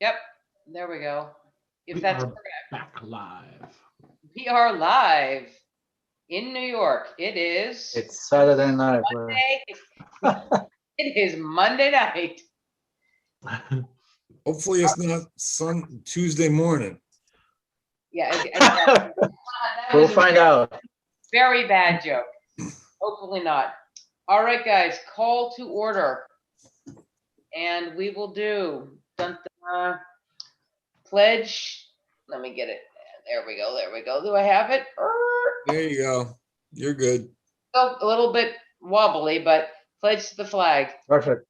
Yep, there we go. If We that's are correct. back live. We are live in New York. It is It's Saturday night. Monday. It is Monday night. Hopefully it's not Tuesday morning. Yeah, that We'll was a find out. very bad joke. Hopefully not. All right, guys, call to order. And we will do pledge. Let me get it. There we go. There we go. Do I have it? There you go. You're good. Oh, a little bit wobbly, but pledge to the flag. Perfect.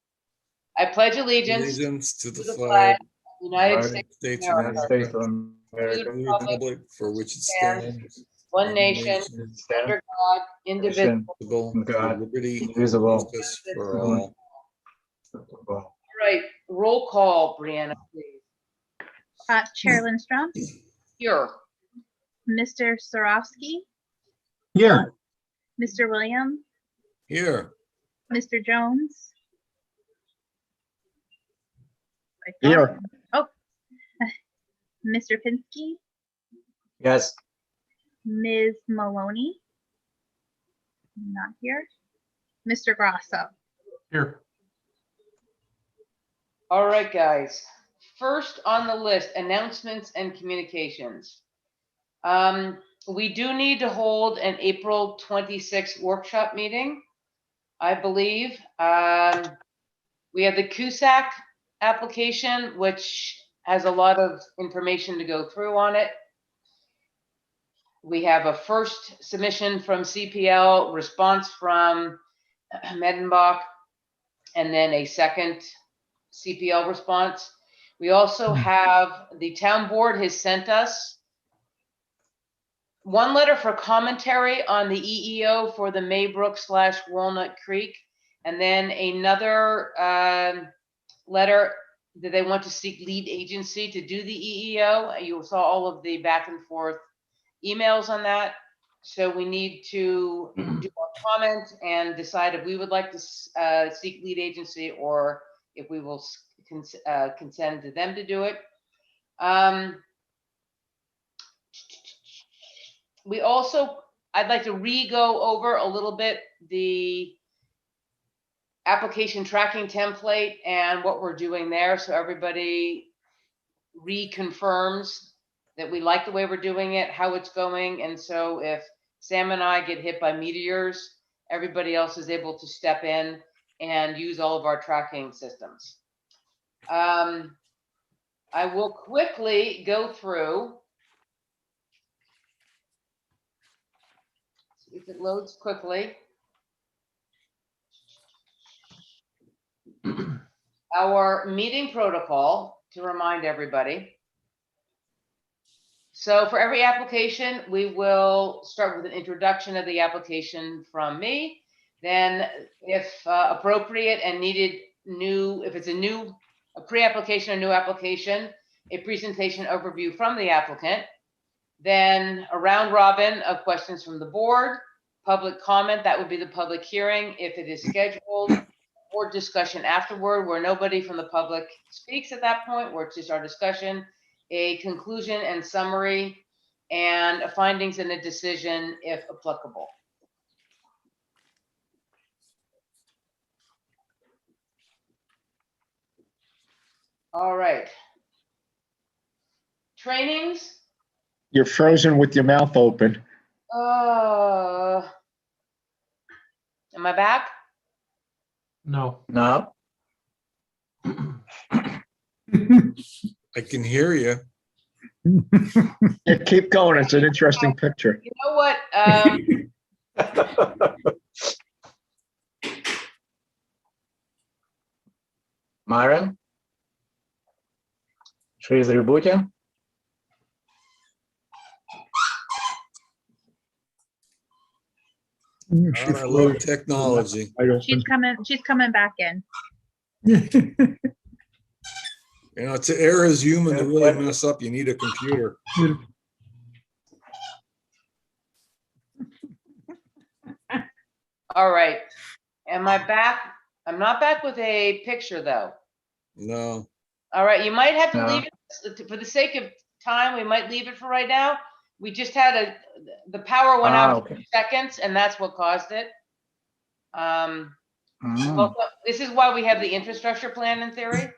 I pledge allegiance Allegiance to to the the flag, United United States States of of United America, States of America, America. and the republic for which it stands, one nation, under God, indivisible. indivisible, with God, liberty, and indivisible. justice for all. All right, roll call, Brianna, please. Chair Lindstrom, Here. Mr. Sarofsky, Here. Mr. Williams, Here, Mr. Jones. Here. Oh, Mr. Pinsky, Yes. Ms. Maloney, not here. Mr. Grasso. Here. All right, guys. First on the list, announcements and communications. We do need to hold an April 26th workshop meeting, I believe. We have the CUSAC application, which has a lot of information to go through on it. We have a first submission from CPL, response from Medenbach, and then a second CPL response. We also have the town board has sent us one letter for commentary on the EEO for the Maybrook / Walnut Creek, and then another letter that they want to seek lead agency to do the EEO. You saw all of the back and forth emails on that. So we need to do our comment and decide if we would like to seek lead agency or if we will consent to them to do it. We also, I'd like to re-go over a little bit the application tracking template and what we're doing there, so everybody reconfirms that we like the way we're doing it, how it's going, and so if Sam and I get hit by meteors, everybody else is able to step in and use all of our tracking systems. I will quickly go through, see if it loads quickly. Our meeting protocol to remind everybody. So for every application, we will start with an introduction of the application from me. Then if appropriate and needed if it's a pre-application or new application, a presentation overview from the applicant. Then a round robin of questions from the board, public comment, that would be the public hearing if it is scheduled, or discussion afterward where nobody from the public speaks at that point, where it's just our discussion, a conclusion and summary, and a findings and a decision if applicable. All right. Trainings. You're frozen with your mouth open. Am I back? No. No. I can hear you. Yeah, keep going. It's an interesting picture. You know what? Myron? She's rebooting. I love technology. She's coming back in. You know, to err as human, to really mess up, you need a computer. All right. Am I back? I'm not back with a picture though. No. All right, you might have to No. leave it, for the sake of time, we might leave it for right now. We just had the power went out for Okay. seconds, and that's what caused it. Mm. Well, this is why we have the infrastructure plan in theory.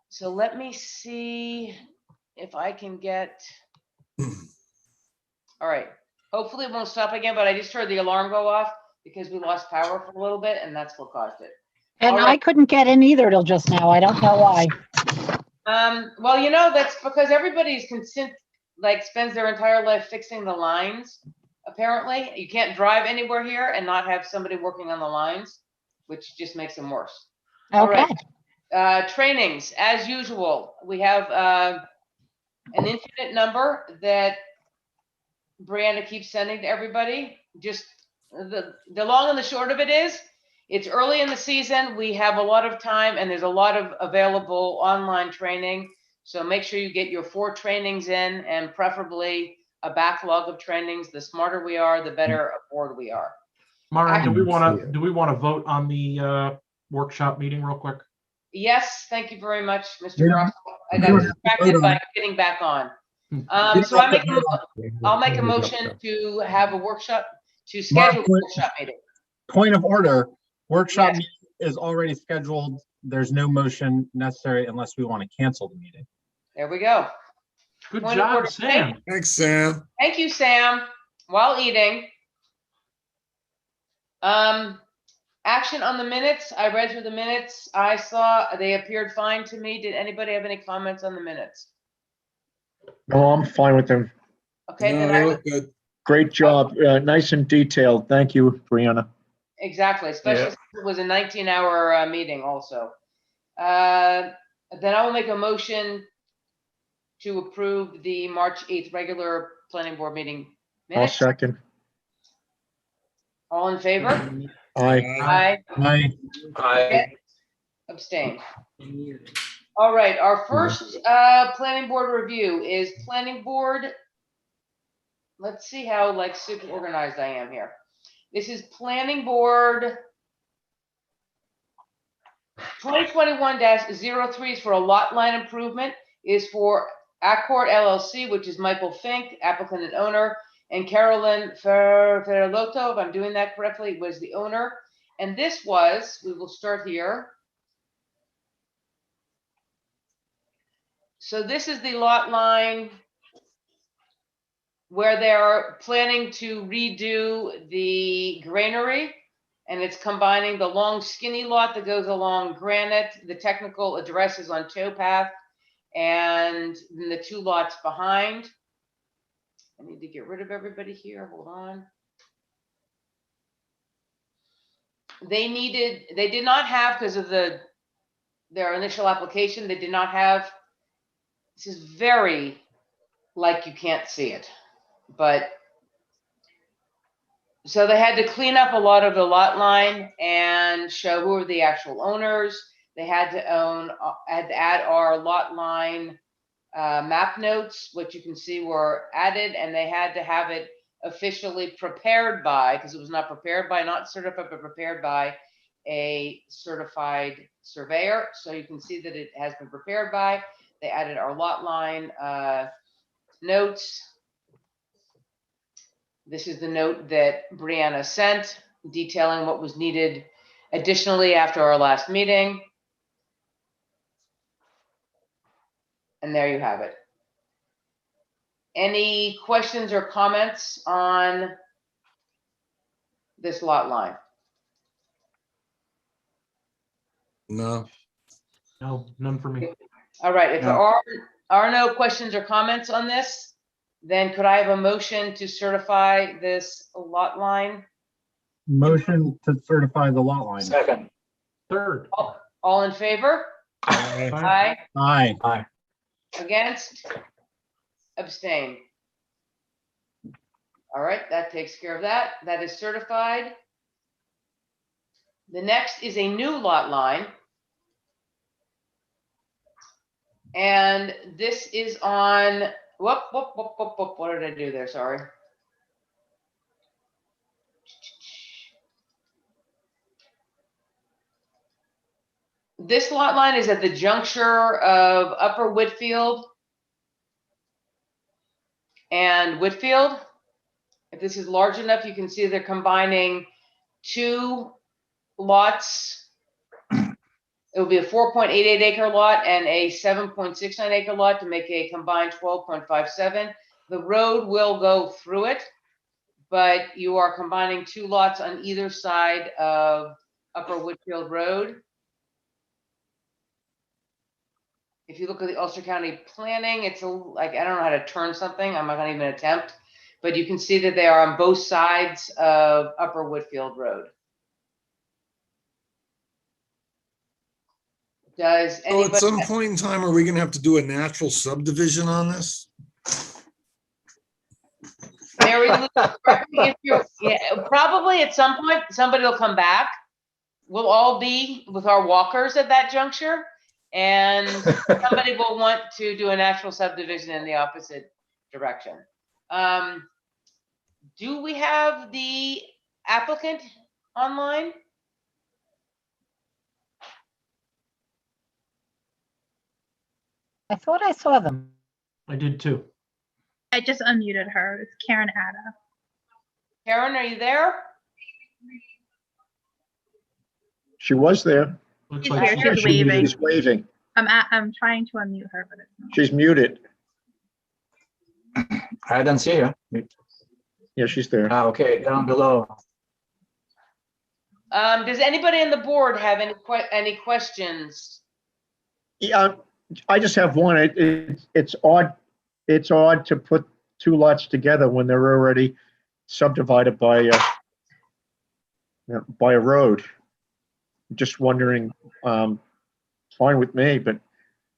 So let me see if I can get, all right. Hopefully it won't stop again, but I just heard the alarm go off because we lost power for a little bit, and that's what caused it. And All I right. couldn't get in either till just now. I don't know why. Well, that's because everybody's like spends their entire life fixing the lines. Apparently, you can't drive anywhere here and not have somebody working on the lines, which just makes them worse. All Okay. right. Trainings, as usual, we have an infinite number that Brianna keeps sending to everybody. Just the long and the short of it is, it's early in the season. We have a lot of time and there's a lot of available online training. So make sure you get your 4 trainings in, and preferably a backlog of trainings. The smarter we are, the better aboard we are. Myron, do we want to vote on the workshop meeting real quick? Yes, thank you very much, Mr. Yeah. Grosso. I got distracted by getting back on. So I'll make a motion to have a workshop, to schedule a workshop meeting. Point of order, workshop Yes. meeting is already scheduled. There's no motion necessary unless we want to cancel the meeting. There we go. Good Point of job, order. Sam. Thanks, Sam. Thank you, Sam. While eating. Action on the minutes. I read through the minutes. I saw they appeared fine to me. Did anybody have any comments on the minutes? No, I'm fine with them. Okay, No, then they I look good. Great job. Nice and detailed. Thank you, Brianna. exactly, especially Yeah. since it was a 19-hour meeting also. Then I will make a motion to approve the March 8th regular planning board meeting I'll minutes. second. All in favor? Aye. Aye. Aye. I, Abstain. All right, our first planning board review is planning board. Let's see how like super organized I am here. This is planning board 2021-03 is for a lot line improvement, is for Accord LLC, which is Michael Fink, applicant and owner, and Carolyn Ferrelotto, if I'm doing that correctly, was the owner. And this was, we will start here. So this is the lot line where they are planning to redo the granary, and it's combining the long skinny lot that goes along Granite. The technical address is on Towpath, and then the 2 lots behind. I need to get rid of everybody here. Hold on. They did not have, because of their initial application, they did not have, this is very like you can't see it, but so they had to clean up a lot of the lot line and show who are the actual owners. They had to add our lot line map notes, which you can see were added, and they had to have it officially prepared by, because it was not prepared by, not certified, but prepared by a certified surveyor. So you can see that it has been prepared by. They added our lot line notes. This is the note that Brianna sent detailing what was needed additionally after our last meeting. And there you have it. Any questions or comments on this lot line? No. No, none for me. All right, if there No. are no questions or comments on this, then could I have a motion to certify this lot line? Motion to certify the lot line. second, Third. All in favor? Aye. Aye. Aye. Against? Abstain. All right, that takes care of that. That is certified. The next is a new lot line. And this is on, whoop, what did I do there? Sorry. this lot line is at the juncture of Upper Whitfield and Whitfield. If this is large enough, you can see they're combining two lots. It will be a 4.88 acre lot and a 7.69 acre lot to make a combined 12.57. The road will go through it, but you are combining two lots on either side of Upper Whitfield Road. If you look at the Ulster County planning, it's like, I don't know how to turn something. I'm not gonna even attempt, but you can see that they are on both sides of Upper Whitfield Road. Does So anybody? at some point in time, are we gonna have to do a natural subdivision on this? Mary Lou, if you're, yeah, probably at some point, somebody will come back. We'll all be with our walkers at that juncture. And somebody will want to do a natural subdivision in the opposite direction. Do we have the applicant online? I thought I saw them. I did too. I just unmuted her. It's Karen Ada. Karen, are you there? She was there. Looks She's like here. she's She's waving. She's waving. I'm trying to unmute her, but it's not. She's muted. I don't see you. Yeah, she's there. Okay, down below. Does anybody on the board have any questions? Yeah, I just have one. It's odd. It's odd to put two lots together when they're already subdivided by a road. Just wondering, fine with me, but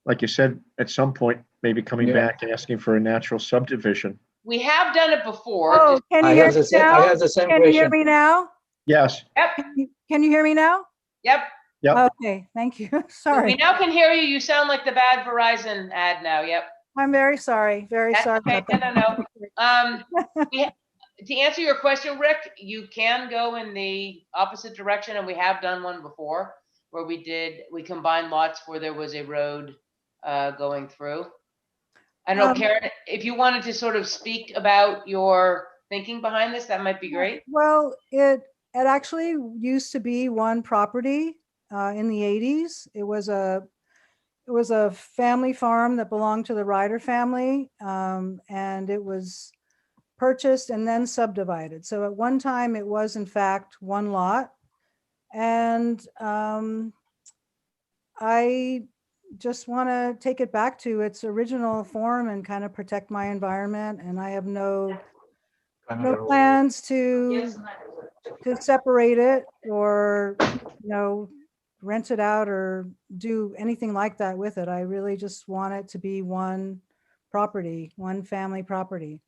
like you said, at some point, maybe coming Yeah. back and asking for a natural subdivision. We have done it before. Oh, can I you hear have me the same, I now? have the same Can you hear question. me now? Yes, Yep, Can you hear me now? yep. Okay, thank you. We Sorry. now can hear you. You sound like the bad Verizon ad now. Yep. I'm very sorry. Very That's sorry okay. about No, that. no. To answer your question, Rick, you can go in the opposite direction, and we have done one before where we combined lots where there was a road going through. I know, Um, Karen, if you wanted to sort of speak about your thinking behind this, that might be great. Well, it actually used to be one property in the 80s. It was a family farm that belonged to the Ryder family, and it was purchased and then subdivided. So at one time, it was in fact one lot. And I just want to take it back to its original form and kind of protect my environment. And I have no plans to separate it or, rent it out or do anything like that with it. I really just want it to be one property, one family property.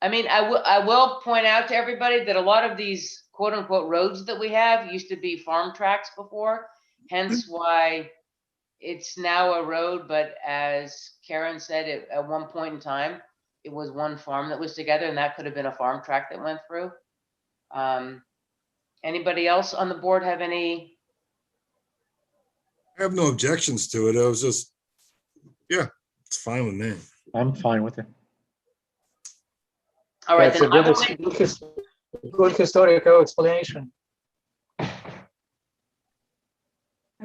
I mean, I will point out to everybody that a lot of these quote unquote roads that we have used to be farm tracks before, hence why it's now a road. But as Karen said, at one point in time, it was one farm that was together, and that could have been a farm track that went through. Anybody else on the board have any? I have no objections to it. I was just, yeah, it's fine with me. I'm fine with it. All right, That's a then I good, will make- good historical explanation. I'm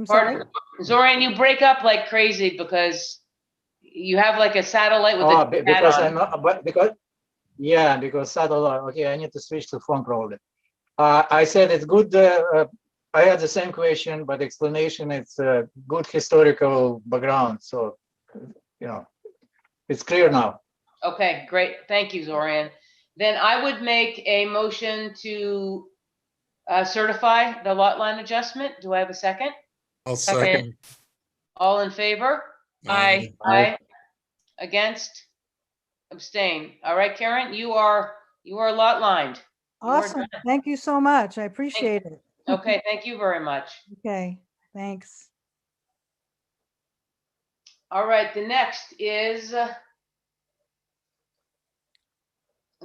sorry. Pardon, Zorian, you break up like crazy because you have like a satellite with Oh, a hat because on. I'm not, but because satellite. Okay, I need to switch to phone probably. I said it's good. I had the same question, but explanation. It's a good historical background, so it's clear now. Okay, great. Thank you, Zorian. Then I would make a motion to certify the lot line adjustment. Do I have a second? I'll Second. second. All in favor? Aye. Aye. Against? Abstain. All right, Karen, you are lot lined. You are Awesome. done. Thank you so much. I appreciate it. Okay, thank you very much. Okay, thanks. All right, the next is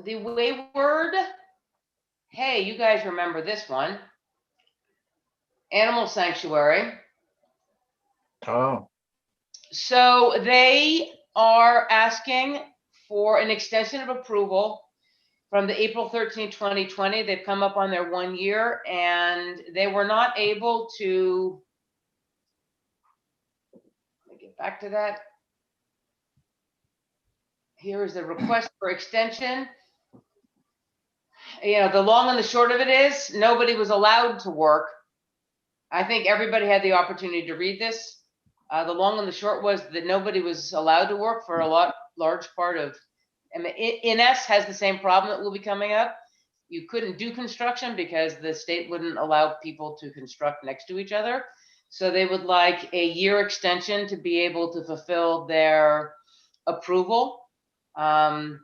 the Wayward. Hey, you guys remember this one. Animal Sanctuary. Oh, So they are asking for an extension of approval from the April 13, 2020. They've come up on their 1 year and they were not able to, let me get back to that. Here is the request for extension. You know, the long and the short of it is nobody was allowed to work. I think everybody had the opportunity to read this. The long and the short was that nobody was allowed to work for a large part of, I mean, INS has the same problem that will be coming up. You couldn't do construction because the state wouldn't allow people to construct next to each other. So they would like a year extension to be able to fulfill their approval. I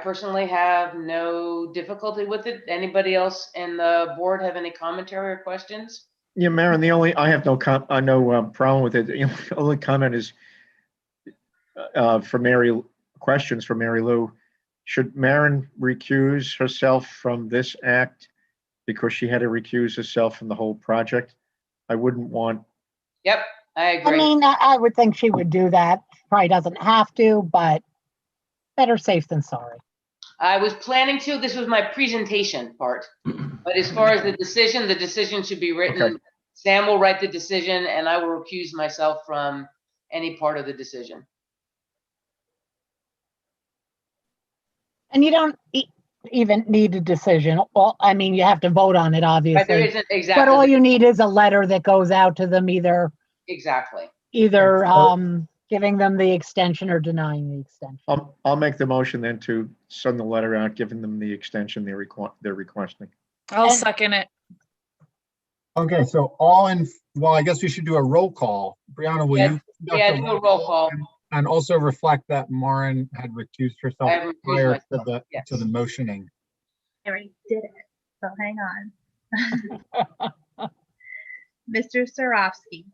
personally have no difficulty with it. Anybody else in the board have any commentary or questions? Yeah, Maren, I have no problem with it. The only comment is questions for Mary Lou. Should Maren recuse herself from this act because she had to recuse herself from the whole project? I wouldn't want. Yep, I I agree. mean, I would think she would do that. Probably doesn't have to, but better safe than sorry. I was planning to, this was my presentation part, but as far as the decision should be written. Okay. Sam will write the decision and I will recuse myself from any part of the decision. And you don't even need a decision. Well, I mean, you have to vote on it, But there obviously. isn't exactly. But all you need is a letter that goes out to them, either Exactly. giving them the extension or denying the extension. I'll make the motion then to send the letter out, giving them the extension they're requesting. I'll And- second it. Okay, so well, I guess we should do a roll call. Brianna, will Yeah. you? conduct Yeah, the do a roll call. And also reflect that Maren had recused herself I have recused prior myself, yes. to the motioning. I already did it, so hang on. Mr. Sarofsky,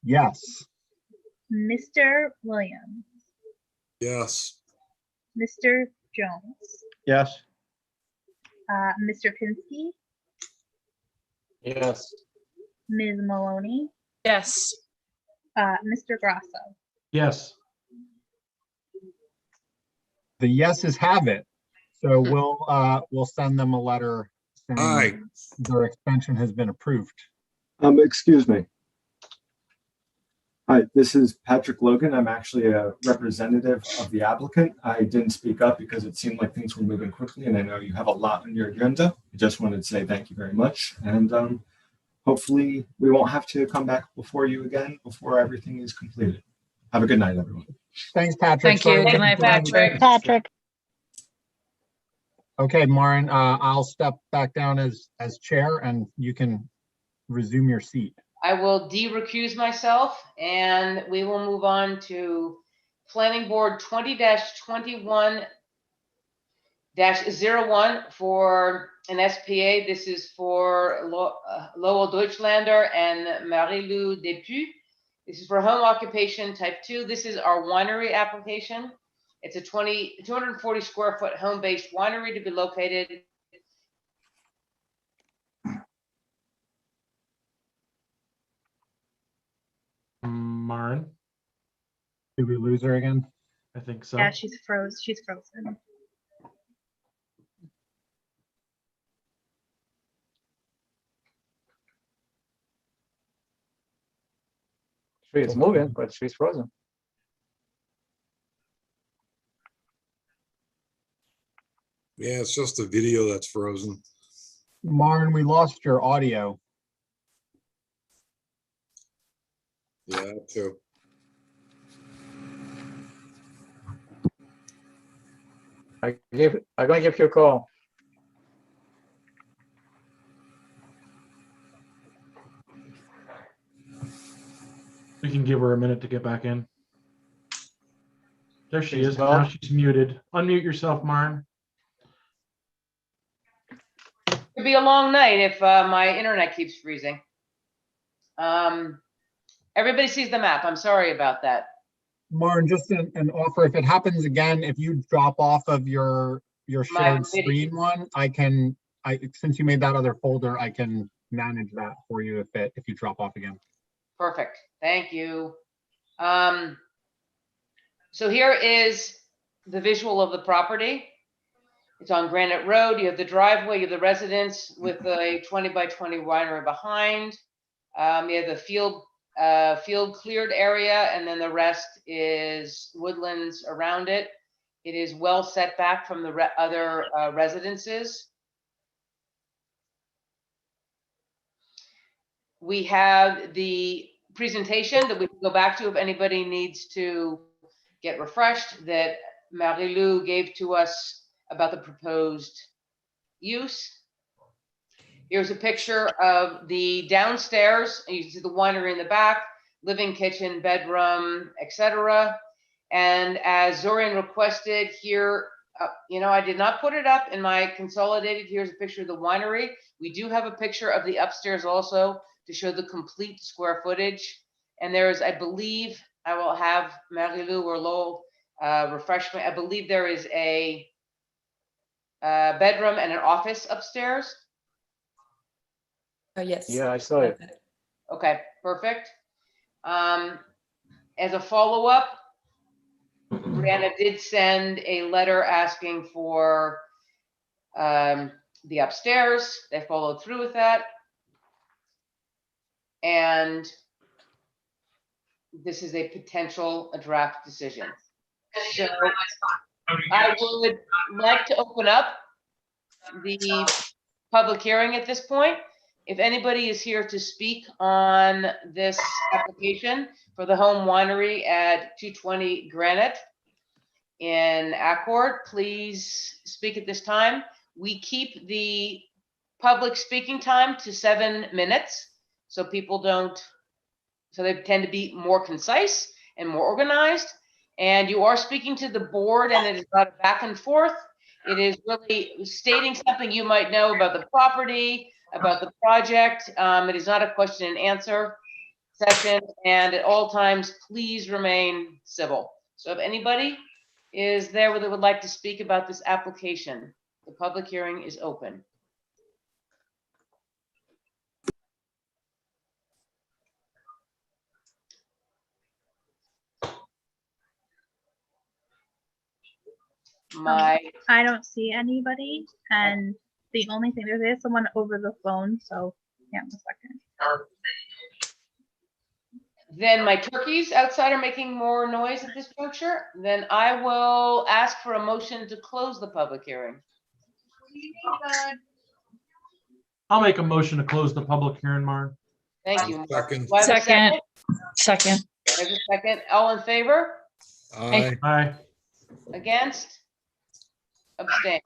Yes. Mr. Williams, Yes. Mr. Jones, Yes, Mr. Pinsky, yes. Ms. Maloney, Yes. Mr. Grasso. Yes. The yeses have it. So we'll send them a letter Aye. saying their extension has been approved. Excuse me. Hi, this is Patrick Logan. I'm actually a representative of the applicant. I didn't speak up because it seemed like things were moving quickly and I know you have a lot on your agenda. I just wanted to say thank you very much. And hopefully we won't have to come back before you again before everything is completed. Have a good night, everyone. Thanks, Patrick. Thank you. Sorry Good night, for the delay. Patrick, Okay, Maren, I'll step back down as chair and you can resume your seat. I will de-recuse myself and we will move on to Planning Board 20-21-01 for an SPA. This is for Lowell Deutschlander and Marie-Lou Depuy. This is for home occupation type 2. This is our winery application. It's a 240 square foot home-based winery to be located Maren, Did we lose her again? I think so. Yeah, she's frozen. She's moving, but she's frozen. Yeah, it's just the video that's frozen. Maren, we lost your audio. Yeah, that too. I'm gonna give you a call. We can give her a minute to get back in. There she She's is. gone. Now she's muted. Unmute yourself, Maren. It'll be a long night if my internet keeps freezing. Everybody sees the map. I'm sorry about that. Maren, just an offer, if it happens again, if you drop off of your shared video. screen one, since you made that other folder, I can manage that for you if you drop off again. Perfect. Thank you. So here is the visual of the property. It's on Granite Road. You have the driveway, you have the residence with a 20 by 20 winery behind. You have the field cleared area, and then the rest is woodlands around it. It is well set back from the other residences. We have the presentation that we can go back to if anybody needs to get refreshed, that Marie-Lou gave to us about the proposed use. Here's a picture of the downstairs. You can see the winery in the back, living kitchen, bedroom, etc. And as Zorian requested here, I did not put it up in my consolidated. Here's a picture of the winery. We do have a picture of the upstairs also to show the complete square footage. And there is, I believe, I will have Marie-Lou or Lowell refresh me. I believe there is a bedroom and an office upstairs. Yes. Yeah, I saw it. Okay, perfect. As a follow-up, Brianna did send a letter asking for the upstairs. They followed through with that. And this is a potential draft decision. So I would like to open up the public hearing at this point. If anybody is here to speak on this application for the home winery at 220 Granite in Accord, please speak at this time. We keep the public speaking time to 7 minutes, so people so they tend to be more concise and more organized. And you are speaking to the board, and it is not a back and forth. It is really stating something you might know about the property, about the project. It is not a question and answer session, and at all times, please remain civil. So if anybody is there that would like to speak about this application, the public hearing is open. I don't see anybody, and the only thing there's someone over the phone, so yeah, a second. Then my turkeys outside are making more noise at this juncture. Then I will ask for a motion to close the public hearing. I'll make a motion to close the public hearing, Maren. Thank you. Second. Do I have a Second. Second. There's a second. All in favor? Aye. Aye. Against? Abstain.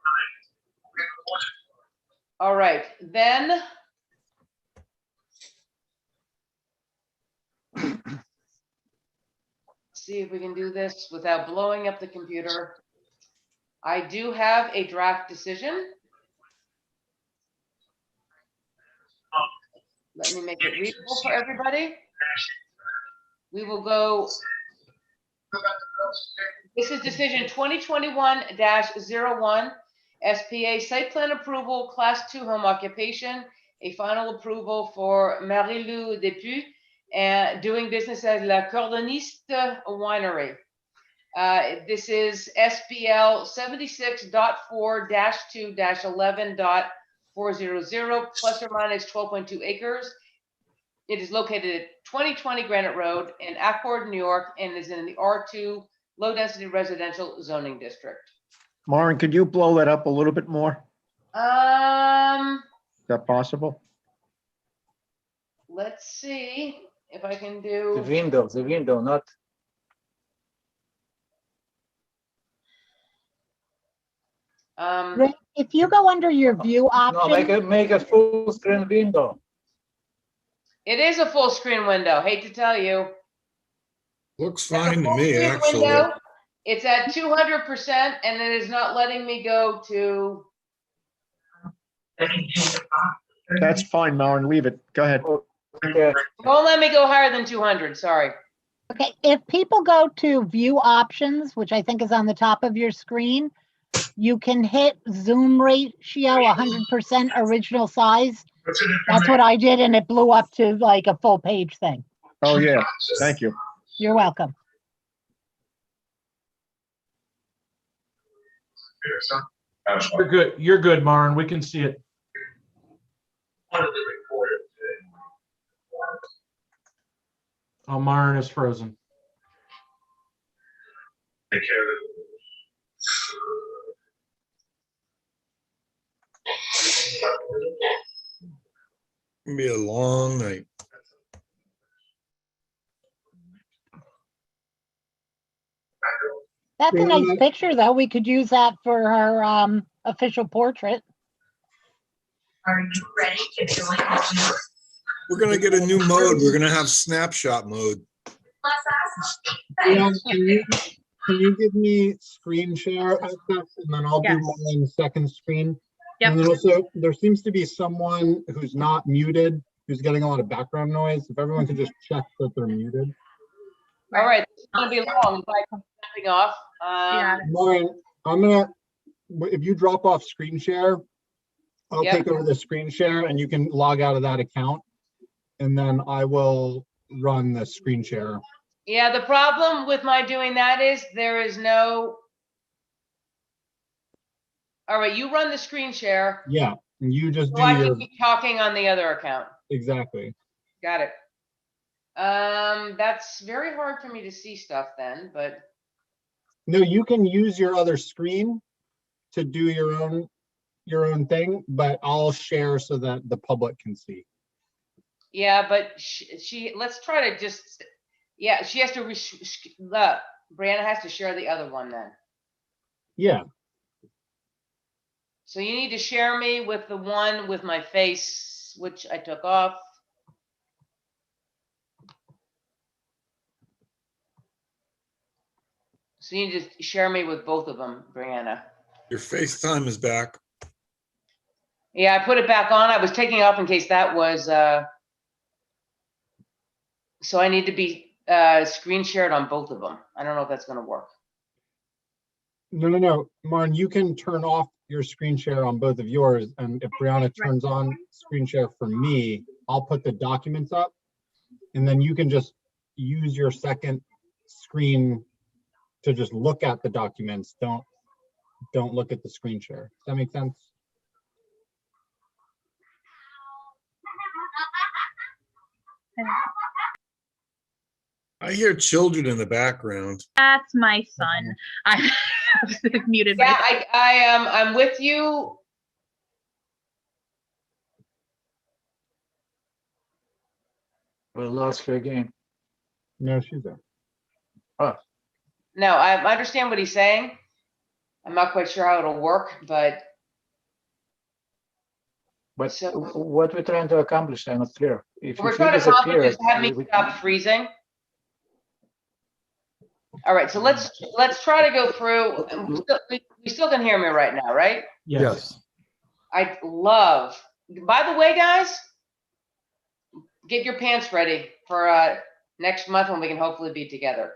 All right, then. See if we can do this without blowing up the computer. I do have a draft decision. Let me make it readable for everybody. We will go. This is decision 2021-01, SPA site plan approval, class 2 home occupation, a final approval for Marie-Lou Depuy, and doing business as La Cordoniste Winery. This is SBL 76.4-2-11.400, plus or minus 12.2 acres. It is located at 2020 Granite Road in Accord, New York, and is in the R2 low density residential zoning district. Maren, could you blow that up a little bit more? Is that possible? Let's see if I can The do. window, not. Rick, if you go under your view No, option, make a full screen window. It is a full screen window. Hate to tell you. Looks That's a fine to full me, screen actually. window. It's at 200%, and it is not letting me go to. That's fine, Maren, leave it. Go ahead. Okay. Won't let me go higher than 200. Sorry. okay, if people go to view options, which I think is on the top of your screen, you can hit zoom ratio 100% original size. That's what I did, and it blew up to like a full page thing. Oh, yeah, thank you. You're welcome. You're good. You're good, Maren. We can see it. Oh, Maren is frozen. Gonna be a long night. That's a nice picture, though. We could use that for our official portrait. Are you ready to join us? We're gonna get a new mode. We're gonna have snapshot mode. Can you give me screen share access, and then I'll do Yes. mine second screen? Yep. And then also, there seems to be someone who's not muted, who's getting a lot of background noise. If everyone could just check that they're muted. All right, it's gonna be long. If I come stepping off. Yeah. Lauren, if you drop off screen share, I'll Yep. take over the screen share and you can log out of that account. And then I will run the screen share. Yeah, the problem with my doing that is there is no. All right, you run the screen share. Yeah, and you just So do I your, can keep talking on the other account. exactly. Got it. That's very hard for me to see stuff then, but No, you can use your other screen to do your own thing, but I'll share so that the public can see. yeah, but she let's try to just, yeah, she has to, Brianna has to share the other one then. Yeah, So you need to share me with the one with my face, which I took off. So you need to share me with both of them, Brianna. Your FaceTime is back. Yeah, I put it back on. I was taking it off in case that was, so I need to be screen shared on both of them. I don't know if that's gonna work. no. Martin, you can turn off your screen share on both of yours. And if Brianna turns on screen share for me, I'll put the documents up. And then you can just use your second screen to just look at the documents. Don't look at the screen share. Does that make sense? I hear children in the background. That's my son. I muted Yeah, myself. I'm with you. We lost her again. No, she's there. No, I understand what he's saying. I'm not quite sure how it'll work, but But So- what we're trying to accomplish, I'm not clear. If we're he trying to accomplish disappears, is have me we- stop freezing. All right, so let's try to go through. And we still can hear me right now, right? Yes. I love, by the way, guys, get your pants ready for next month when we can hopefully be together.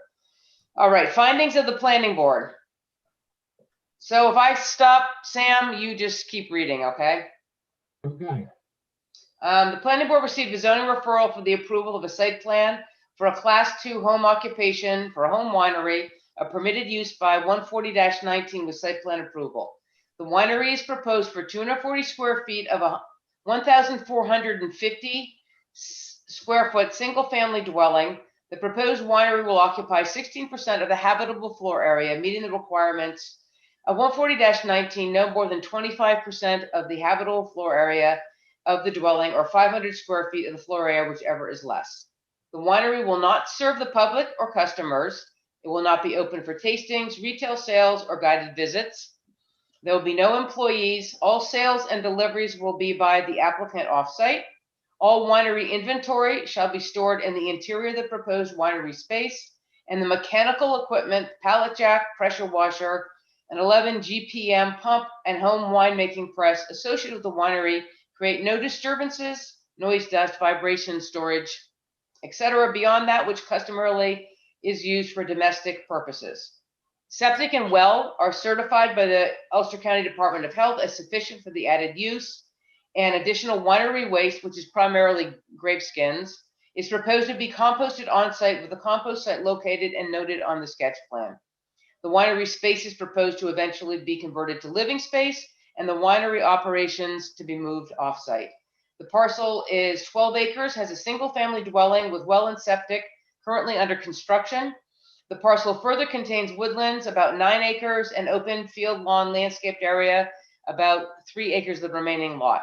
All right, findings of the planning board. So if I stop, Sam, you just keep reading, okay? Okay. The planning board received a zoning referral for the approval of a site plan for a class 2 home occupation for a home winery, a permitted use by 140-19 with site plan approval. The winery is proposed for 240 square feet of a 1,450 square foot single family dwelling. The proposed winery will occupy 16% of the habitable floor area, meeting the requirements of 140-19, no more than 25% of the habitable floor area of the dwelling or 500 square feet of the floor area, whichever is less. The winery will not serve the public or customers. It will not be open for tastings, retail sales, or guided visits. There will be no employees. All sales and deliveries will be by the applicant offsite. All winery inventory shall be stored in the interior of the proposed winery space, and the mechanical equipment, pallet jack, pressure washer, an 11 GPM pump, and home winemaking press associated with the winery create no disturbances, noise, dust, vibration, storage, etc., beyond that which customarily is used for domestic purposes. Septic and well are certified by the Ulster County Department of Health as sufficient for the added use, and additional winery waste, which is primarily grape skins, is proposed to be composted on site with the compost site located and noted on the sketch plan. The winery space is proposed to eventually be converted to living space and the winery operations to be moved off-site. The parcel is 12 acres, has a single-family dwelling with well and septic currently under construction. The parcel further contains woodlands, about 9 acres, and open field lawn landscaped area, about 3 acres of the remaining lot.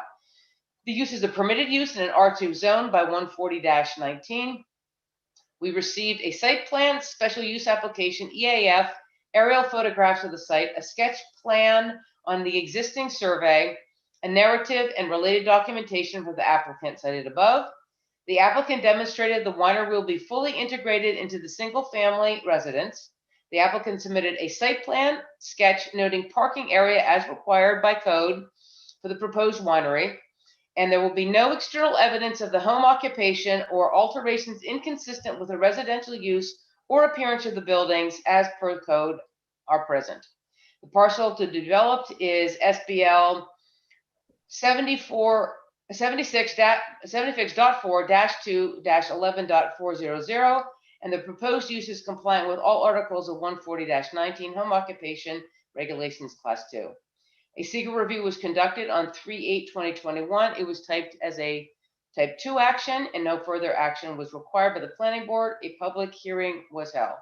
The use is a permitted use in an R2 zone by 140-19. We received a site plan, special use application, EAF, aerial photographs of the site, a sketch plan on the existing survey, a narrative and related documentation for the applicant cited above. The applicant demonstrated the winery will be fully integrated into the single-family residence. The applicant submitted a site plan sketch noting parking area as required by code for the proposed winery, and there will be no external evidence of the home occupation or alterations inconsistent with the residential use or appearance of the buildings as per code are present. The parcel to be developed is SBL 76.4-2-11.400, and the proposed use is compliant with all articles of 140-19 home occupation regulations class 2. A SEQR review was conducted on 3/8/2021. It was typed as a type 2 action and no further action was required by the planning board. A public hearing was held.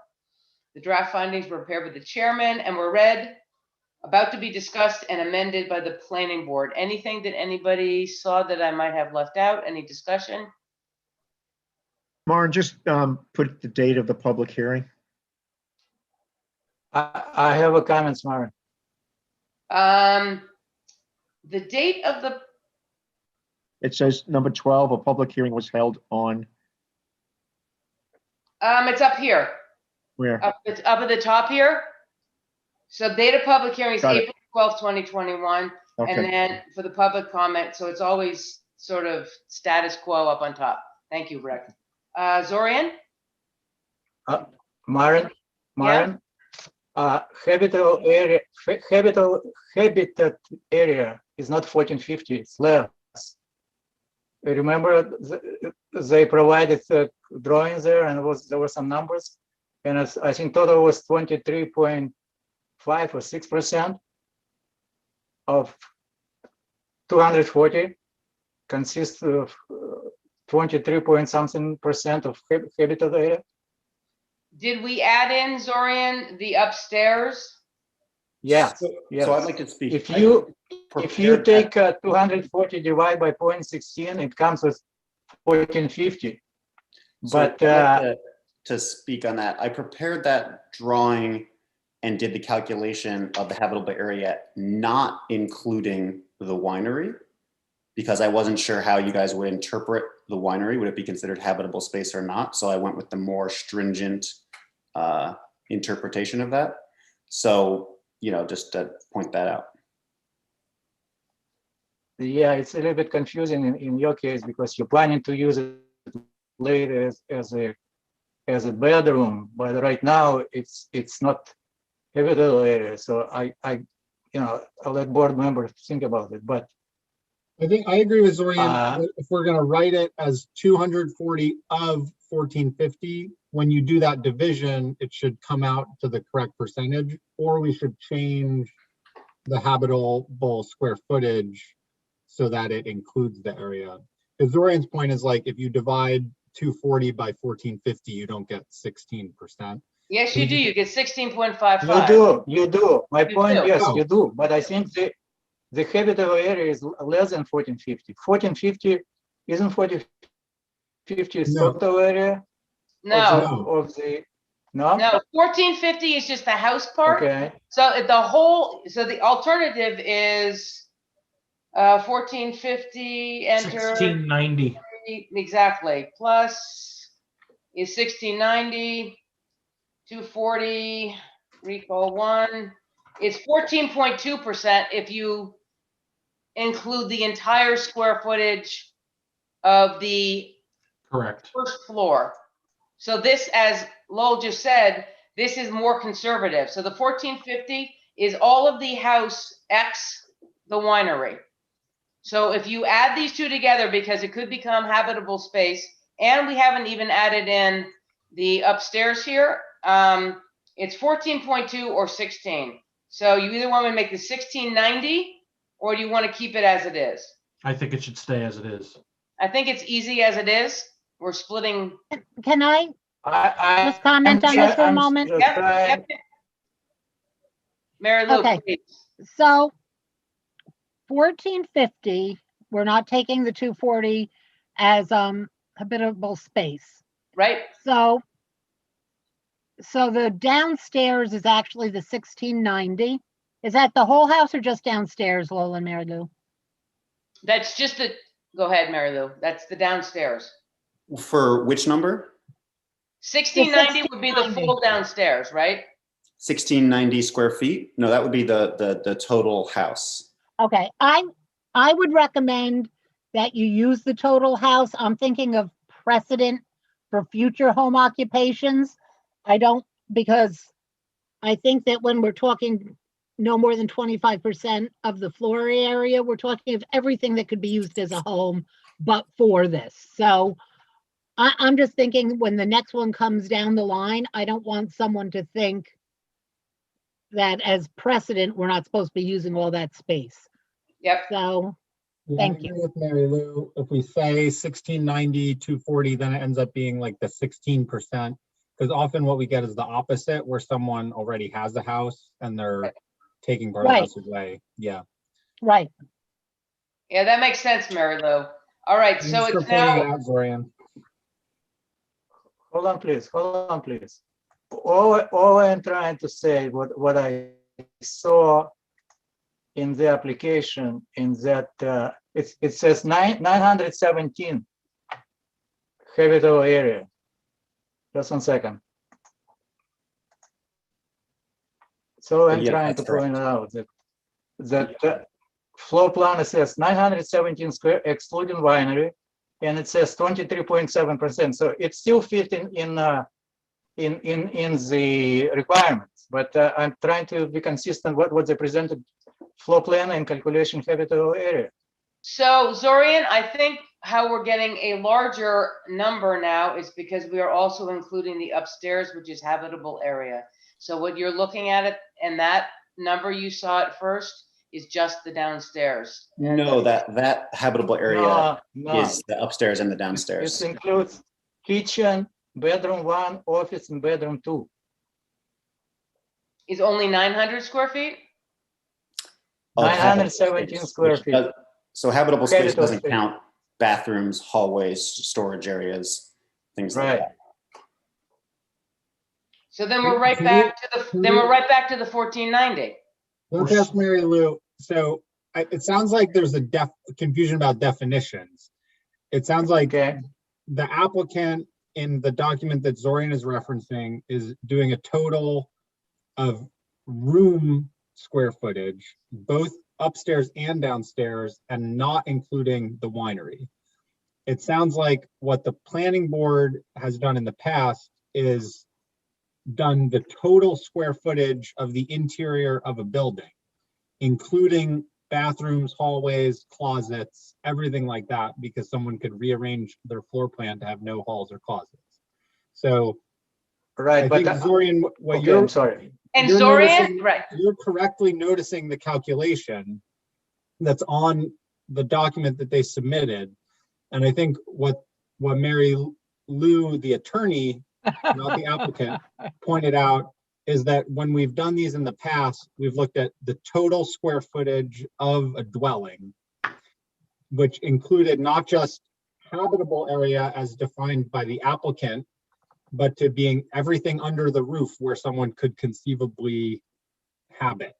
The draft findings were prepared by the chairman and were read, about to be discussed and amended by the planning board. Anything that anybody saw that I might have left out? Any discussion? Maren, just put the date of the public hearing. I have a comment, Maren. The date of the, It says number 12, a public hearing was held on it's up here. where? It's up at the top here. So date of public hearing is Got it. April 12th, 2021. And Okay, then for the public comment, so it's always sort of status quo up on top. Thank you, Rick. Zorian? Maren, habitat area is not 1450, it's less. Remember, they provided the drawings there and there were some numbers. And I think total was 23.5 or 6% of 240 consists of 23 point something percent of habitat area. Did we add in, Zorian, the upstairs? Yes, So yes. I'd like to speak. If you take 240 divided by 0.16, it comes with 1450. But to speak on that, I prepared that drawing and did the calculation of the habitable area, not including the winery, because I wasn't sure how you guys would interpret the winery. Would it be considered habitable space or not? So I went with the more stringent interpretation of that. So, you know, just to point that out. yeah, it's a little bit confusing in your case because you're planning to use it later as a bedroom, but right now it's not habitable area. So I'll let board members think about it. But I think I agree with Zorian. If we're gonna write it as 240 of 1450, when you do that division, it should come out to the correct percentage, or we should change the habitable square footage so that it includes the area. Because Zorian's point is like, if you divide 240 by 1450, you don't get 16%. Yes, you do. You get 16.55. you do. My You point, do. yes, Oh. you do. But I think the habitable area is less than 1450. 1450 isn't 1450 is No. total area No, of the no. no, 1450 is just the house part. Okay. So the alternative is 1450 enter 1690. exactly plus is 1690 240 recall 1. It's 14.2% if you include the entire square footage of the Correct. first floor. So this, as Lowell just said, this is more conservative. So the 1450 is all of the house X the winery. So if you add these two together, because it could become habitable space, And we haven't even added in the upstairs here. It's 14.2 or 16. So you either want to make the 1690 or do you want to keep it as it is? I think it should stay as it is. I think it's easy as it is. We're splitting. Can I I just comment on this for a moment? Yep, yep. Mary Lou, Okay. please. So 1450, we're not taking the 240 as habitable space. Right? So the downstairs is actually the 1690. Is that the whole house or just downstairs, Lola and Mary Lou? That's just the, go ahead, Mary Lou. That's the downstairs. For which number? 1690 would be the full downstairs, right? 1690 square feet? No, that would be the total house. Okay, I would recommend that you use the total house. I'm thinking of precedent for future home occupations. Because I think that when we're talking no more than 25% of the floor area, we're talking of everything that could be used as a home, but for this. So I'm just thinking when the next one comes down the line, I don't want someone to think that as precedent, we're not supposed to be using all that space. Yep. So, Yeah, thank I you. agree with Mary Lou. If we say 1690, 240, then it ends up being like the 16%. Because often what we get is the opposite, where someone already has a house and they're taking part of the Right. house away. Yeah. Right. Yeah, that makes sense, Mary Lou. All right, so Thanks for it's pointing it now, out, Zorian. Hold on, please. Hold on, please. All I'm trying to say, what I saw in the application, in that it says 917 habitable area. Just 1 second. So I'm Yeah, trying that's to point out that floor plan says 917 square excluding winery, and it says 23.7%. So it's still fitting in the requirements. But I'm trying to be consistent what they presented floor plan and calculation habitable area. so Zorian, I think how we're getting a larger number now is because we are also including the upstairs, which is habitable area. So what you're looking at it, and that number you saw at first is just the downstairs. No, that habitable area No, is the upstairs and the it downstairs. includes kitchen, bedroom 1, office, and bedroom 2. Is only 900 square feet? Of habitable 917 space, square which feet. So habitable space Habitable doesn't space. count bathrooms, hallways, storage areas, things like Right. that. So then we're right Can back to the, can then we- we're right back to the 1490. Let's ask Mary Lou. So it sounds like there's a confusion about definitions. It sounds like Okay. the applicant in the document that Zorian is referencing is doing a total of room square footage, both upstairs and downstairs, and not including the winery. It sounds like what the planning board has done in the past is done the total square footage of the interior of a building, including bathrooms, hallways, closets, everything like that, because someone could rearrange their floor plan to have no halls or closets. So Right, I but think Zorian, what okay, you're, I'm sorry. And you're Zorian, noticing- right, you're correctly noticing the calculation that's on the document that they submitted. And I think what Mary Lou, the attorney, not the applicant, pointed out is that when we've done these in the past, we've looked at the total square footage of a dwelling, which included not just habitable area as defined by the applicant, but to being everything under the roof where someone could conceivably habit.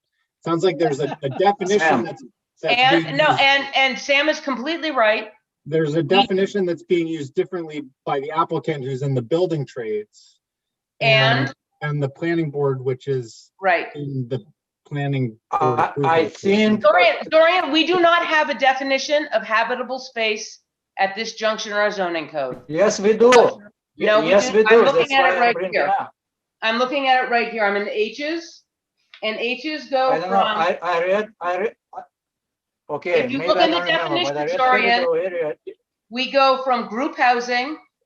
Sounds like there's a definition Sam. that's and being no, used. and Sam is completely right. There's a definition that's being used differently by the applicant who's in the building trades And, and the planning board, which is right. in the planning. board I approval. think Dorian, we do not have a definition of habitable space at this junction in our zoning code. yes, we do. No, we Yes, do. we I'm do. looking That's at why it I'm right bringing here. it up. I'm looking at it right here. I'm in H's, and H's go I don't know. from, I read. Okay, If you maybe look I in the don't remember, but I definitions, read Dorian, habitable area. we go from group housing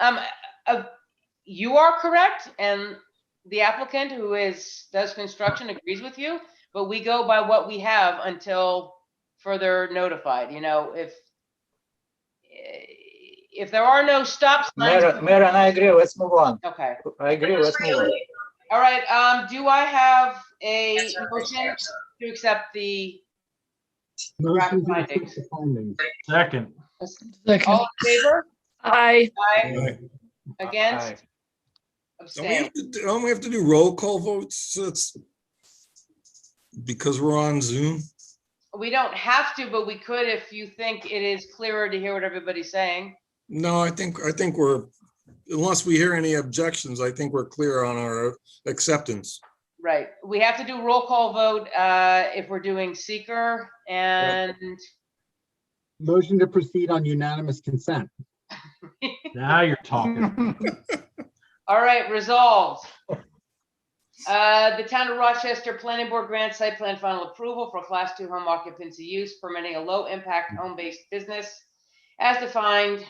Um, you are correct, and the applicant who does construction agrees with you, but we go by what we have until further notified, you know, if there are no stop signs. Mayor, and I agree, let's move on. Okay, I agree, let's move on. all right, do I have a motion to accept the draft Motion to findings? accept the findings. Second. All in favor? Aye. Aye. Against? Aye. Abstain. Don't we have to do roll call votes? That's because we're on Zoom. We don't have to, but we could if you think it is clearer to hear what everybody's saying. No, I think we're, unless we hear any objections, I think we're clear on our acceptance. Right. We have to do roll call vote if we're doing seeker and Motion to proceed on unanimous consent. Now you're talking. all right, resolved. The Town of Rochester Planning Board grants site plan final approval for Class 2 home occupancy use permitting a low-impact home-based business as defined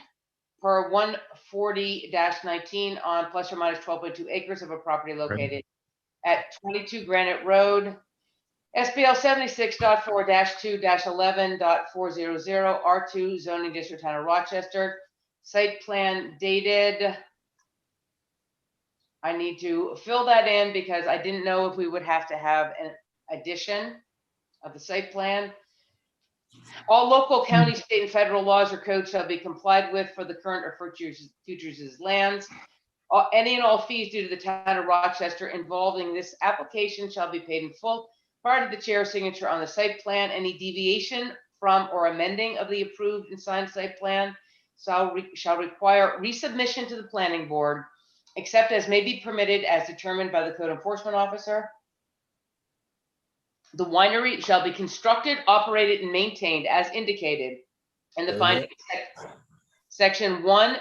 per 140-19 on plus or minus 12.2 acres of a property located at 22 Granite Road, SBL 76.4-2-11.400 R2 zoning district, Town of Rochester. Site plan dated. I need to fill that in because I didn't know if we would have to have an addition of the site plan. All local, county, state, and federal laws or codes shall be complied with for the current or future uses lands. Any and all fees due to the Town of Rochester involving this application shall be paid in full prior to the chair's signature on the site plan. Any deviation from or amending of the approved and signed site plan shall require resubmission to the planning board, except as may be permitted as determined by the code enforcement officer. The winery shall be constructed, operated, and maintained as indicated in the findings section 1,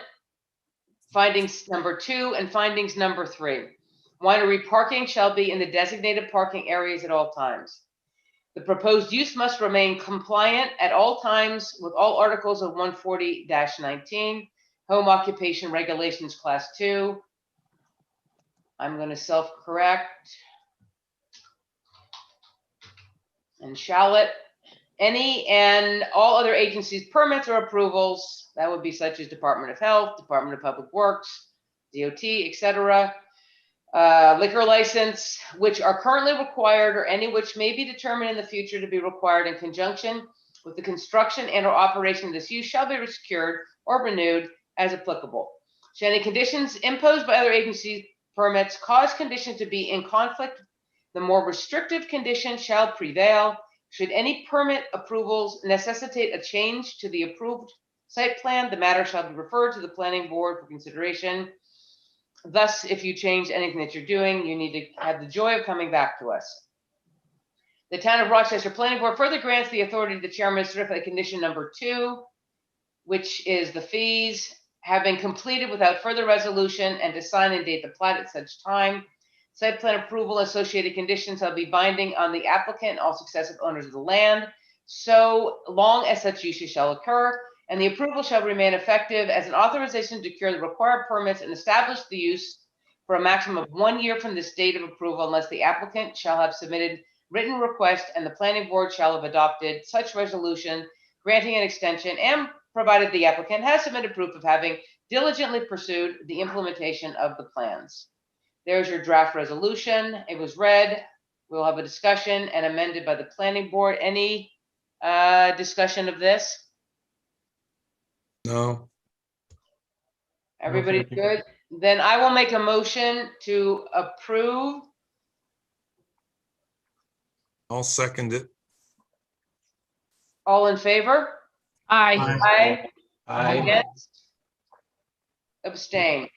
findings number 2, and findings number 3. Winery parking shall be in the designated parking areas at all times. The proposed use must remain compliant at all times with all articles of 140-19, home occupation regulations class 2. I'm going to self-correct. And shall it, any and all other agencies' permits or approvals, that would be such as Department of Health, Department of Public Works, DOT, etc., liquor license, which are currently required or any which may be determined in the future to be required in conjunction with the construction and or operation of this use shall be secured or renewed as applicable. Shall any conditions imposed by other agencies' permits cause conditions to be in conflict, the more restrictive condition shall prevail. Should any permit approvals necessitate a change to the approved site plan, the matter shall be referred to the planning board for consideration. Thus, if you change anything that you're doing, you need to have the joy of coming back to us. The Town of Rochester Planning Board further grants the authority to the chairman to certify condition number 2, which is the fees have been completed without further resolution and to sign and date the plat at such time. Site plan approval associated conditions shall be binding on the applicant and all successive owners of the land, so long as such uses shall occur, and the approval shall remain effective as an authorization to secure the required permits and establish the use for a maximum of 1 year from this date of approval, unless the applicant shall have submitted written request and the planning board shall have adopted such resolution granting an extension, and provided the applicant has submitted proof of having diligently pursued the implementation of the plans. There's your draft resolution. It was read. We'll have a discussion and amended by the planning board. Any discussion of this? No. Everybody's good? Then I will make a motion to approve. I'll second it. All in favor? Aye. Aye. Aye. Against? Abstain.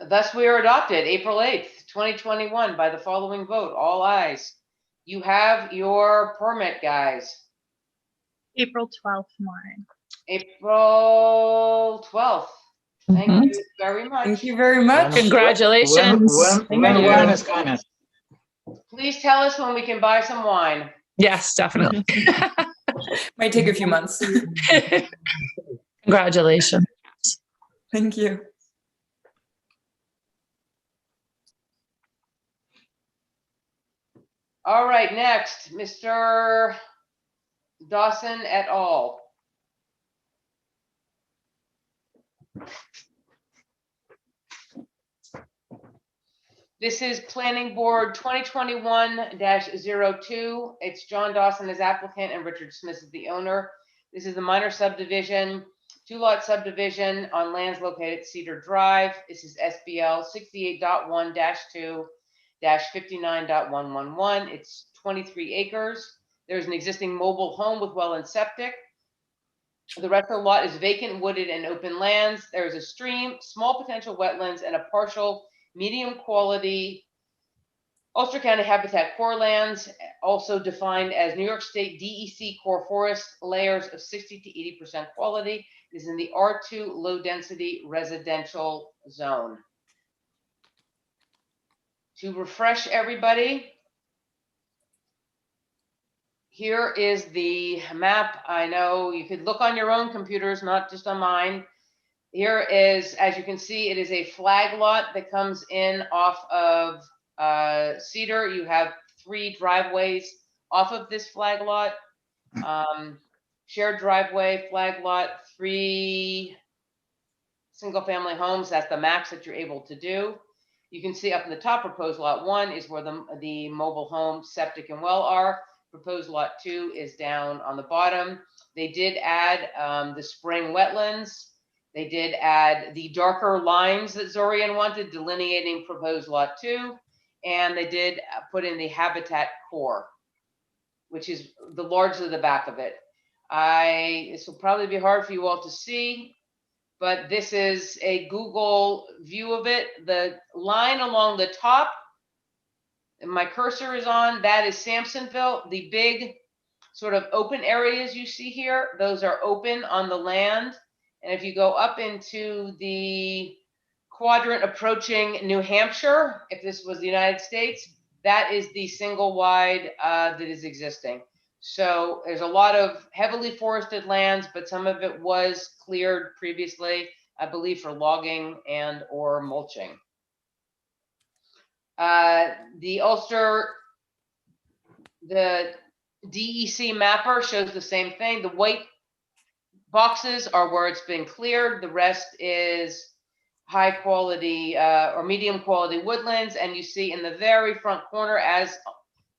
Thus we are adopted April 8th, 2021 by the following vote, all ayes. You have your permit, guys. April 12th morning. April 12th. Thank you very much. Thank you very much. When- Congratulations. When wine is coming. Please tell us when we can buy some wine. Yes, definitely. Might take a few months. Congratulations. Thank you. All right, next, Mr. Dawson et al. This is Planning Board 2021-02. It's John Dawson as applicant and Richard Smith as the owner. This is the minor subdivision, 2-lot subdivision on lands located at Cedar Drive. This is SBL 68.1-2-59.111. It's 23 acres. There's an existing mobile home with well and septic. The rest of the lot is vacant, wooded, and open lands. There is a stream, small potential wetlands, and a partial medium quality Ulster County Habitat Core lands, also defined as New York State DEC core forest layers of 60 to 80% quality. Is in the R2 low density residential zone. To refresh everybody, here is the map. I know you could look on your own computers, not just on mine. Here is, as you can see, it is a flag lot that comes in off of Cedar. You have 3 driveways off of this flag lot. Shared driveway, flag lot, 3 single-family homes. That's the max that you're able to do. You can see up in the top, proposed lot 1 is where the mobile home, septic, and well are. Proposed lot 2 is down on the bottom. They did add the spring wetlands. They did add the darker lines that Zorian wanted, delineating proposed lot 2. And they did put in the habitat core, which is the largely the back of it. This will probably be hard for you all to see, but this is a Google view of it. The line along the top, and my cursor is on, that is Sampsonville. The big sort of open areas you see here, those are open on the land. And if you go up into the quadrant approaching New Hampshire, if this was the United States, that is the single wide that is existing. So there's a lot of heavily forested lands, but some of it was cleared previously, I believe, for logging and or mulching. The Ulster, the DEC mapper shows the same thing. The white boxes are where it's been cleared. The rest is high quality or medium quality woodlands. And you see in the very front corner, as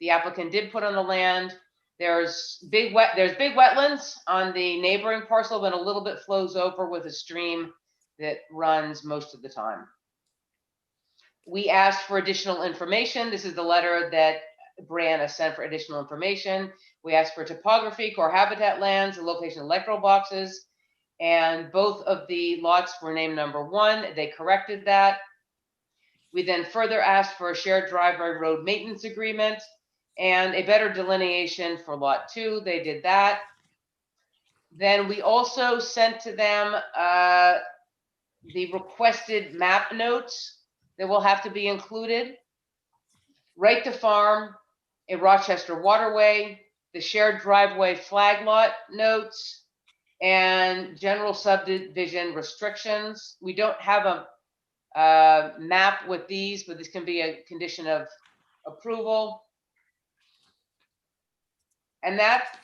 the applicant did put on the land, there's big wetlands on the neighboring parcel, but a little bit flows over with a stream that runs most of the time. We asked for additional information. This is the letter that Brianna sent for additional information. We asked for topography, core habitat lands, and location of electoral boxes. And both of the lots were named number 1. They corrected that. We then further asked for a shared driveway road maintenance agreement and a better delineation for lot 2. They did that. Then we also sent to them the requested map notes that will have to be included. Right to farm, a Rochester waterway, the shared driveway flag lot notes, and general subdivision restrictions. We don't have a map with these, but this can be a condition of approval. And that,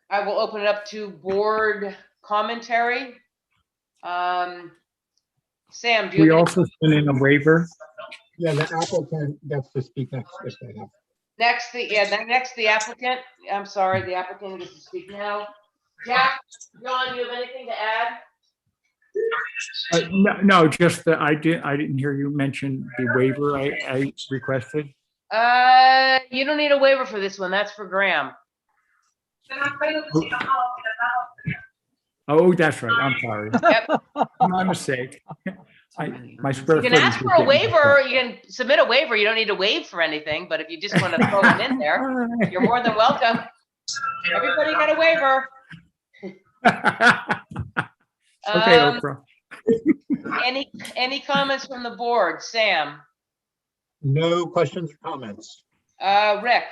I will open it up to board commentary. Sam, do you We have any- also sent in a waiver. Yeah, the applicant gets to speak next if they have. Next, the applicant. I'm sorry, the applicant gets to speak now. Jack, John, do you have anything to add? No, just that I didn't hear you mention the waiver I requested. You don't need a waiver for this one. That's for Graham. Oh, that's right. I'm sorry. Yep. My mistake. My square You can footage ask was for a getting messed waiver. up. You can submit a waiver. You don't need to waive for anything, but if you just want to throw it in there, you're more than welcome. Everybody got a waiver. Okay, Oprah. Any comments from the board? Sam? No questions or comments. Rick?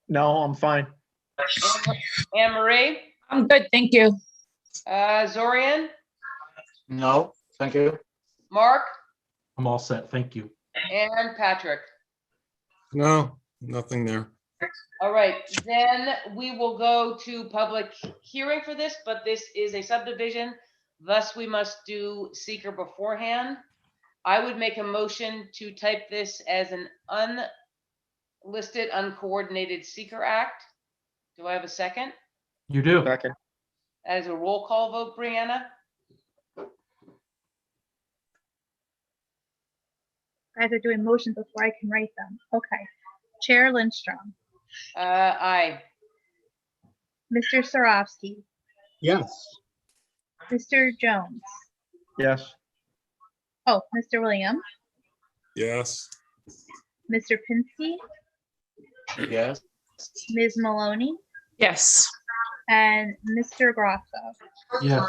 No, I'm fine. Anne Marie, I'm good, thank you. Zorian, No, thank you. Mark, I'm all set. Thank you. and Patrick. No, nothing there. All right, then we will go to public hearing for this, but this is a subdivision, thus we must do seeker beforehand. I would make a motion to type this as an unlisted, uncoordinated seeker act. Do I have a second? You do. Second. As a roll call vote, Brianna? Guys are doing motions before I can write them. Okay. Chair Lindstrom, Aye. Mr. Sarofsky, Yes. Mr. Jones. Yes. Oh, Mr. Williams, Yes. Mr. Pinsky, Yes. Ms. Maloney, Yes. and Mr. Grasso. Yes.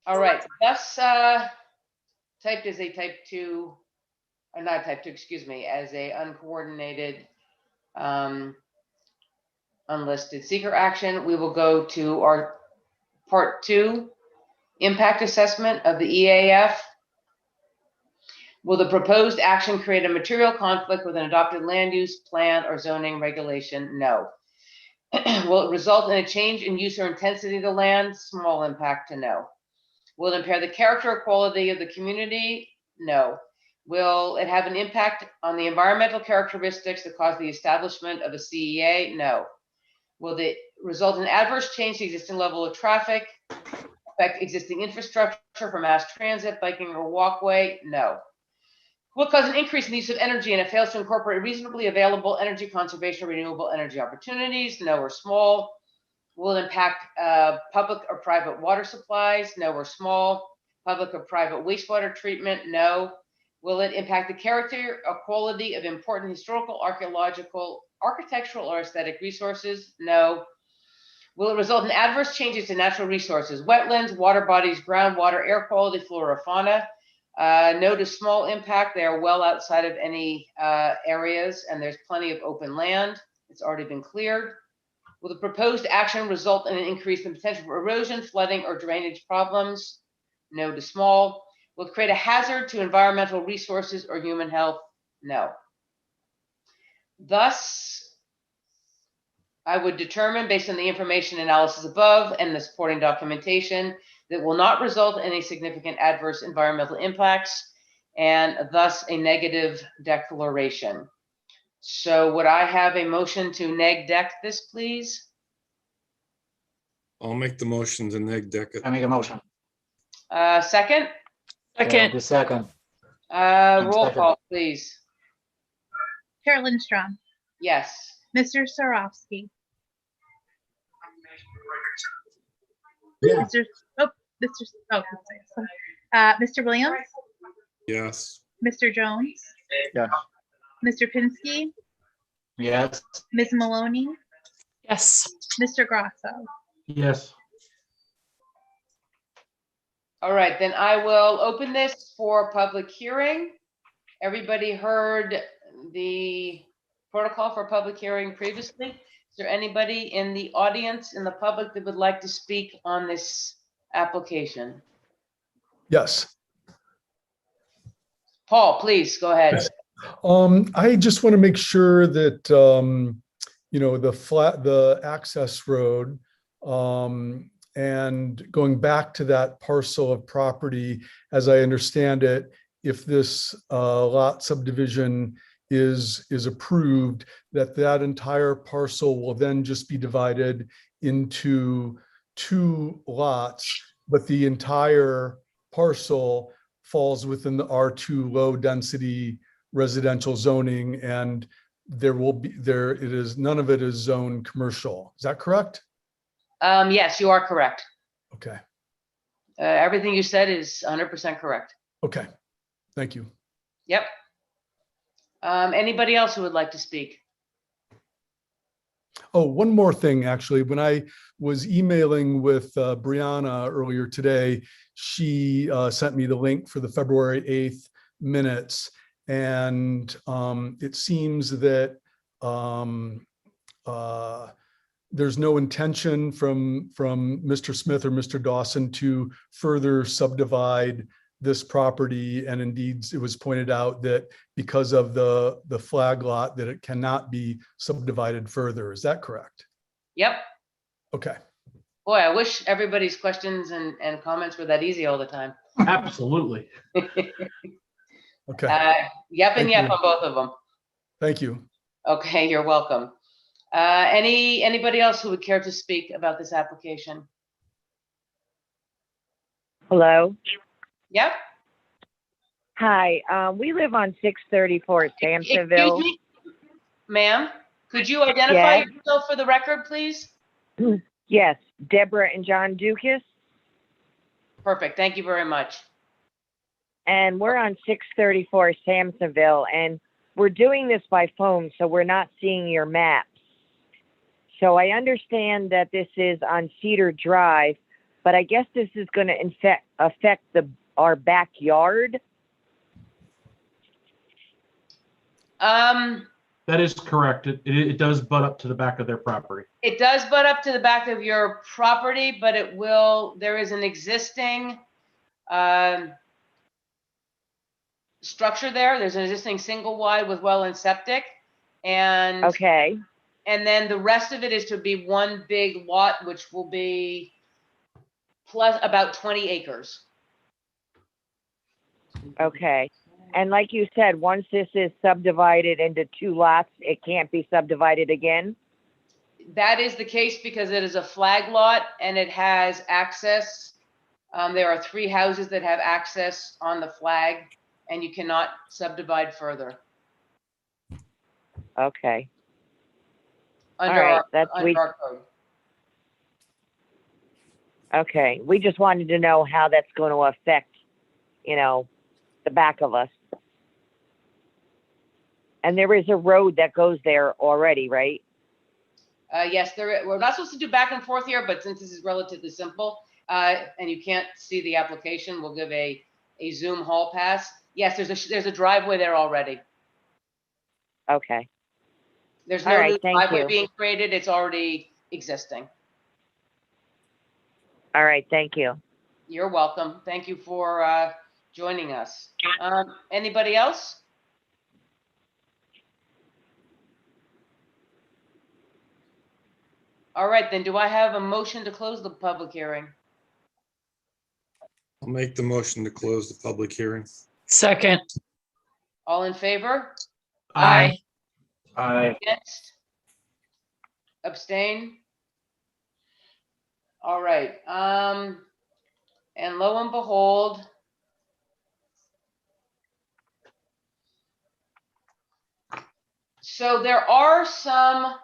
All right, thus typed as a type 2, or not type 2, excuse me, as a uncoordinated, unlisted seeker action. We will go to our part 2, impact assessment of the EAF. Will the proposed action create a material conflict with an adopted land use plan or zoning regulation? No. Will it result in a change in use or intensity of the land? Small impact to no. Will it impair the character or quality of the community? No. Will it have an impact on the environmental characteristics that cause the establishment of a CEA? No. Will it result in adverse change to existing level of traffic, affect existing infrastructure for mass transit, biking, or walkway? No. Will it cause an increase in the use of energy and it fails to incorporate reasonably available energy conservation or renewable energy opportunities? No or small. Will it impact public or private water supplies? No or small. Public or private wastewater treatment? No. Will it impact the character or quality of important historical, archaeological, architectural, or aesthetic resources? No. Will it result in adverse changes to natural resources, wetlands, water bodies, groundwater, air quality, flora, fauna? No to small impact. They are well outside of any areas, and there's plenty of open land. It's already been cleared. Will the proposed action result in an increase in potential for erosion, flooding, or drainage problems? No to small. Will it create a hazard to environmental resources or human health? No. Thus, I would determine, based on the information analysis above and the supporting documentation, that will not result in any significant adverse environmental impacts, and thus a negative declaration. So would I have a motion to neg deck this, please? I'll make the motion to neg deck it. I make a motion. Second? Second. The second. Roll Second. call, please. Chair Lindstrom, Yes. Mr. Sarofsky, Yeah. Mr. Williams, Yes. Mr. Jones, Yes. Mr. Pinsky, Yes. Ms. Maloney, Yes. Mr. Grasso. Yes. All right, then I will open this for public hearing. Everybody heard the protocol for public hearing previously. Is there anybody in the audience, in the public, that would like to speak on this application? Yes. Paul, please, go ahead. Yes. I just want to make sure that, the access road, and going back to that parcel of property, as I understand it, if this lot subdivision is approved, that entire parcel will then just be divided into 2 lots, but the entire parcel falls within the R2 low density residential zoning, and none of it is zoned commercial. Is that correct? Yes, you are correct. Okay. Everything you said is 100% correct. Okay. Thank you. Yep. Anybody else who would like to speak? Oh, one more thing, actually. When I was emailing with Brianna earlier today, she sent me the link for the February 8th minutes. And it seems that there's no intention from Mr. Smith or Mr. Dawson to further subdivide this property. And indeed, it was pointed out that because of the flag lot, that it cannot be subdivided further. Is that correct? Yep. Okay. Boy, I wish everybody's questions and comments were that easy all the time. Absolutely. Okay. Yep and Thank yep you. on both of them. Thank you. Okay, you're welcome. Anybody else who would care to speak about this application? Hello. Yep. Hi. We live on 634 Excuse Sampsonville. me, ma'am, could you identify Yes. yourself for the record, please? Yes, Deborah and John Dukas. Perfect. Thank you very much. And we're on 634 Sampsonville, and we're doing this by phone, so we're not seeing your maps. So I understand that this is on Cedar Drive, but I guess this is going to affect our backyard. That is correct. It does butt up to the back of their property. It does butt up to the back of your property, but there is an existing structure there. There's an existing single wide with well and septic. And Okay. And then the rest of it is to be one big lot, which will be plus about 20 acres. Okay. And like you said, once this is subdivided into 2 lots, it can't be subdivided again? That is the case because it is a flag lot and it has access. There are 3 houses that have access on the flag, and you cannot subdivide further. Okay. Under All right, our code. Okay. We just wanted to know how that's going to affect, the back of us. And there is a road that goes there already, right? Yes, we're not supposed to do back and forth here, but since this is relatively simple, and you can't see the application, we'll give a Zoom hall pass. Yes, there's a driveway there already. Okay. There's All no right, new thank driveway you. being created. It's already existing. All right. Thank you. You're welcome. Thank you for joining us. Anybody else? All right, then do I have a motion to close the public hearing? I'll make the motion to close the public hearing. Second. All in favor? Aye. Aye. Against? Abstain? All right, and lo and behold, so there are some,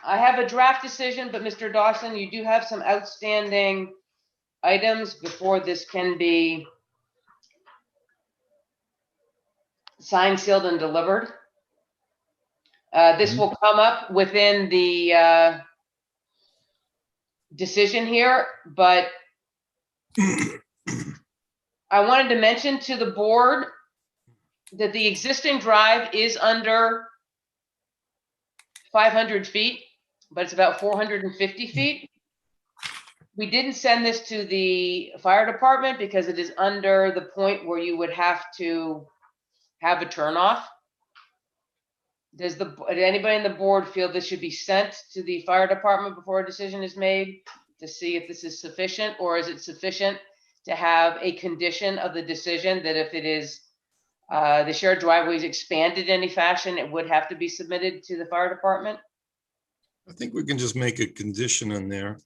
I have a draft decision, but Mr. Dawson, you do have some outstanding items before this can be signed, sealed, and delivered. This will come up within the decision here, but I wanted to mention to the board that the existing drive is under 500 feet, but it's about 450 feet. We didn't send this to the fire department because it is under the point where you would have to have a turnoff. Does anybody in the board feel this should be sent to the fire department before a decision is made to see if this is sufficient, or is it sufficient to have a condition of the decision that if it is the shared driveway is expanded in any fashion, it would have to be submitted to the fire department? I think we can just make a condition in there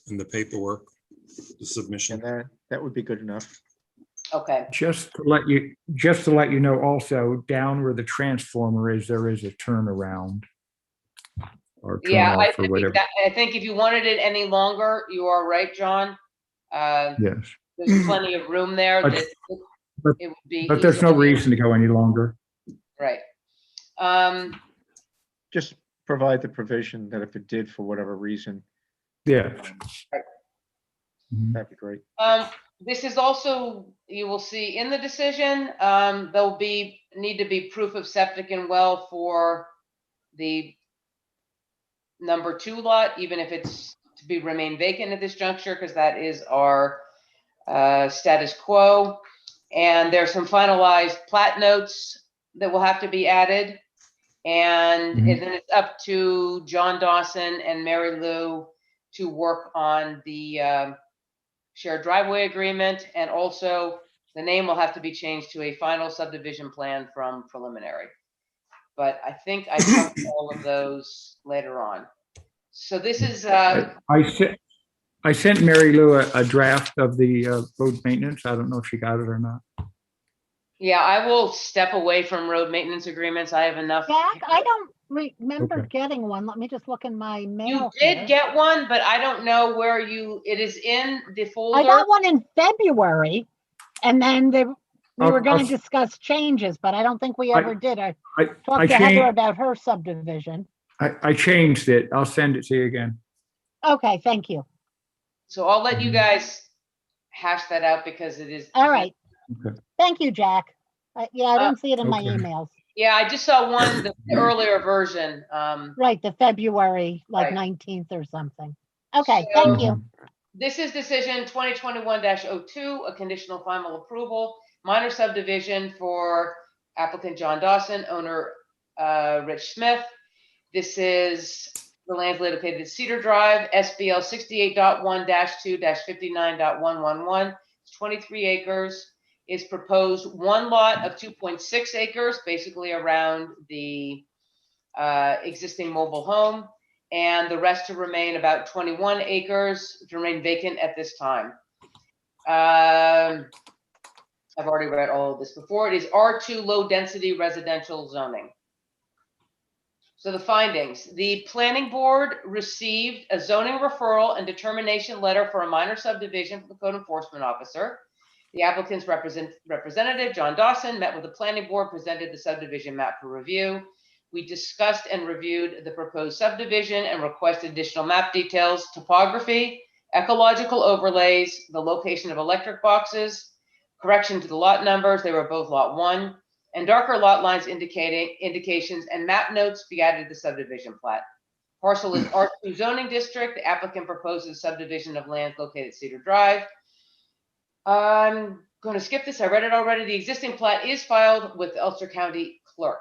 in the paperwork, the submission. And that would be good enough. Okay. Just to let you know also, down where the transformer is, there is a turnaround. Or Yeah, I turnoff or whatever. think if you wanted it any longer, you are right, John. Yes. There's plenty of room there. But- That But, it would be. but there's no easily- reason to go any longer. Right. Just provide the provision that if it did for whatever reason, Yeah. that'd be great. This is also, you will see in the decision, there'll need to be proof of septic and well for the number 2 lot, even if it's to remain vacant at this juncture, because that is our status quo. And there's some finalized plat notes that will have to be added. And then it's up to John Dawson and Mary Lou to work on the shared driveway agreement. And also the name will have to be changed to a final subdivision plan from preliminary. But I think I covered all of those later on. So this is, I sent Mary Lou a draft of the road maintenance. I don't know if she got it or not. yeah, I will step away from road maintenance agreements. I have enough. Jack, I don't remember Okay. getting one. Let me just look in my You mail. did here. get one, but I don't know where it is in the folder. I got one in February, and then we were going I'll- to discuss changes, but I don't think we ever did. I I talked to Heather changed, about her subdivision. I changed it. I'll send it to you again. Okay, thank you. So I'll let you guys hash that out because it is. All right. Okay. Thank you, Jack. Yeah, I didn't see it in my okay. emails. Yeah, I just saw one, the earlier version. Right, the February, like Right. 19th or something. Okay, So- thank you. This is decision 2021-02, a conditional final approval, minor subdivision for applicant John Dawson, owner Rich Smith. This is the land located at Cedar Drive, SBL 68.1-2-59.111. It's 23 acres. Is proposed one lot of 2.6 acres, basically around the existing mobile home, and the rest to remain about 21 acres to remain vacant at this time. I've already read all of this before. It is R2 low density residential zoning. So the findings, the planning board received a zoning referral and determination letter for a minor subdivision from the code enforcement officer. The applicant's representative, John Dawson, met with the planning board, presented the subdivision map for review. We discussed and reviewed the proposed subdivision and requested additional map details, topography, ecological overlays, the location of electric boxes, correction to the lot numbers, they were both lot 1, and darker lot lines indications and map notes be added to the subdivision plat. Parcel is R2 zoning district. The applicant proposes subdivision of land located at Cedar Drive. I'm going to skip this. I read it already. The existing plat is filed with the Ulster County Clerk.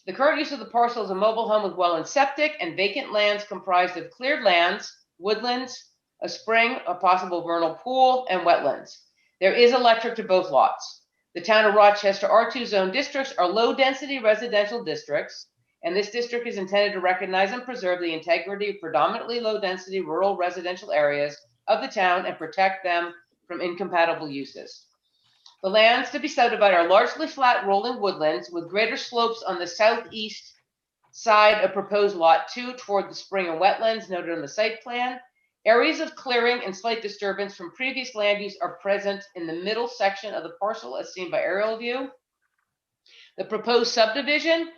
The current use of the parcel is a mobile home with well and septic and vacant lands comprised of cleared lands, woodlands, a spring, a possible vernal pool, and wetlands. There is electric to both lots. The town of Rochester R2 zone districts are low-density residential districts, and this district is intended to recognize and preserve the integrity of predominantly low-density rural residential areas of the town and protect them from incompatible uses. The lands to be subdivided are largely flat rolling woodlands with greater slopes on the southeast side of proposed lot 2 toward the spring and wetlands noted on the site plan. Areas of clearing and slight disturbance from previous land use are present in the middle section of the parcel as seen by aerial view. The proposed subdivision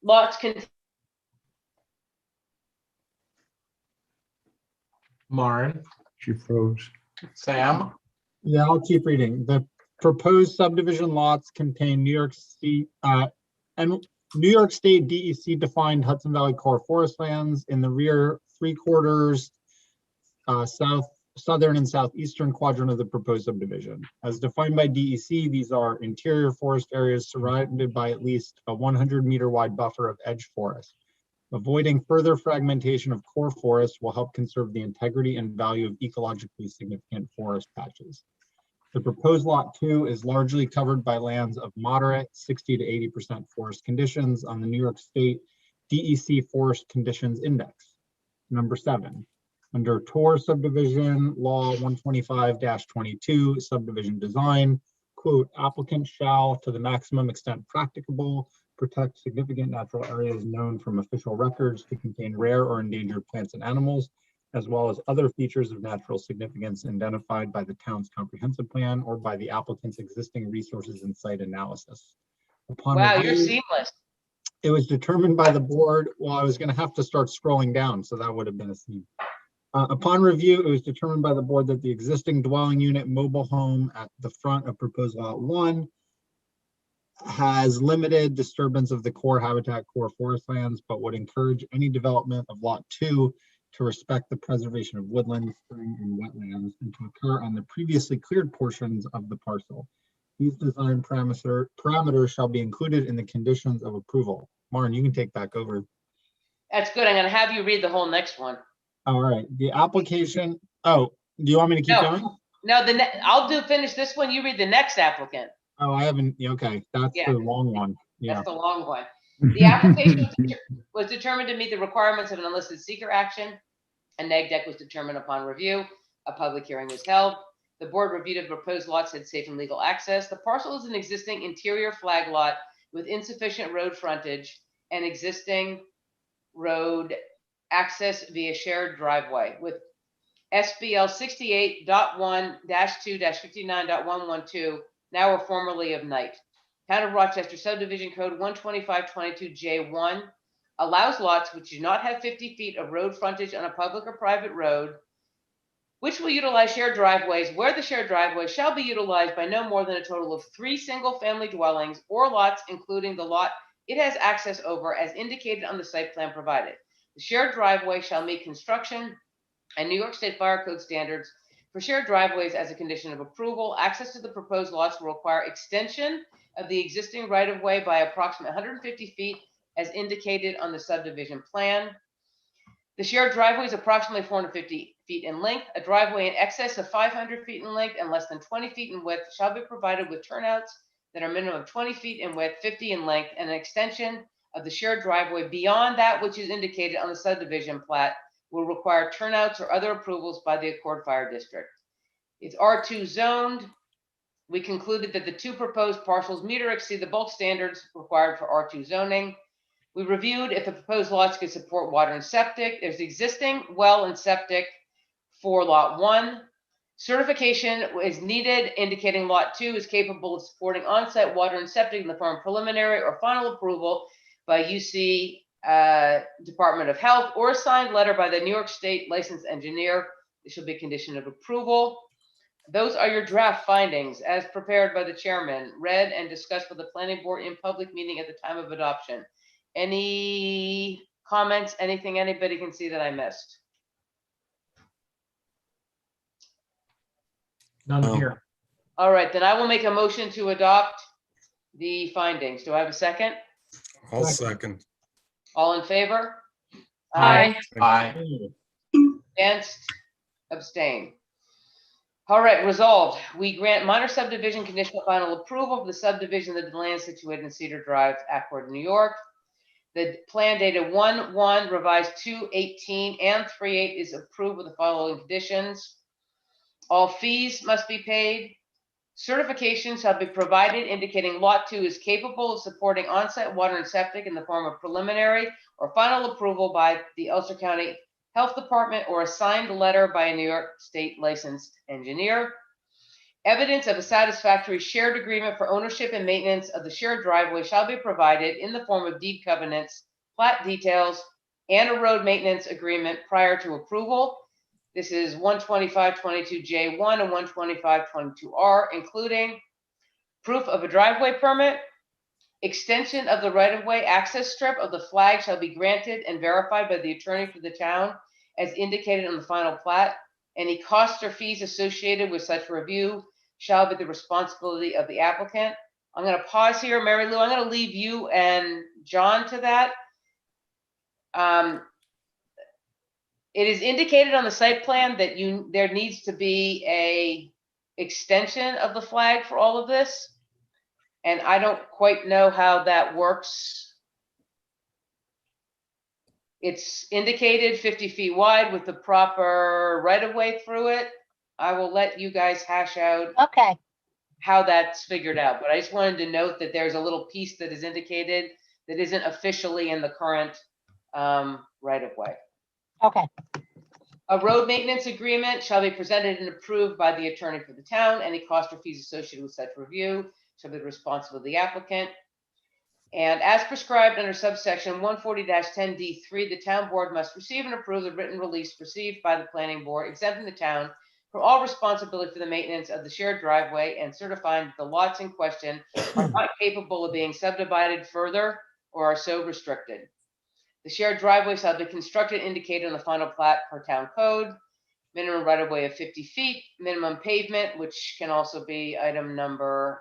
lots can. Maren, She froze. Sam? Yeah, I'll keep reading. The proposed subdivision lots contain New York State DEC defined Hudson Valley Core Forest lands in the rear 3/4 southern and southeastern quadrant of the proposed subdivision. As defined by DEC, these are interior forest areas surrounded by at least a 100-meter wide buffer of edge forest. Avoiding further fragmentation of core forest will help conserve the integrity and value of ecologically significant forest patches. The proposed lot 2 is largely covered by lands of moderate 60 to 80% forest conditions on the New York State DEC Forest Conditions Index. Number 7, under TOR subdivision law 125-22 subdivision design, quote, applicant shall, to the maximum extent practicable, protect significant natural areas known from official records to contain rare or endangered plants and animals, as well as other features of natural significance identified by the town's comprehensive plan or by the applicant's existing resources and site analysis. Upon Wow, review, you're seamless. it was determined by the board. Well, I was going to have to start scrolling down, so that would have been a scene. Upon review, it was determined by the board that the existing dwelling unit mobile home at the front of proposed lot 1 has limited disturbance of the core habitat, core forest lands, but would encourage any development of lot 2 to respect the preservation of woodlands, spring, and wetlands, and to occur on the previously cleared portions of the parcel. These design parameters shall be included in the conditions of approval. Maren, you can take back over. That's good. I'm gonna have you read the whole next one. All right, the application. Oh, do you want me to keep No. going? No, I'll finish this one. You read the next applicant. Oh, I haven't. Okay, that's Yeah. the long one. Yeah. That's the long one. The application was determined to meet the requirements of an unlisted seeker action. A neg deck was determined upon review. A public hearing was held. The board reviewed the proposed lots had safe and legal access. The parcel is an existing interior flag lot with insufficient road frontage and existing road access via shared driveway with SBL 68.1-2-59.112, now or formerly of Knight. Town of Rochester subdivision code 12522J1 allows lots which do not have 50 feet of road frontage on a public or private road, which will utilize shared driveways, where the shared driveway shall be utilized by no more than a total of 3 single-family dwellings or lots, including the lot it has access over as indicated on the site plan provided. The shared driveway shall meet construction and New York State Fire Code standards for shared driveways as a condition of approval. Access to the proposed lots will require extension of the existing right-of-way by approximately 150 feet as indicated on the subdivision plan. The shared driveway is approximately 450 feet in length. A driveway in excess of 500 feet in length and less than 20 feet in width shall be provided with turnouts that are minimum of 20 feet in width, 50 in length, and an extension of the shared driveway beyond that which is indicated on the subdivision plat will require turnouts or other approvals by the Accord Fire District. It's R2 zoned. We concluded that the 2 proposed parcels meet or exceed the bulk standards required for R2 zoning. We reviewed if the proposed lots could support water and septic. There's existing well and septic for lot 1. Certification is needed indicating lot 2 is capable of supporting on-site water and septic in the form of preliminary or final approval by UC Department of Health or a signed letter by the New York State licensed engineer. This will be a condition of approval. Those are your draft findings as prepared by the chairman, read and discussed with the planning board in public meeting at the time of adoption. Any comments, anything anybody can see that I missed? None here. All right, then I will make a motion to adopt the findings. Do I have a second? I'll second. All in favor? Aye. Aye. Against? Abstain. All right, resolved. We grant minor subdivision conditional final approval of the subdivision of the land situated in Cedar Drive, Accord, New York. The plan dated 1/1 revised 2/18 and 3/8 is approved with the following conditions. All fees must be paid. Certification shall be provided indicating lot 2 is capable of supporting on-site water and septic in the form of preliminary or final approval by the Ulster County Health Department or a signed letter by a New York State licensed engineer. Evidence of a satisfactory shared agreement for ownership and maintenance of the shared driveway shall be provided in the form of deed covenants, plat details, and a road maintenance agreement prior to approval. This is 12522J1 and 12522R, including proof of a driveway permit, extension of the right-of-way access strip of the flag shall be granted and verified by the attorney for the town as indicated on the final plat. Any costs or fees associated with such review shall be the responsibility of the applicant. I'm going to pause here, Mary Lou. I'm going to leave you and John to that. It is indicated on the site plan that there needs to be a extension of the flag for all of this. And I don't quite know how that works. It's indicated 50 feet wide with the proper right-of-way through it. I will let you guys hash out how that's figured out. But I just wanted to note that there's a little piece that is indicated that isn't officially in the current right-of-way. Okay. A road maintenance agreement shall be presented and approved by the attorney for the town. Any cost or fees associated with such review shall be the responsibility of the applicant. And as prescribed under subsection 140-10D3, the town board must receive and approve the written release received by the planning board, exempting the town from all responsibility for the maintenance of the shared driveway and certifying that the lots in question are not capable of being subdivided further or are so restricted. The shared driveway shall be constructed indicated on the final plat per town code. Minimum right-of-way of 50 feet, minimum pavement, which can also be item number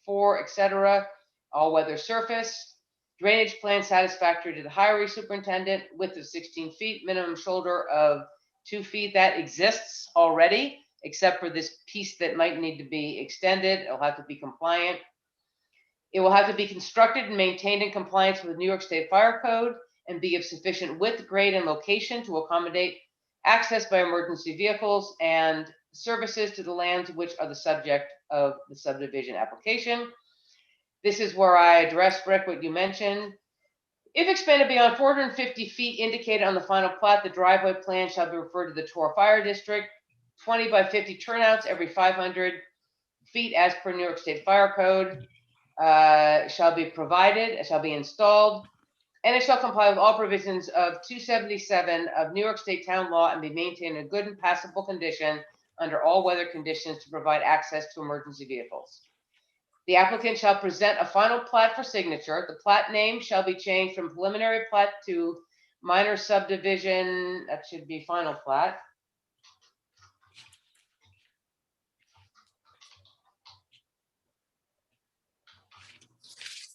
4, etc. All-weather surface. Drainage plan satisfactory to the highway superintendent, width of 16 feet, minimum shoulder of 2 feet. That exists already, except for this piece that might need to be extended. It'll have to be compliant. It will have to be constructed and maintained in compliance with New York State Fire Code and be of sufficient width, grade, and location to accommodate access by emergency vehicles and services to the lands which are the subject of the subdivision application. This is where I addressed, Rick, what you mentioned. If expanded beyond 450 feet indicated on the final plat, the driveway plan shall be referred to the Tor Fire District. 20 by 50 turnouts every 500 feet as per New York State Fire Code shall be provided, shall be installed, and it shall comply with all provisions of 277 of New York State Town Law and be maintained in good and passable condition under all weather conditions to provide access to emergency vehicles. The applicant shall present a final plat for signature. The plat name shall be changed from preliminary plat to minor subdivision. That should be final plat.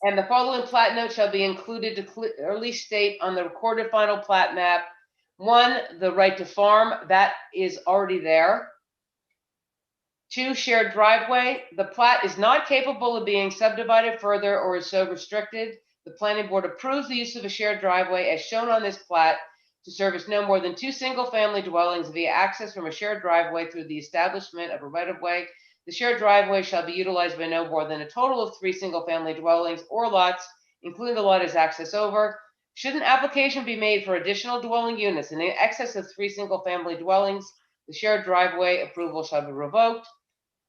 And the following plat note shall be included to clearly state on the recorded final plat map, 1, the right to farm, that is already there. 2, shared driveway. The plat is not capable of being subdivided further or is so restricted. The planning board approves the use of a shared driveway as shown on this plat to service no more than 2 single-family dwellings via access from a shared driveway through the establishment of a right-of-way. The shared driveway shall be utilized by no more than a total of 3 single-family dwellings or lots, including the lot as access over. Should an application be made for additional dwelling units in excess of 3 single-family dwellings, the shared driveway approval shall be revoked.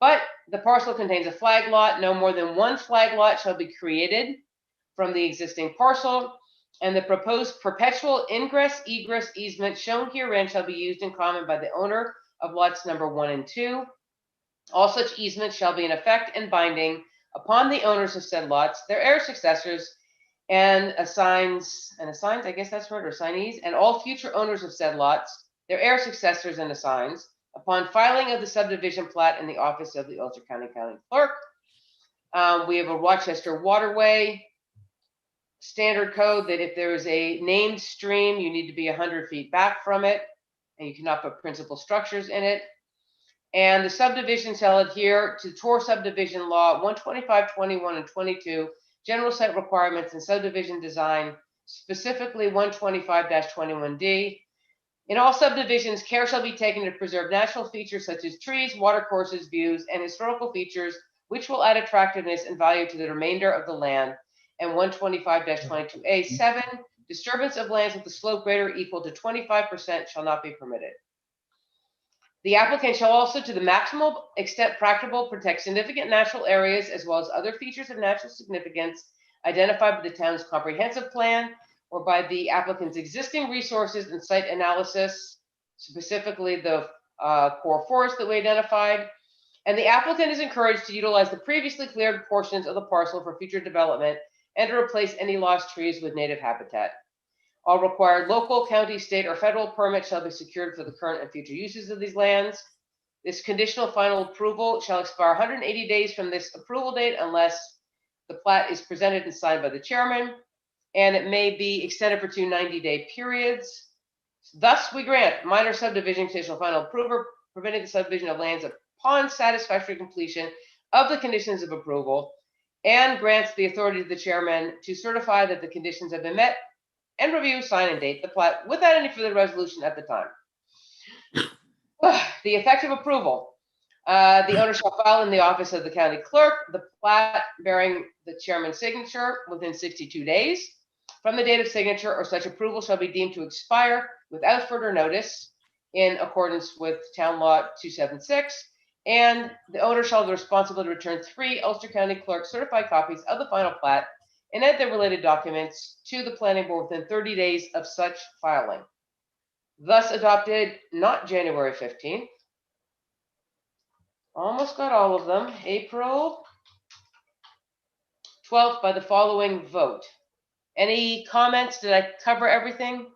But the parcel contains a flag lot. No more than 1 flag lot shall be created from the existing parcel, and the proposed perpetual ingress egress easement shown herein shall be used in common by the owner of lots number 1 and 2. All such easements shall be in effect and binding upon the owners of said lots, their heir successors, and assigns, I guess that's right, or assignees, and all future owners of said lots, their heir successors and assigns, upon filing of the subdivision plat in the office of the Ulster County Clerk. We have a Rochester Waterway standard code that if there is a named stream, you need to be 100 feet back from it, and you cannot put principal structures in it. And the subdivision shall adhere to Tor subdivision law 125, 21, and 22, general site requirements and subdivision design, specifically 125-21D. In all subdivisions, care shall be taken to preserve natural features such as trees, watercourses, views, and historical features, which will add attractiveness and value to the remainder of the land. And 125-22A7, disturbance of lands with a slope greater or equal to 25% shall not be permitted. The applicant shall also, to the maximum extent practicable, protect significant natural areas as well as other features of natural significance identified by the town's comprehensive plan or by the applicant's existing resources and site analysis, specifically the core forest that we identified. And the applicant is encouraged to utilize the previously cleared portions of the parcel for future development and to replace any lost trees with native habitat. All required local, county, state, or federal permits shall be secured for the current and future uses of these lands. This conditional final approval shall expire 180 days from this approval date unless the plat is presented and signed by the chairman, and it may be extended for 2 90-day periods. Thus, we grant minor subdivision conditional final approval, preventing the subdivision of lands upon satisfactory completion of the conditions of approval, and grants the authority to the chairman to certify that the conditions have been met and review, sign, and date the plat without any further resolution at the time. The effective approval. The owner shall file in the office of the county clerk the plat bearing the chairman's signature within 62 days from the date of signature, or such approval shall be deemed to expire without further notice in accordance with Town Law 276. And the owner shall be responsible to return 3 Ulster County Clerk certified copies of the final plat and add the related documents to the planning board within 30 days of such filing. Thus adopted, not January 15th. Almost got all of them. April 12th by the following vote. Any comments? Did I cover everything?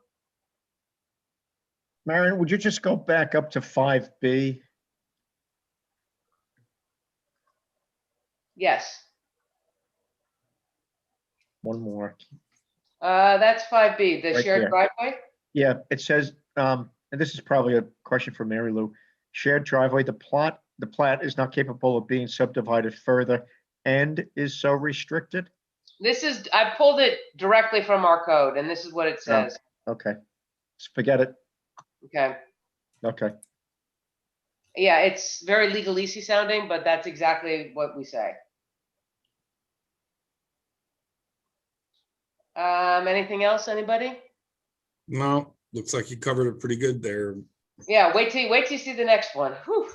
Marion, would you just go back up to 5B? Yes. One more. That's 5B, the Right shared there. driveway. Yeah, it says, and this is probably a question for Mary Lou. Shared driveway, the plat is not capable of being subdivided further and is so restricted? This is, I pulled it directly from our code, and this is what it says. Okay, forget it. Okay. Okay, Yeah, it's very legalese sounding, but that's exactly what we say. Anything else, anybody? No, looks like you covered it pretty good there. Yeah, wait till you see the next one. Whew.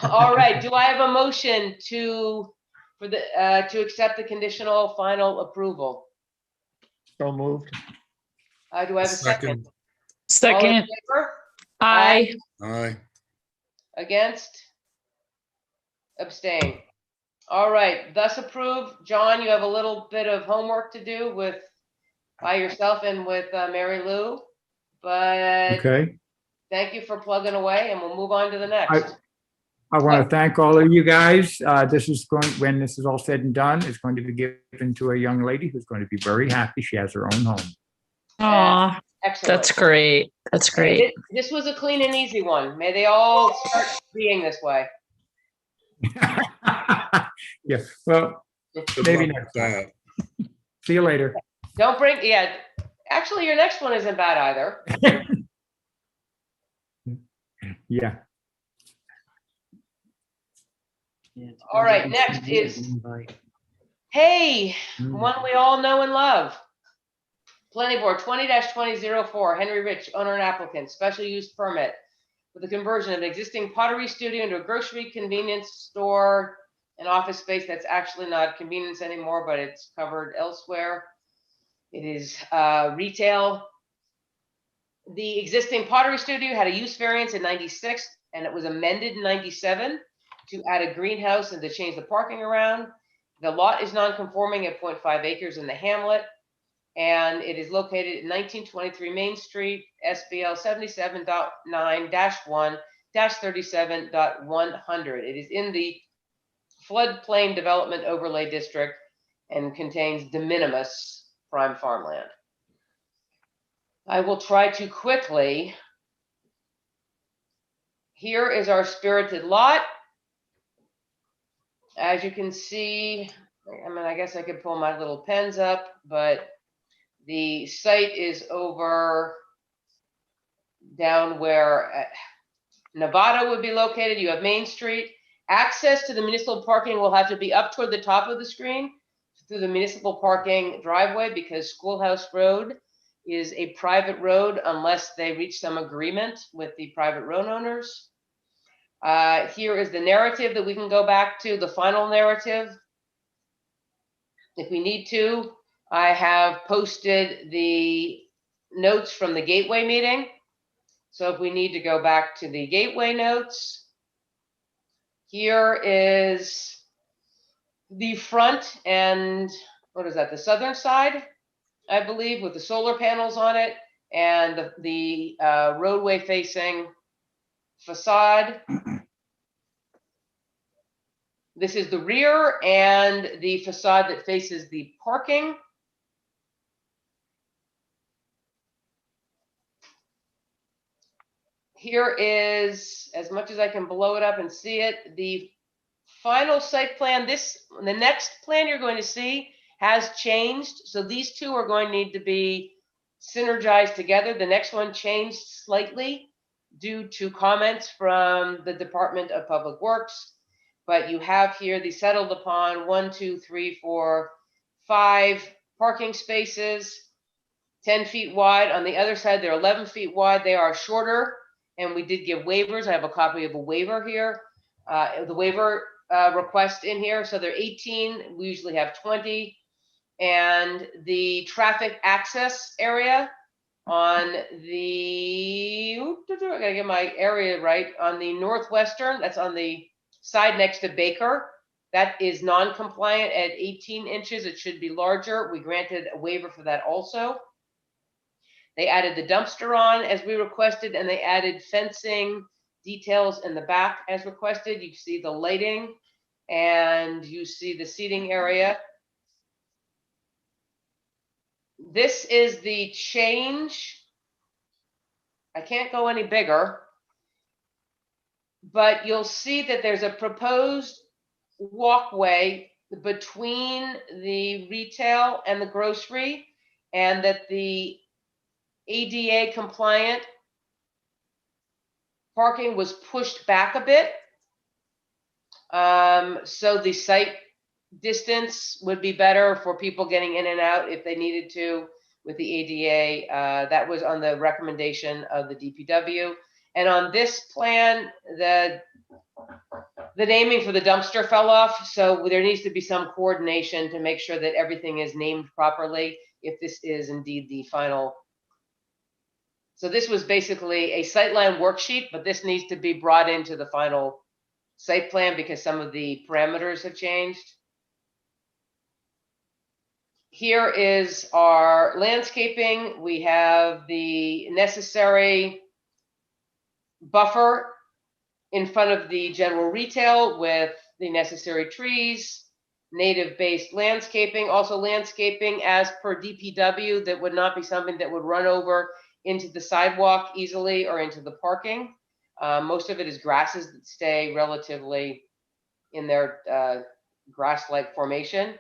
All right, do I have a motion to accept the conditional final approval? so moved. Do I have a second? All in Second. favor? Aye. Aye. Against? Abstain. All right, thus approved. John, you have a little bit of homework to do by yourself and with Mary Lou, but Okay. thank you for plugging away, and we'll move on to the next. I want to thank all of you guys. This is going, when this is all said and done, it's going to be given to a young lady who's going to be very happy. She has her own home. Aw, Excellent. that's great. That's great. This was a clean and easy one. May they all start being this way. Yeah, well, Good maybe luck next with time. that. See you later. Don't bring, yeah, actually, your next one isn't bad either. Yeah. All right, next is, hey, one we all know and love. Planning Board 20-2004, Henry Rich, owner and applicant, special use permit with the conversion of an existing pottery studio into a grocery, convenience store, and office space that's actually not convenience anymore, but it's covered elsewhere. It is retail. The existing pottery studio had a use variance in 96, and it was amended in 97 to add a greenhouse and to change the parking around. The lot is non-conforming at 0.5 acres in the hamlet, and it is located at 1923 Main Street, SBL 77.9-1-37.100. It is in the floodplain development overlay district and contains de minimis prime farmland. I will try to quickly. Here is our spirited lot. As you can see, I mean, I guess I could pull my little pens up, but the site is over down where Nevada would be located. You have Main Street. Access to the municipal parking will have to be up toward the top of the screen through the municipal parking driveway, because Schoolhouse Road is a private road unless they reach some agreement with the private road owners. Here is the narrative that we can go back to, the final narrative. If we need to, I have posted the notes from the Gateway meeting. So if we need to go back to the Gateway notes, here is the front and what is that? The southern side, I believe, with the solar panels on it and the roadway facing facade. This is the rear and the facade that faces the parking. Here is, as much as I can blow it up and see it, the final site plan. The next plan you're going to see has changed. So these two are going to need to be synergized together. The next one changed slightly due to comments from the Department of Public Works. But you have here the settled upon 1, 2, 3, 4, 5 parking spaces, 10 feet wide. On the other side, they're 11 feet wide. They are shorter, and we did give waivers. I have a copy of a waiver here. The waiver requests in here. So they're 18, we usually have 20. And the traffic access area on the, I gotta get my area right, on the northwestern, that's on the side next to Baker. That is non-compliant at 18 inches. It should be larger. We granted a waiver for that also. They added the dumpster on as we requested, and they added fencing details in the back as requested. You see the lighting and you see the seating area. This is the change. I can't go any bigger, but you'll see that there's a proposed walkway between the retail and the grocery, and that the ADA compliant parking was pushed back a bit. So the site distance would be better for people getting in and out if they needed to with the ADA. That was on the recommendation of the DPW. And on this plan, the naming for the dumpster fell off, so there needs to be some coordination to make sure that everything is named properly if this is indeed the final. So this was basically a sightline worksheet, but this needs to be brought into the final site plan because some of the parameters have changed. Here is our landscaping. We have the necessary buffer in front of the general retail with the necessary trees, native-based landscaping, also landscaping as per DPW that would not be something that would run over into the sidewalk easily or into the parking. Most of it is grasses that stay relatively in their grass-like formation.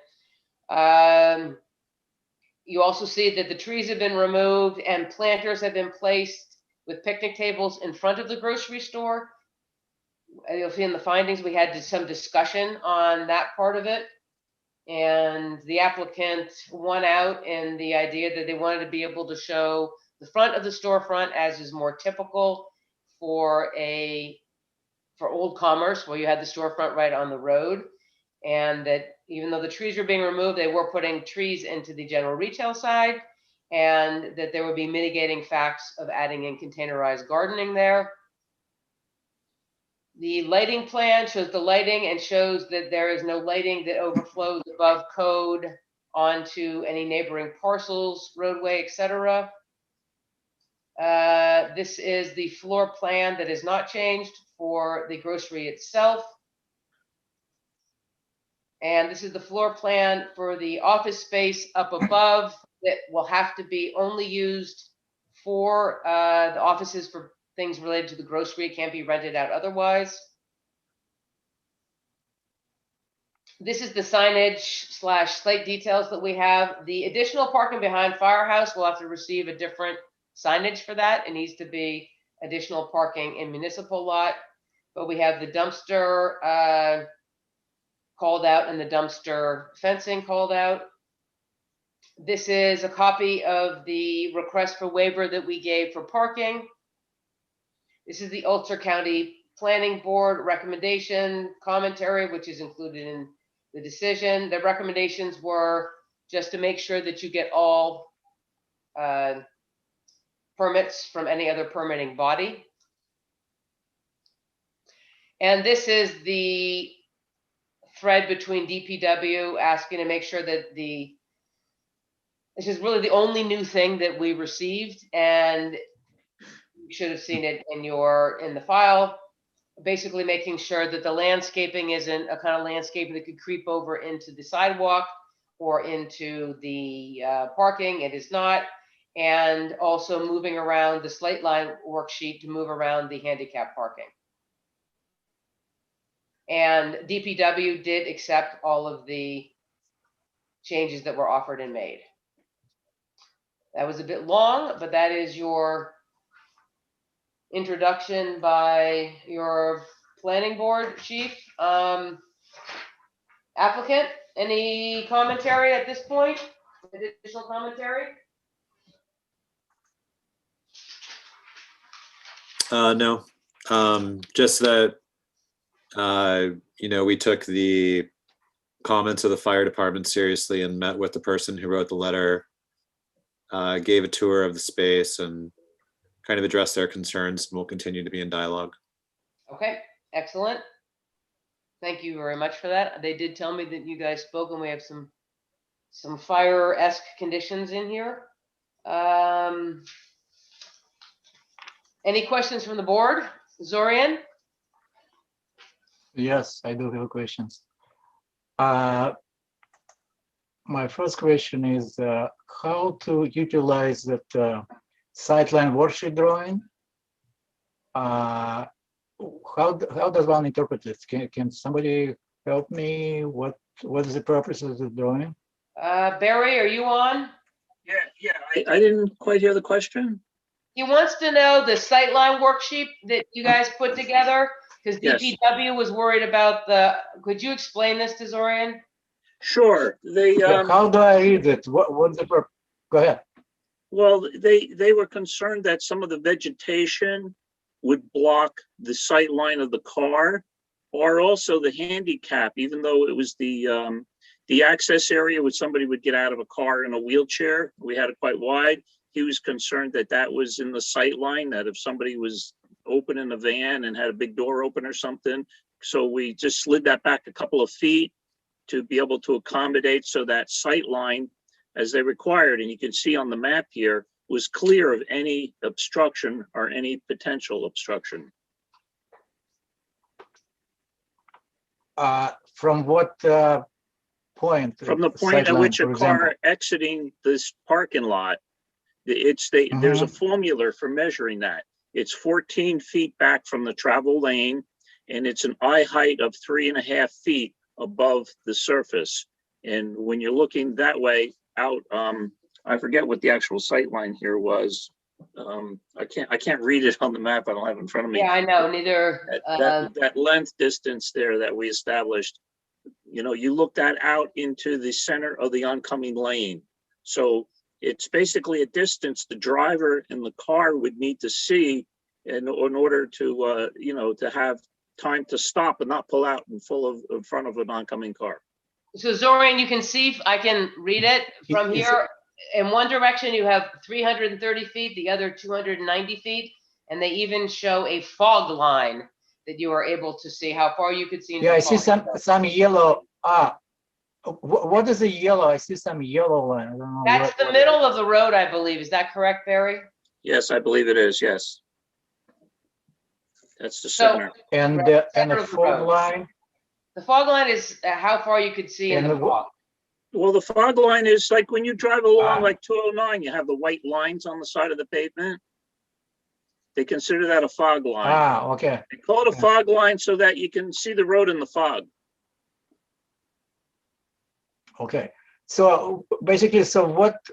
You also see that the trees have been removed and planters have been placed with picnic tables in front of the grocery store. You'll see in the findings, we had some discussion on that part of it. And the applicant won out in the idea that they wanted to be able to show the front of the storefront as is more typical for Old Commerce, where you had the storefront right on the road. And that even though the trees were being removed, they were putting trees into the general retail side, and that there would be mitigating facts of adding in containerized gardening there. The lighting plan shows the lighting and shows that there is no lighting that overflows above code onto any neighboring parcels, roadway, etc. This is the floor plan that is not changed for the grocery itself. And this is the floor plan for the office space up above that will have to be only used for the offices for things related to the grocery. It can't be rented out otherwise. This is the signage / site details that we have. The additional parking behind Firehouse will have to receive a different signage for that. It needs to be additional parking in municipal lot. But we have the dumpster called out and the dumpster fencing called out. This is a copy of the request for waiver that we gave for parking. This is the Ulster County Planning Board recommendation commentary, which is included in the decision. The recommendations were just to make sure that you get all permits from any other permitting body. And this is the thread between DPW asking to make sure that this is really the only new thing that we received, and you should have seen it in the file. Basically making sure that the landscaping isn't a kind of landscaping that could creep over into the sidewalk or into the parking. It is not. And also moving around the slate line worksheet to move around the handicap parking. And DPW did accept all of the changes that were offered and made. That was a bit long, but that is your introduction by your planning board chief. Applicant, any commentary at this point? Additional commentary? No, just that We took the comments of the fire department seriously and met with the person who wrote the letter, gave a tour of the space and kind of addressed their concerns, and we'll continue to be in dialogue. Okay, excellent. Thank you very much for that. They did tell me that you guys spoke and we have some fire-esque conditions in here. Any questions from the board? Zorian? Yes, I do have questions. My first question is how to utilize that sightline worksheet drawing. How does one interpret this? Can somebody help me? What is the purpose of the drawing? Barry, are you on? Yeah, I didn't quite hear the question. He wants to know the sightline worksheet that you guys put together, because Yes. DPW was worried about could you explain this to Zorian? Sure, How do I read it? What's the purpose? Go ahead. well, they were concerned that some of the vegetation would block the sight line of the car, or also the handicap, even though it was the access area where somebody would get out of a car in a wheelchair. We had it quite wide. He was concerned that that was in the sight line, that if somebody was opening a van and had a big door open or something. So we just slid that back a couple of feet to be able to accommodate so that sight line, as they required, and you can see on the map here, was clear of any obstruction or any potential obstruction. From what point? From the point at which a car exiting this parking lot, there's a formula for measuring that. It's 14 feet back from the travel lane, and it's an eye height of 3.5 feet above the surface. And when you're looking that way out, I forget what the actual sight line here was. I can't read it on the map. I don't have it in front of me. Yeah, I know, neither. That length distance there that we established, you look that out into the center of the oncoming lane. So it's basically a distance the driver in the car would need to see in order to, to have time to stop and not pull out in front of an oncoming car. So Zorian, you can see, I can read it from here. In one direction, you have 330 feet, the other 290 feet, and they even show a fog line that you are able to see how far you could see. Into Yeah, the I see fog. some yellow. What is the yellow? I see some yellow line. I don't know That's the middle of the road, I believe. Is that correct, Barry? Yes, I believe it is. Yes. That's the So- center. And Center a of the fog road. line. The fog line is how far you could see in the fog. Well, the fog line is like when you drive along like 209, you have the white lines on the side of the pavement. They consider that a fog line. Okay. They call it a fog line so that you can see the road in the fog. Okay. So basically,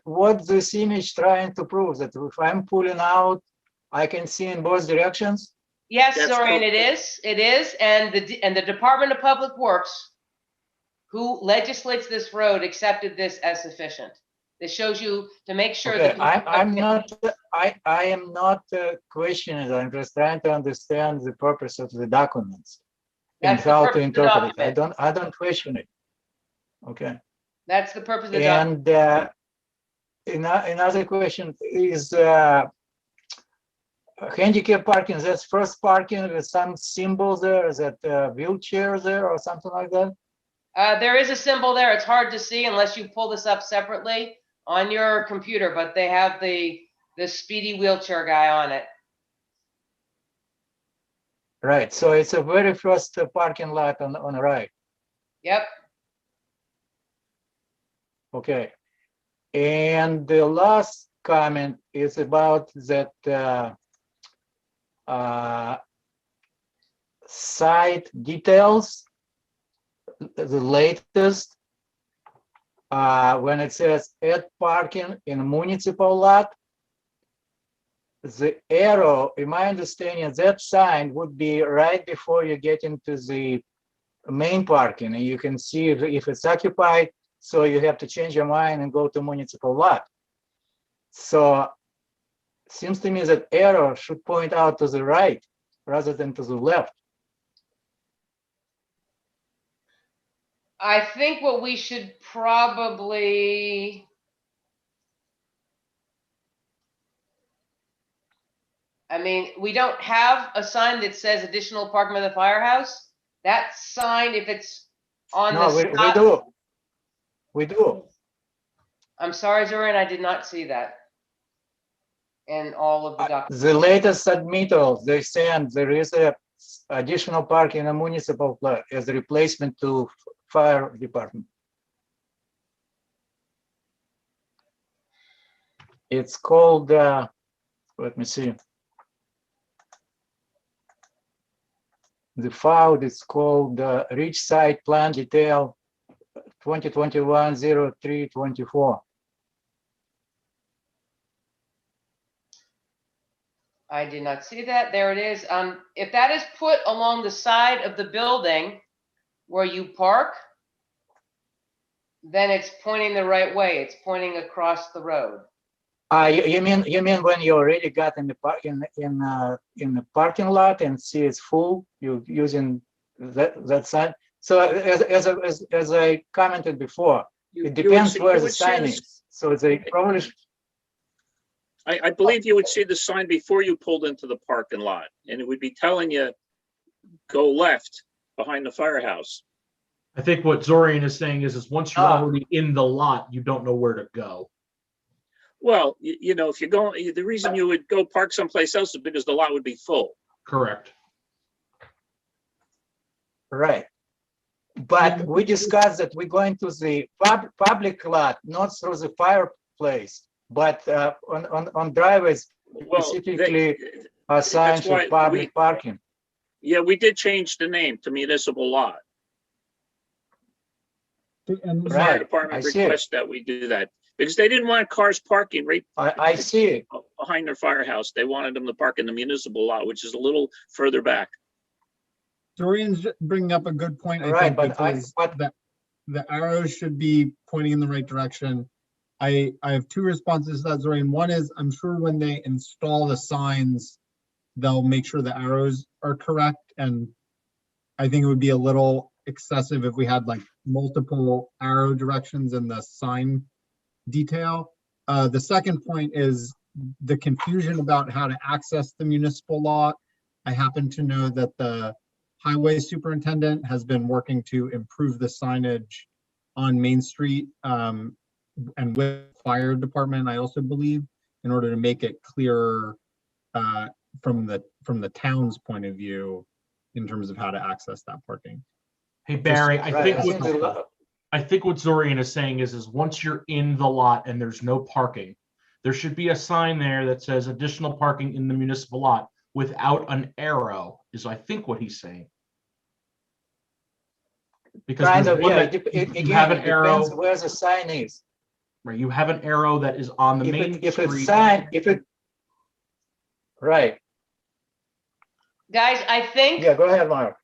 what this image trying to prove? That if I'm pulling out, I can see in both directions? Yes, That's Zorian, correct. it is, and the Department of Public Works, who legislates this road, accepted this as sufficient. This shows you to make sure Okay, that. I am not questioning it. I'm just trying to understand the purpose of the documents and That's the how purpose to of the interpret it. document. I don't question it. Okay. That's the purpose of the document. And another question is handicap parking. That's first parking with some symbol there. Is that wheelchair there or something like that? There is a symbol there. It's hard to see unless you pull this up separately on your computer, but they have the speedy wheelchair guy on it. Right. So it's a very first parking lot on the right. Yep. Okay. And the last comment is about that site details, the latest, when it says add parking in municipal lot, the arrow, in my understanding, that sign would be right before you get into the main parking, and you can see if it's occupied, so you have to change your mind and go to municipal lot. So seems to me that arrow should point out to the right rather than to the left. I think what we should probably. I mean, we don't have a sign that says additional parking by the firehouse. That sign, if it's on the No, we side. do. We do. I'm sorry, Zoran, I did not see that. In all of the documents. The latest submittals, they send, there is a additional parking in a municipal lot as a replacement to fire department. It's called, let me see. The file is called Rich Site Plan Detail 2021-03-24. I did not see that. There it is. If that is put along the side of the building where you park, then it's pointing the right way. It's pointing across the road. You mean when you already got in the parking lot and see it's full, you using that sign? So as I commented before, it depends where the sign is. So they probably. I believe you would see the sign before you pulled into the parking lot, and it would be telling you, go left behind the firehouse. I think what Zorian is saying is once you're already in the lot, you don't know where to go. Well, you know, if you're going, the reason you would go park someplace else is because the lot would be full. Correct. Right. But we discussed that we're going to the public lot, not through the fireplace, but on driveways specifically assigned to public parking. Yeah, we did change the name to municipal lot. The fire department requests that we do that because they didn't want cars parking right. I see behind their firehouse. They wanted them to park in the municipal lot, which is a little further back. Dorian's bringing up a good point. I Right, think, but because the arrows should be pointing in the right direction. I have two responses to that, Zorian. One is I'm sure when they install the signs, they'll make sure the arrows are correct. And I think it would be a little excessive if we had like multiple arrow directions in the sign detail. The second point is the confusion about how to access the municipal lot. I happen to know that the highway superintendent has been working to improve the signage on Main Street and with fire department, I also believe, in order to make it clearer from the town's point of view in terms of how to access that parking. Hey, Barry, I think what Zorian is saying is once you're in the lot and there's no parking, there should be a sign there that says additional parking in the municipal lot without an arrow, is I think what he's saying. Because kind of, yeah, you have an arrow where the sign is. Right, you have an arrow that is on the main street. If it right. Guys, I think. Yeah, go ahead, Mark.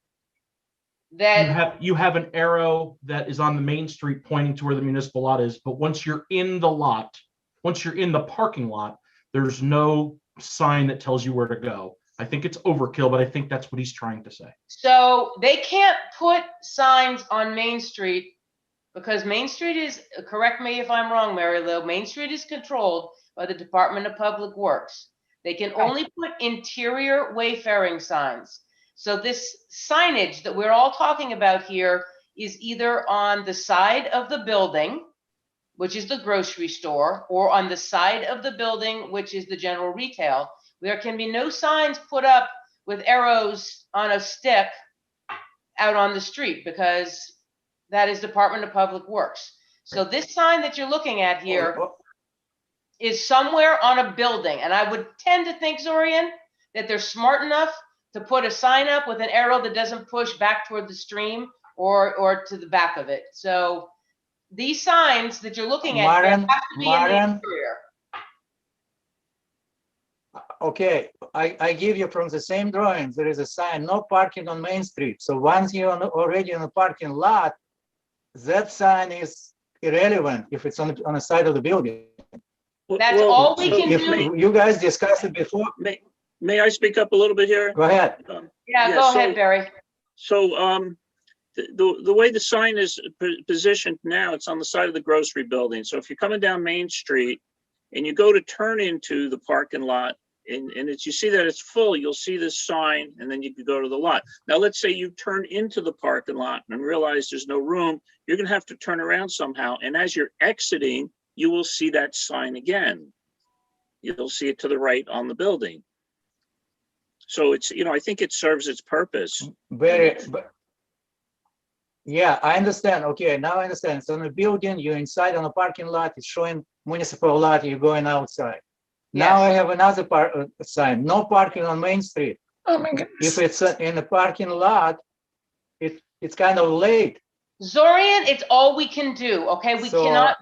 That you have an arrow that is on the main street pointing to where the municipal lot is, but once you're in the lot, once you're in the parking lot, there's no sign that tells you where to go. I think it's overkill, but I think that's what he's trying to say. So they can't put signs on Main Street because Main Street is, correct me if I'm wrong, Mary Lou, Main Street is controlled by the Department of Public Works. They can only put interior wayfaring signs. So this signage that we're all talking about here is either on the side of the building, which is the grocery store, or on the side of the building, which is the general retail. There can be no signs put up with arrows on a stick out on the street because that is Department of Public Works. So this sign that you're looking at here is somewhere on a building. And I would tend to think, Zorian, that they're smart enough to put a sign up with an arrow that doesn't push back toward the stream or to the back of it. So these signs that you're looking at here have to be in the interior. Okay, I give you from the same drawings, there is a sign, no parking on Main Street. So once you're already in the parking lot, that sign is irrelevant if it's on the side of the building. That's all we can do. You guys discussed it before. May I speak up a little bit here? Go ahead. Yeah, go ahead, Barry. So the way the sign is positioned now, it's on the side of the grocery building. So if you're coming down Main Street and you go to turn into the parking lot, and it's, you see that it's full, you'll see this sign, and then you could go to the lot. Now, let's say you turn into the parking lot and realize there's no room, you're gonna have to turn around somehow. And as you're exiting, you will see that sign again. You'll see it to the right on the building. So it's, I think it serves its purpose. Yeah, I understand. Okay, now I understand. So in the building, you're inside on a parking lot, it's showing municipal lot, you're going outside. Now I have another sign, no parking on Main Street. Oh my goodness. If it's in the parking lot, it's kind of late. Zorian, it's all we can do, okay? We So- cannot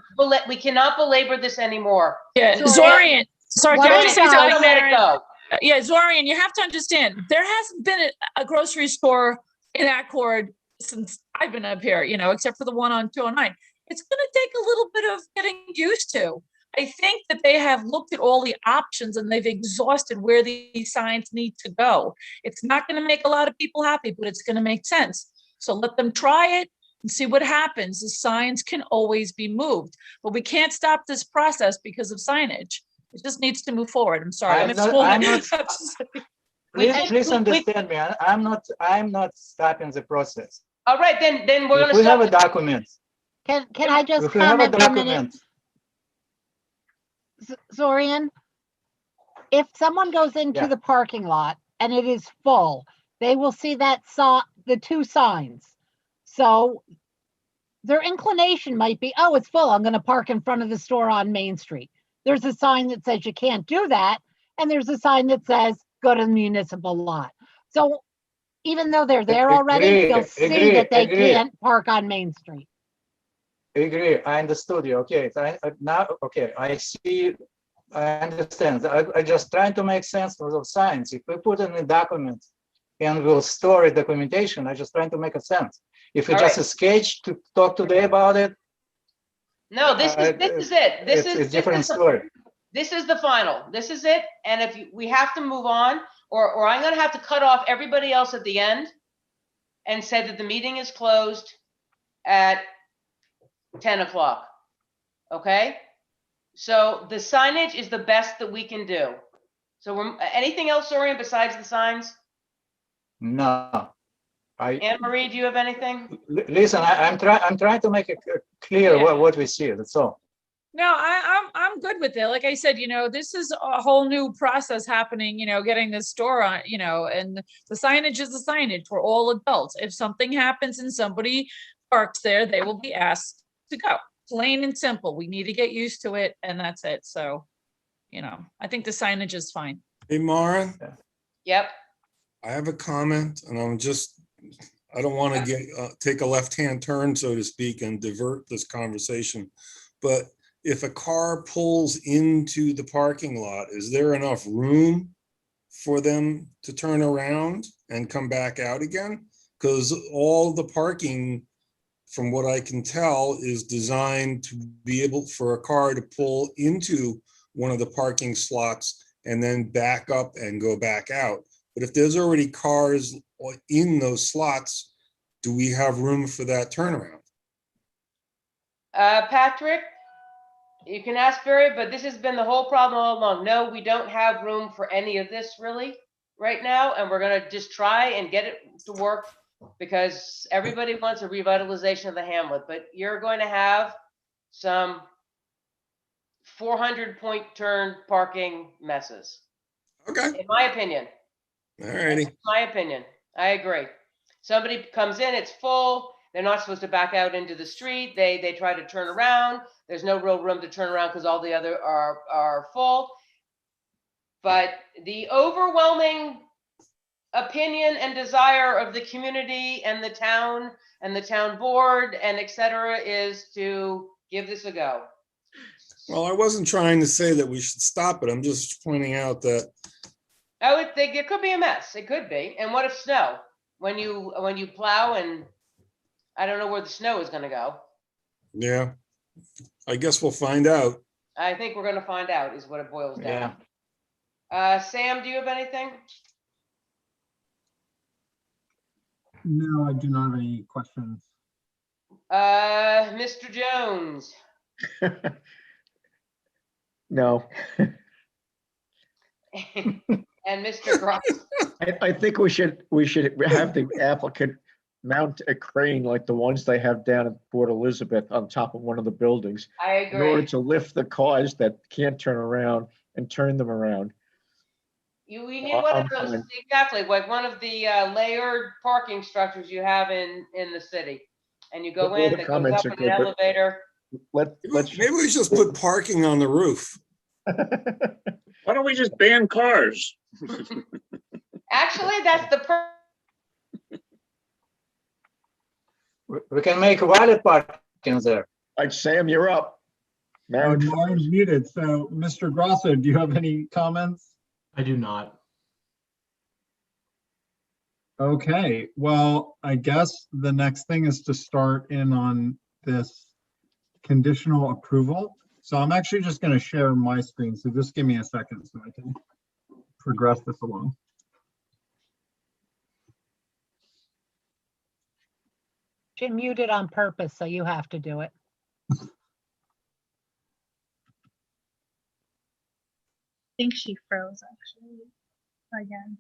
belabor this anymore. Yeah, Zorian, sorry, can I Zorian, just say you gotta something, let it Mary? go. Yeah, Zorian, you have to understand, there hasn't been a grocery store in Accord since I've been up here, except for the one on 209. It's gonna take a little bit of getting used to. I think that they have looked at all the options and they've exhausted where these signs need to go. It's not gonna make a lot of people happy, but it's gonna make sense. So let them try it and see what happens. The signs can always be moved, but we can't stop this process because of signage. It just needs to move forward. I'm sorry. I'm Please understand me. I'm not stopping the process. All right, then we're If gonna we have stop. a document, Can I just if we have a comment for a minute? document, Zorian, if someone goes into Yeah. the parking lot and it is full, they will see that the two signs. So their inclination might be, oh, it's full, I'm going to park in front of the store on Main Street. There's a sign that says you can't do that, and there's a sign that says go to the municipal lot. So even though they're there already, they'll see that they can't park on Main Street. agree, I understood you. Okay, now, okay, I see, I understand. I just trying to make sense of those signs. If we put in the document and we'll store it documentation, I just trying to make a sense. If it's All just right. a sketch to talk today about it, No, this is it. This it's is a different story. This is the final. This is it. And if we have to move on, or I'm gonna have to cut off everybody else at the end and say that the meeting is closed at 10 o'clock. Okay? So the signage is the best that we can do. So anything else, Orion, besides the signs? No. Anne Marie, do you have anything? Listen, I'm trying to make it clear what we see, that's all. No, I'm good with it. Like I said, this is a whole new process happening, getting this store on, and the signage is the signage. We're all adults. If something happens and somebody parks there, they will be asked to go. Plain and simple. We need to get used to it, and that's it. So, I think the signage is fine. Hey, Mara, Yep. I have a comment, and I don't want to take a left-hand turn, so to speak, and divert this conversation. But if a car pulls into the parking lot, is there enough room for them to turn around and come back out again? Because all the parking, from what I can tell, is designed to be able for a car to pull into one of the parking slots and then back up and go back out. But if there's already cars in those slots, do we have room for that turnaround? Patrick, you can ask Barry, but this has been the whole problem all along. No, we don't have room for any of this really right now, and we're gonna just try and get it to work because everybody wants a revitalization of the hamlet, but you're going to have some 400-point turn parking messes. Okay. In my opinion. All righty. My opinion. I agree. Somebody comes in, it's full. They're not supposed to back out into the street. They try to turn around. There's no real room to turn around because all the other are full. But the overwhelming opinion and desire of the community and the town board and et cetera is to give this a go. Well, I wasn't trying to say that we should stop it. I'm just pointing out that I would think it could be a mess. It could be. And what if snow? When you plow and I don't know where the snow is going to go. yeah, I guess we'll find out. I think we're going to find out is what it boils down. Yeah. Sam, do you have anything? No, I do not have any questions. Mr. Jones, No, and Mr. Gross. I think we should have the applicant mount a crane like the ones they have down at Port Elizabeth on top of one of the buildings I in order agree. to lift the cars that can't turn around and turn them around. We need one of I'm those, fine. exactly, like one of the layered parking structures you have in the city. And you go Well, in, the that goes comments up are in an good, but- elevator. Let's Maybe we just put parking on the roof. Why don't we just ban cars? Actually, that's the We can make a valet parking there. Like Sam, you're up. Lauren's muted. So, Mr. Grosso, do you have any comments? I do not. Okay, well, I guess the next thing is to start in on this conditional approval. So I'm actually just going to share my screen. So just give me a second so I can progress this along. She muted on purpose, so you have to do it. I think she froze actually again.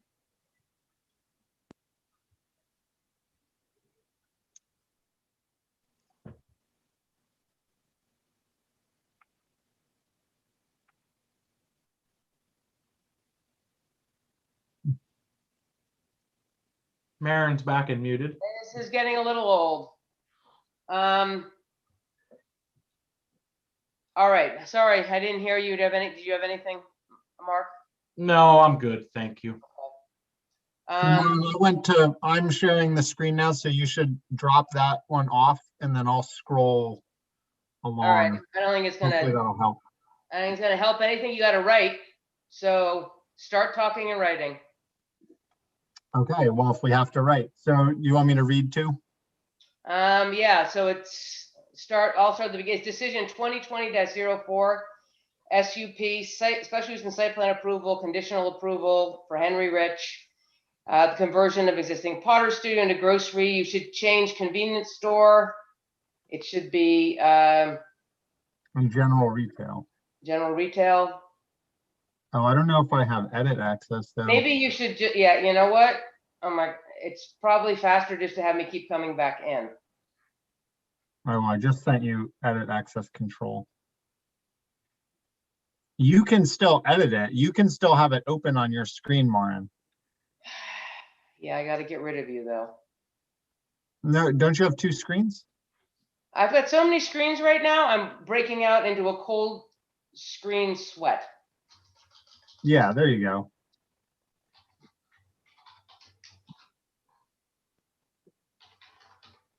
Marin's back and muted. This is getting a little old. All right, sorry, I didn't hear you. Did you have anything, Mark? No, I'm good. Thank you. I'm sharing the screen now, so you should drop that one off and then I'll scroll along. All right, I don't think it's gonna, Hopefully that'll help. I think it's gonna help anything you gotta write. So start talking and writing. Okay, well, if we have to write. So you want me to read too? Yeah, so I'll start at the beginning. Decision 2020-04, SUP, special use and site plan approval, conditional approval for Henry Rich. The conversion of existing Potter Studio into grocery. You should change convenience store. It should be In general retail. general retail. Oh, I don't know if I have edit access though. Maybe you should, yeah, you know what? It's probably faster just to have me keep coming back in. Oh, I just sent you edit access control. You can still edit it. You can still have it open on your screen, Marin. Yeah, I got to get rid of you though. No, don't you have two screens? I've got so many screens right now, I'm breaking out into a cold screen sweat. Yeah, there you go.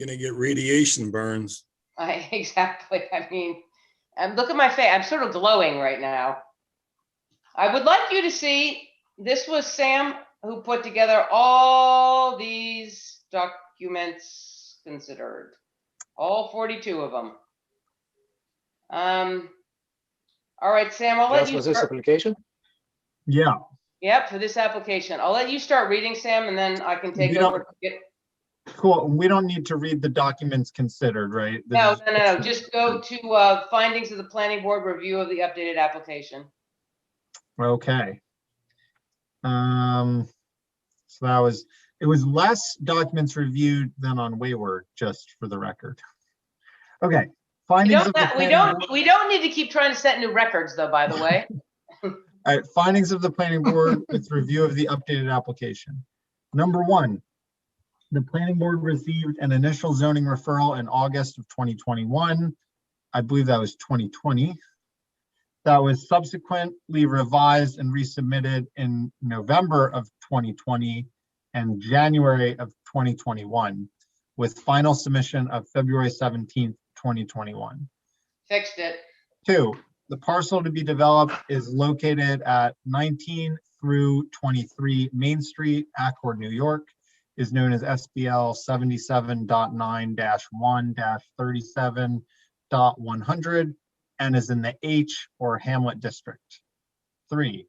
Gonna get radiation burns. Exactly. I mean, and look at my face. I'm sort of glowing right now. I would like you to see, this was Sam who put together all these documents considered, all 42 of them. All right, Sam, I'll let That's you for this start. application? Yeah. Yep, for this application. I'll let you start reading, Sam, and then I can take We don't- over. Cool. We don't need to read the documents considered, right? No, just go to findings of the planning board review of the updated application. Okay. So it was less documents reviewed than on Wayward, just for the record. Okay. Findings of the planning board. We don't need to keep trying to set new records though, by the way. All right, findings of the planning board with review of the updated application. Number one, the planning board received an initial zoning referral in August of 2021. I believe that was 2020. That was subsequently revised and resubmitted in November of 2020 and January of 2021, with final submission of February 17th, 2021. Fixed it. 2, the parcel to be developed is located at 19 through 23 Main Street, Accord, New York, is known as SBL 77.9-1-37.100 and is in the H or Hamlet district. 3,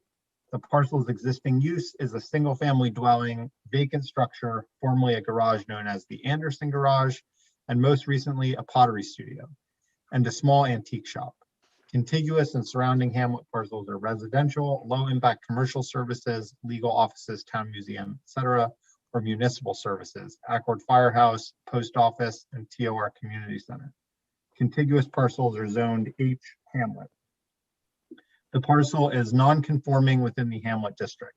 The parcel's existing use is a single-family dwelling, vacant structure, formerly a garage known as the Anderson Garage, and most recently a pottery studio, and a small antique shop. Contiguous and surrounding hamlet parcels are residential, low-impact commercial services, legal offices, town museum, etc., or municipal services, Accord Firehouse, Post Office, and TOR Community Center. Contiguous parcels are zoned H Hamlet. The parcel is non-conforming within the Hamlet district.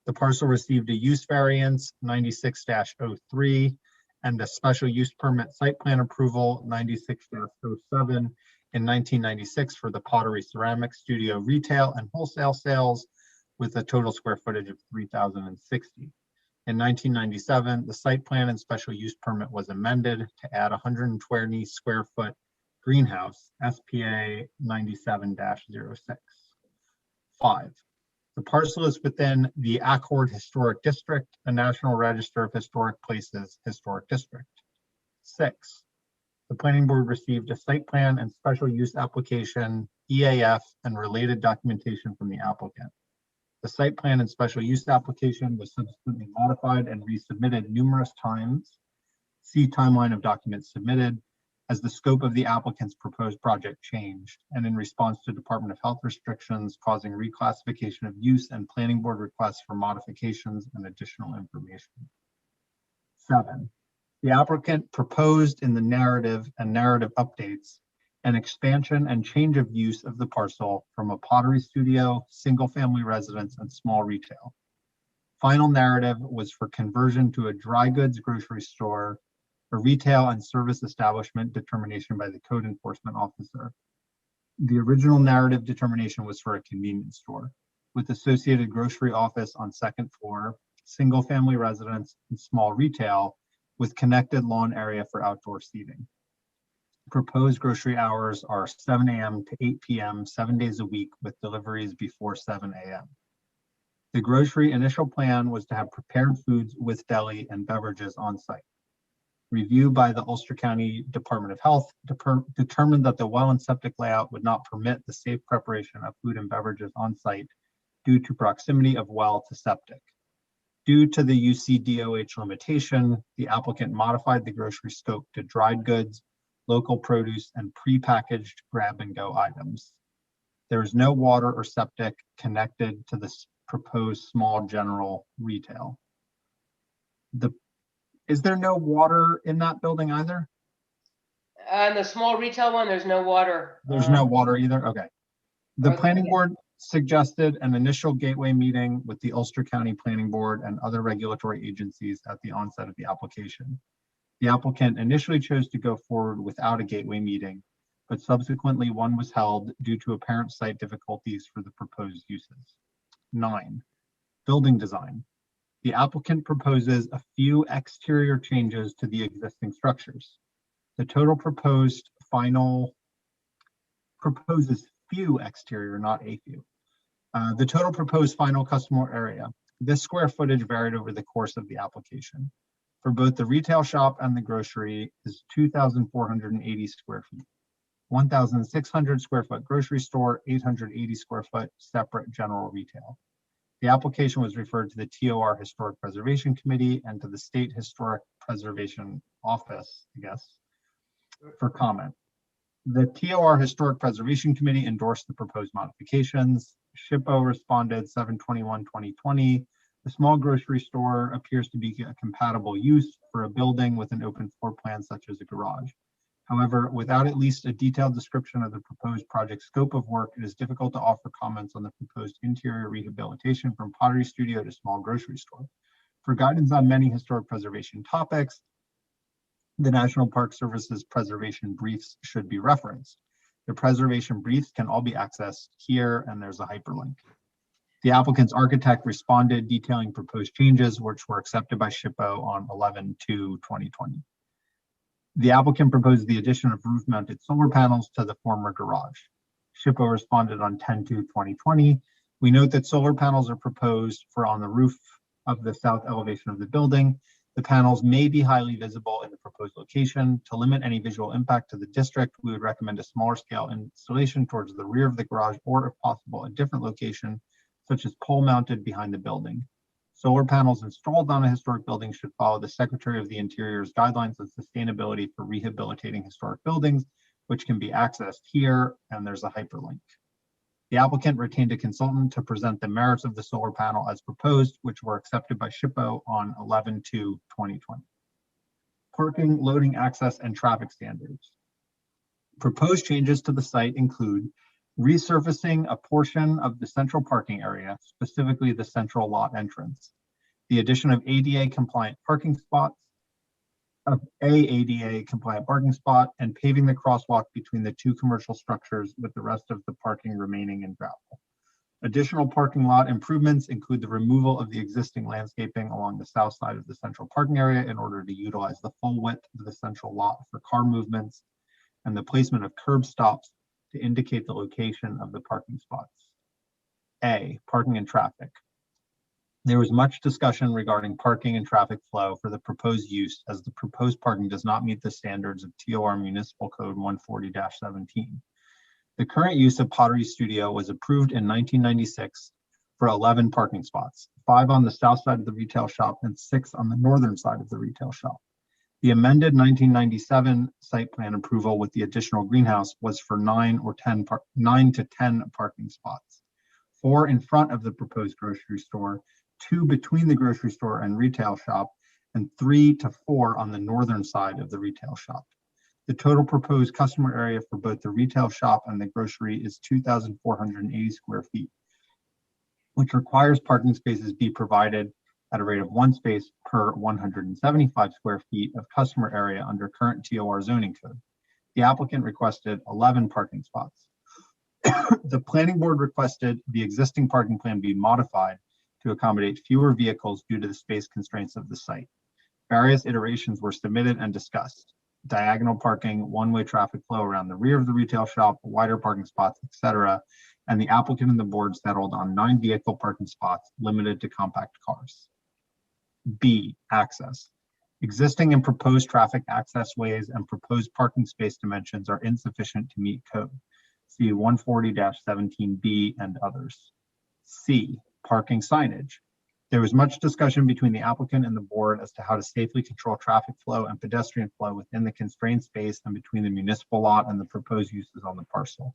The parcel received a use variance 96-03 and a special use permit site plan approval 96-07 in 1996 for the pottery ceramic studio retail and wholesale sales with a total square footage of 3,060. In 1997, the site plan and special use permit was amended to add 120 square foot greenhouse, SPA 97-06. 5. The parcel is within the Accord Historic District, a National Register of Historic Places historic district. 6. The planning board received a site plan and special use application, EAF, and related documentation from the applicant. The site plan and special use application was subsequently modified and resubmitted numerous times. See timeline of documents submitted as the scope of the applicant's proposed project changed and in response to Department of Health restrictions causing reclassification of use and planning board requests for modifications and additional information. 7. The applicant proposed in the narrative and narrative updates an expansion and change of use of the parcel from a pottery studio, single-family residence, and small retail. Final narrative was for conversion to a dry goods grocery store, a retail and service establishment determination by the code enforcement officer. The original narrative determination was for a convenience store with associated grocery office on second floor, single-family residence, and small retail with connected lawn area for outdoor seating. Proposed grocery hours are 7 a.m. to 8 p.m. 7 days a week with deliveries before 7 a.m. The grocery initial plan was to have prepared foods with deli and beverages on site. Review by the Ulster County Department of Health determined that the well and septic layout would not permit the safe preparation of food and beverages on site due to proximity of well to septic. Due to the UCDOH limitation, the applicant modified the grocery scope to dried goods, local produce, and prepackaged grab-and-go items. There is no water or septic connected to this proposed small general retail. Is there no water in that building either? And the small retail one, there's no water. There's no water either? Okay. The planning board suggested an initial gateway meeting with the Ulster County Planning Board and other regulatory agencies at the onset of the application. The applicant initially chose to go forward without a gateway meeting, but subsequently one was held due to apparent site difficulties for the proposed uses. 9. Building design. The applicant proposes a few exterior changes to the existing structures. The total proposes few exterior, not a few. The total proposed final customer area. This square footage varied over the course of the application. For both the retail shop and the grocery is 2,480 square feet. 1,600 square foot grocery store, 880 square foot separate general retail. The application was referred to the TOR Historic Preservation Committee and to the State Historic Preservation Office, I guess, for comment. The TOR Historic Preservation Committee endorsed the proposed modifications. SHPO responded 7/21/2020. The small grocery store appears to be a compatible use for a building with an open floor plan such as a garage. However, without at least a detailed description of the proposed project scope of work, it is difficult to offer comments on the proposed interior rehabilitation from pottery studio to small grocery store. For guidance on many historic preservation topics, the National Park Service's preservation briefs should be referenced. The preservation briefs can all be accessed here, and there's a hyperlink. The applicant's architect responded detailing proposed changes, which were accepted by SHPO on 11/2/2020. The applicant proposed the addition of roof-mounted solar panels to the former garage. SHPO responded on 10/2/2020. We note that solar panels are proposed for on the roof of the south elevation of the building. The panels may be highly visible in the proposed location. To limit any visual impact to the district, we would recommend a smaller scale installation towards the rear of the garage, or if possible, a different location such as pole mounted behind the building. Solar panels installed on a historic building should follow the Secretary of the Interior's guidelines of sustainability for rehabilitating historic buildings, which can be accessed here, and there's a hyperlink. The applicant retained a consultant to present the merits of the solar panel as proposed, which were accepted by SHPO on 11/2/2020. Parking, loading, access, and traffic standards. Proposed changes to the site include resurfacing a portion of the central parking area, specifically the central lot entrance, the addition of ADA compliant parking spots, of a ADA compliant parking spot, and paving the crosswalk between the two commercial structures with the rest of the parking remaining in gravel. Additional parking lot improvements include the removal of the existing landscaping along the south side of the central parking area in order to utilize the full width of the central lot for car movements, and the placement of curb stops to indicate the location of the parking spots. A, parking and traffic. There was much discussion regarding parking and traffic flow for the proposed use, as the proposed parking does not meet the standards of TOR Municipal Code 140-17. The current use of Pottery Studio was approved in 1996 for 11 parking spots, 5 on the south side of the retail shop and 6 on the northern side of the retail shop. The amended 1997 site plan approval with the additional greenhouse was for 9 to 10 parking spots, 4 in front of the proposed grocery store, 2 between the grocery store and retail shop, and 3 to 4 on the northern side of the retail shop. The total proposed customer area for both the retail shop and the grocery is 2,480 square feet, which requires parking spaces be provided at a rate of 1 space per 175 square feet of customer area under current TOR zoning code. The applicant requested 11 parking spots. The planning board requested the existing parking plan be modified to accommodate fewer vehicles due to the space constraints of the site. Various iterations were submitted and discussed. Diagonal parking, one-way traffic flow around the rear of the retail shop, wider parking spots, etc. And the applicant and the board settled on 9 vehicle parking spots limited to compact cars. B, access. Existing and proposed traffic access ways and proposed parking space dimensions are insufficient to meet code. See 140-17B and others. C, parking signage. There was much discussion between the applicant and the board as to how to safely control traffic flow and pedestrian flow within the constrained space and between the municipal lot and the proposed uses on the parcel.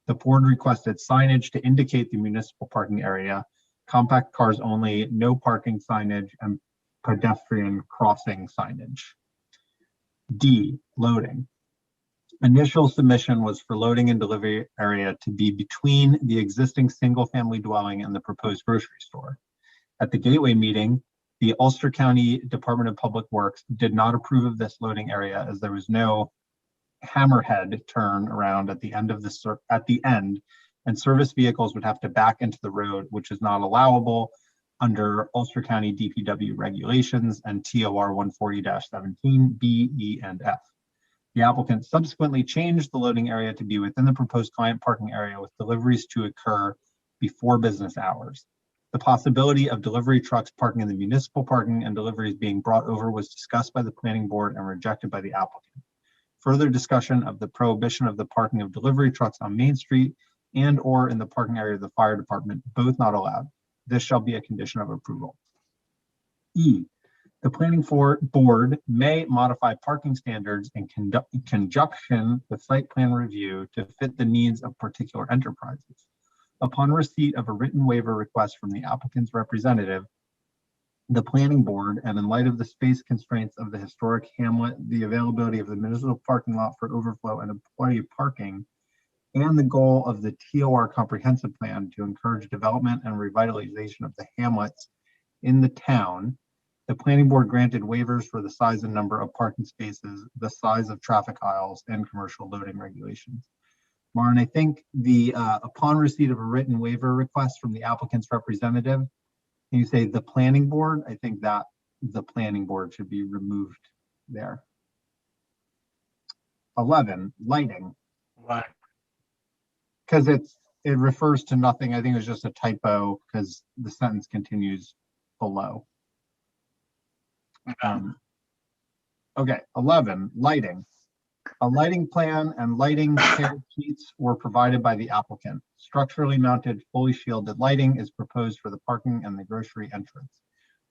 The board requested signage to indicate the municipal parking area, compact cars only, no parking signage, and pedestrian crossing signage. D, loading. Initial submission was for loading and delivery area to be between the existing single-family dwelling and the proposed grocery store. At the gateway meeting, the Ulster County Department of Public Works did not approve of this loading area as there was no hammerhead turn around at the end of and service vehicles would have to back into the road, which is not allowable under Ulster County DPW regulations and TOR 140-17 B, E, and F. The applicant subsequently changed the loading area to be within the proposed client parking area with deliveries to occur before business hours. The possibility of delivery trucks parking in the municipal parking and deliveries being brought over was discussed by the planning board and rejected by the applicant. Further discussion of the prohibition of the parking of delivery trucks on Main Street and or in the parking area of the fire department, both not allowed. This shall be a condition of approval. E, the planning board may modify parking standards in conjunction with site plan review to fit the needs of particular enterprises. Upon receipt of a written waiver request from the applicant's representative, the planning board, and in light of the space constraints of the historic hamlet, the availability of the municipal parking lot for overflow and employee parking, and the goal of the TOR comprehensive plan to encourage development and revitalization of the hamlets in the town, the planning board granted waivers for the size and number of parking spaces, the size of traffic aisles, and commercial loading regulations. Maren, I think upon receipt of a written waiver request from the applicant's representative, can you say the planning board? I think that the planning board should be removed there. 11, lighting. Right. Because it refers to nothing. I think it was just a typo because the sentence continues below. Okay, 11, lighting. A lighting plan and lighting care sheets were provided by the applicant. Structurally mounted, fully shielded lighting is proposed for the parking and the grocery entrance.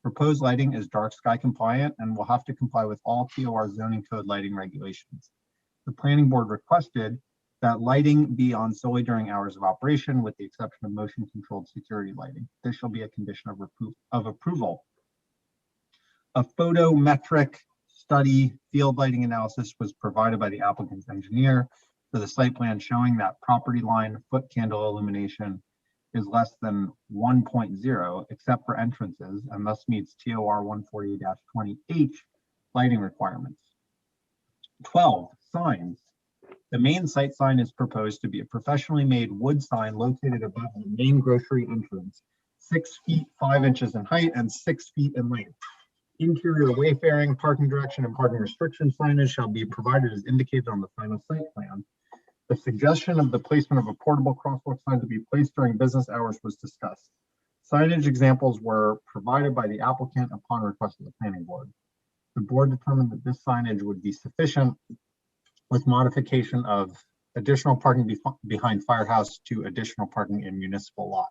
Proposed lighting is dark sky compliant and will have to comply with all TOR zoning code lighting regulations. The planning board requested that lighting be on solely during hours of operation with the exception of motion controlled security lighting. This shall be a condition of approval. A photometric study field lighting analysis was provided by the applicant's engineer for the site plan showing that property line foot candle illumination is less than 1.0 except for entrances and thus meets TOR 140-20H lighting requirements. 12, signs. The main site sign is proposed to be a professionally made wood sign located above the main grocery entrance, 6 feet 5 inches in height and 6 feet in length. Interior wayfaring, parking direction, and parking restriction signage shall be provided as indicated on the final site plan. The suggestion of the placement of a portable crosswalk sign to be placed during business hours was discussed. Signage examples were provided by the applicant upon request of the planning board. The board determined that this signage would be sufficient with modification of additional parking behind firehouse to additional parking in municipal lot.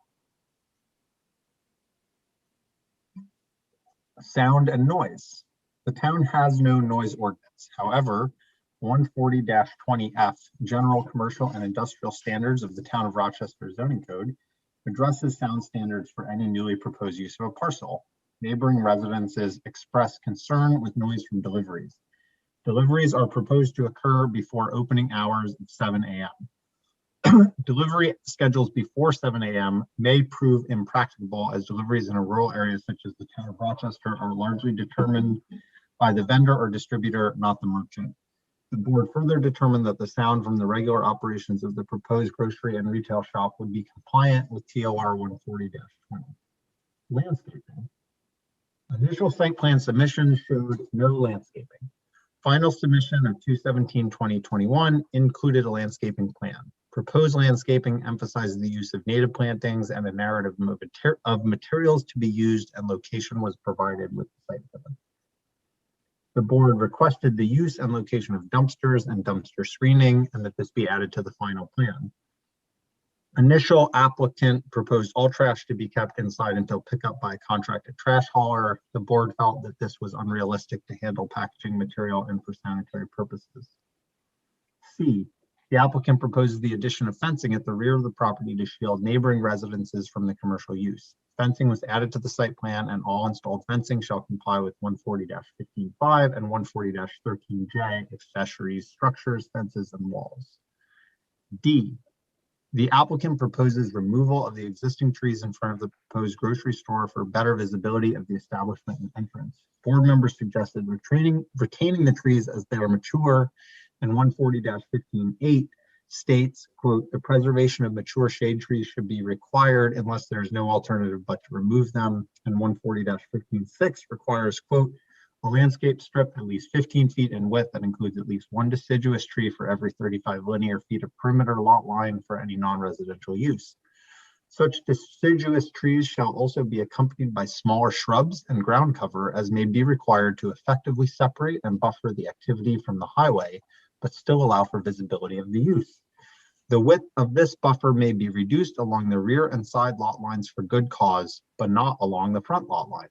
Sound and noise. The town has no noise ordinance. However, 140-20F General Commercial and Industrial Standards of the Town of Rochester Zoning Code addresses sound standards for any newly proposed use of a parcel. Neighboring residences express concern with noise from deliveries. Deliveries are proposed to occur before opening hours of 7 a.m. Delivery schedules before 7 a.m. may prove impracticable as deliveries in a rural area such as the Town of Rochester are largely determined by the vendor or distributor, not the merchant. The board further determined that the sound from the regular operations of the proposed grocery and retail shop would be compliant with TOR 140-20. Landscaping. Initial site plan submission showed no landscaping. Final submission of 2/17/2021 included a landscaping plan. Proposed landscaping emphasizes the use of native plantings and a narrative of materials to be used and location was provided with the site plan. The board requested the use and location of dumpsters and dumpster screening and that this be added to the final plan. Initial applicant proposed all trash to be kept inside until pickup by a contracted trash hauler. The board felt that this was unrealistic to handle packaging material and for sanitary purposes. C, the applicant proposes the addition of fencing at the rear of the property to shield neighboring residences from the commercial use. Fencing was added to the site plan and all installed fencing shall comply with 140-15.5 and 140-13J accessories, structures, fences, and walls. D, the applicant proposes removal of the existing trees in front of the proposed grocery store for better visibility of the establishment and entrance. Board members suggested retaining the trees as they are mature, and 140-15.8 states, quote, the preservation of mature shade trees should be required unless there is no alternative but to remove them. And 140-15.6 requires, quote, a landscape strip at least 15 feet in width that includes at least one deciduous tree for every 35 linear feet of perimeter lot line for any non-residential use. Such deciduous trees shall also be accompanied by smaller shrubs and ground cover as may be required to effectively separate and buffer the activity from the highway, but still allow for visibility of the use. The width of this buffer may be reduced along the rear and side lot lines for good cause, but not along the front lot line.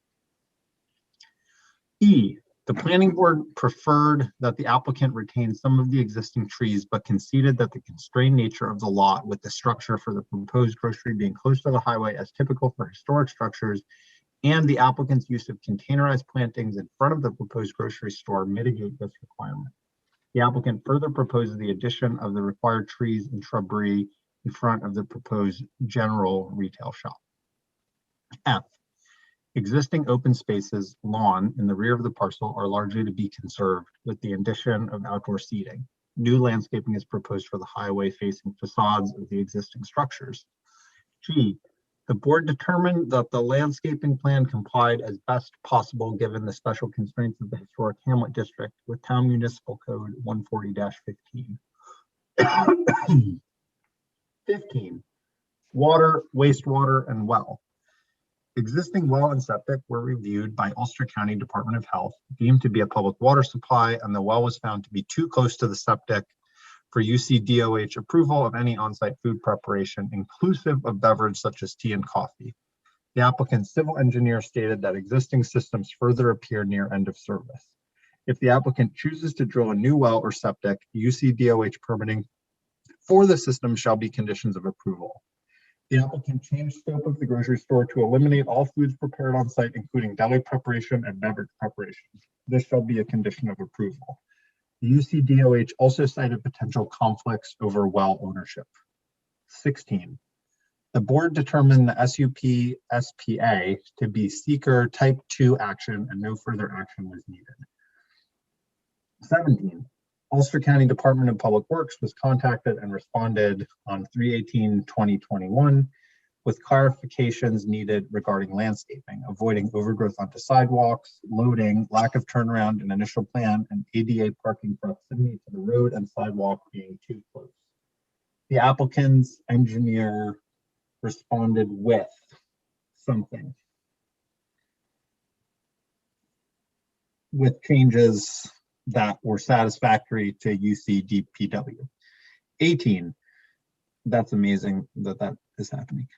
E, the planning board preferred that the applicant retain some of the existing trees, but conceded that the constrained nature of the lot with the structure for the proposed grocery being close to the highway as typical for historic structures and the applicant's use of containerized plantings in front of the proposed grocery store mitigate this requirement. The applicant further proposes the addition of the required trees and shrubbery in front of the proposed general retail shop. F, existing open spaces, lawn in the rear of the parcel are largely to be conserved with the addition of outdoor seating. New landscaping is proposed for the highway facing facades of the existing structures. G, the board determined that the landscaping plan complied as best possible given the special constraints of the historic Hamlet district with Town Municipal Code 140-15. 15, water, wastewater, and well. Existing well and septic were reviewed by Ulster County Department of Health, deemed to be a public water supply, and the well was found to be too close to the septic for UCDOH approval of any on-site food preparation, inclusive of beverage such as tea and coffee. The applicant's civil engineer stated that existing systems further appear near end of service. If the applicant chooses to drill a new well or septic, UCDOH permitting for the system shall be conditions of approval. The applicant changed scope of the grocery store to eliminate all foods prepared on site, including deli preparation and beverage preparation. This shall be a condition of approval. The UCDOH also cited potential conflicts over well ownership. 16. The board determined the SUP SPA to be seeker type 2 action and no further action was needed. 17. Ulster County Department of Public Works was contacted and responded on 3/18/2021 with clarifications needed regarding landscaping, avoiding overgrowth onto sidewalks, loading, lack of turnaround in initial plan, and ADA parking proximity to the road and sidewalk being too close. The applicant's engineer responded with something, with changes that were satisfactory to UCDPW. 18, that's amazing that that is happening.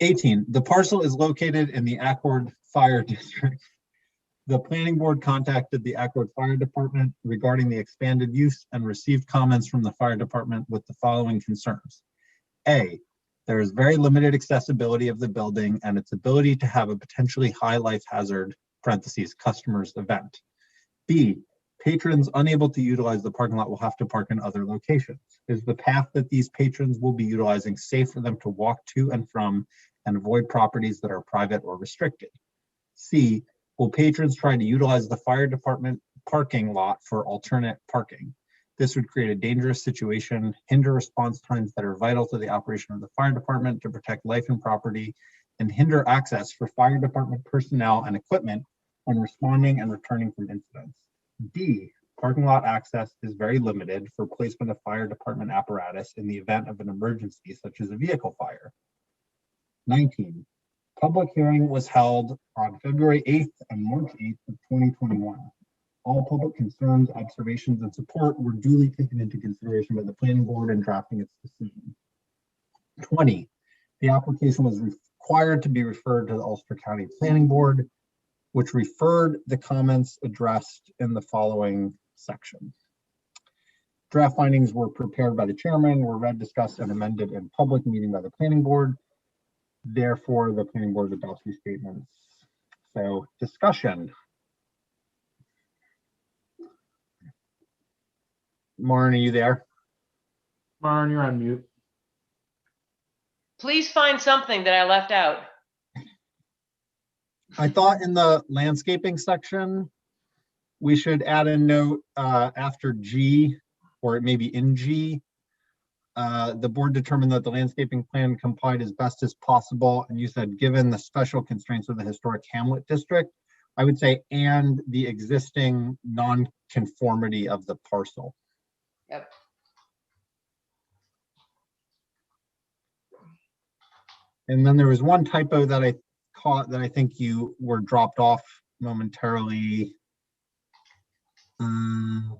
18, the parcel is located in the Accord Fire District. The planning board contacted the Accord Fire Department regarding the expanded use and received comments from the fire department with the following concerns. A, there is very limited accessibility of the building and its ability to have a potentially high life hazard, parentheses, customers event. B, patrons unable to utilize the parking lot will have to park in other locations. Is the path that these patrons will be utilizing safe for them to walk to and from and avoid properties that are private or restricted? C, will patrons try to utilize the fire department parking lot for alternate parking? This would create a dangerous situation, hinder response times that are vital to the operation of the fire department to protect life and property, and hinder access for fire department personnel and equipment when responding and returning from incidents. D, parking lot access is very limited for placement of fire department apparatus in the event of an emergency such as a vehicle fire. 19, public hearing was held on February 8th and March 8th of 2021. All public concerns, observations, and support were duly taken into consideration by the planning board in drafting its decision. 20, the application was required to be referred to the Ulster County Planning Board, which referred the comments addressed in the following section. Draft findings were prepared by the chairman, were read, discussed, and amended in public meeting by the planning board. Therefore, the planning board adopts these statements. So, discussion. Maren, are you there? Maren, you're on mute. Please find something that I left out. I thought in the landscaping section, we should add a note after G, or it may be in G. The board determined that the landscaping plan complied as best as possible. And you said, given the special constraints of the historic Hamlet district, I would say, and the existing non-conformity of the parcel. Yep. And then there was one typo that I caught that I think you were dropped off momentarily. Let me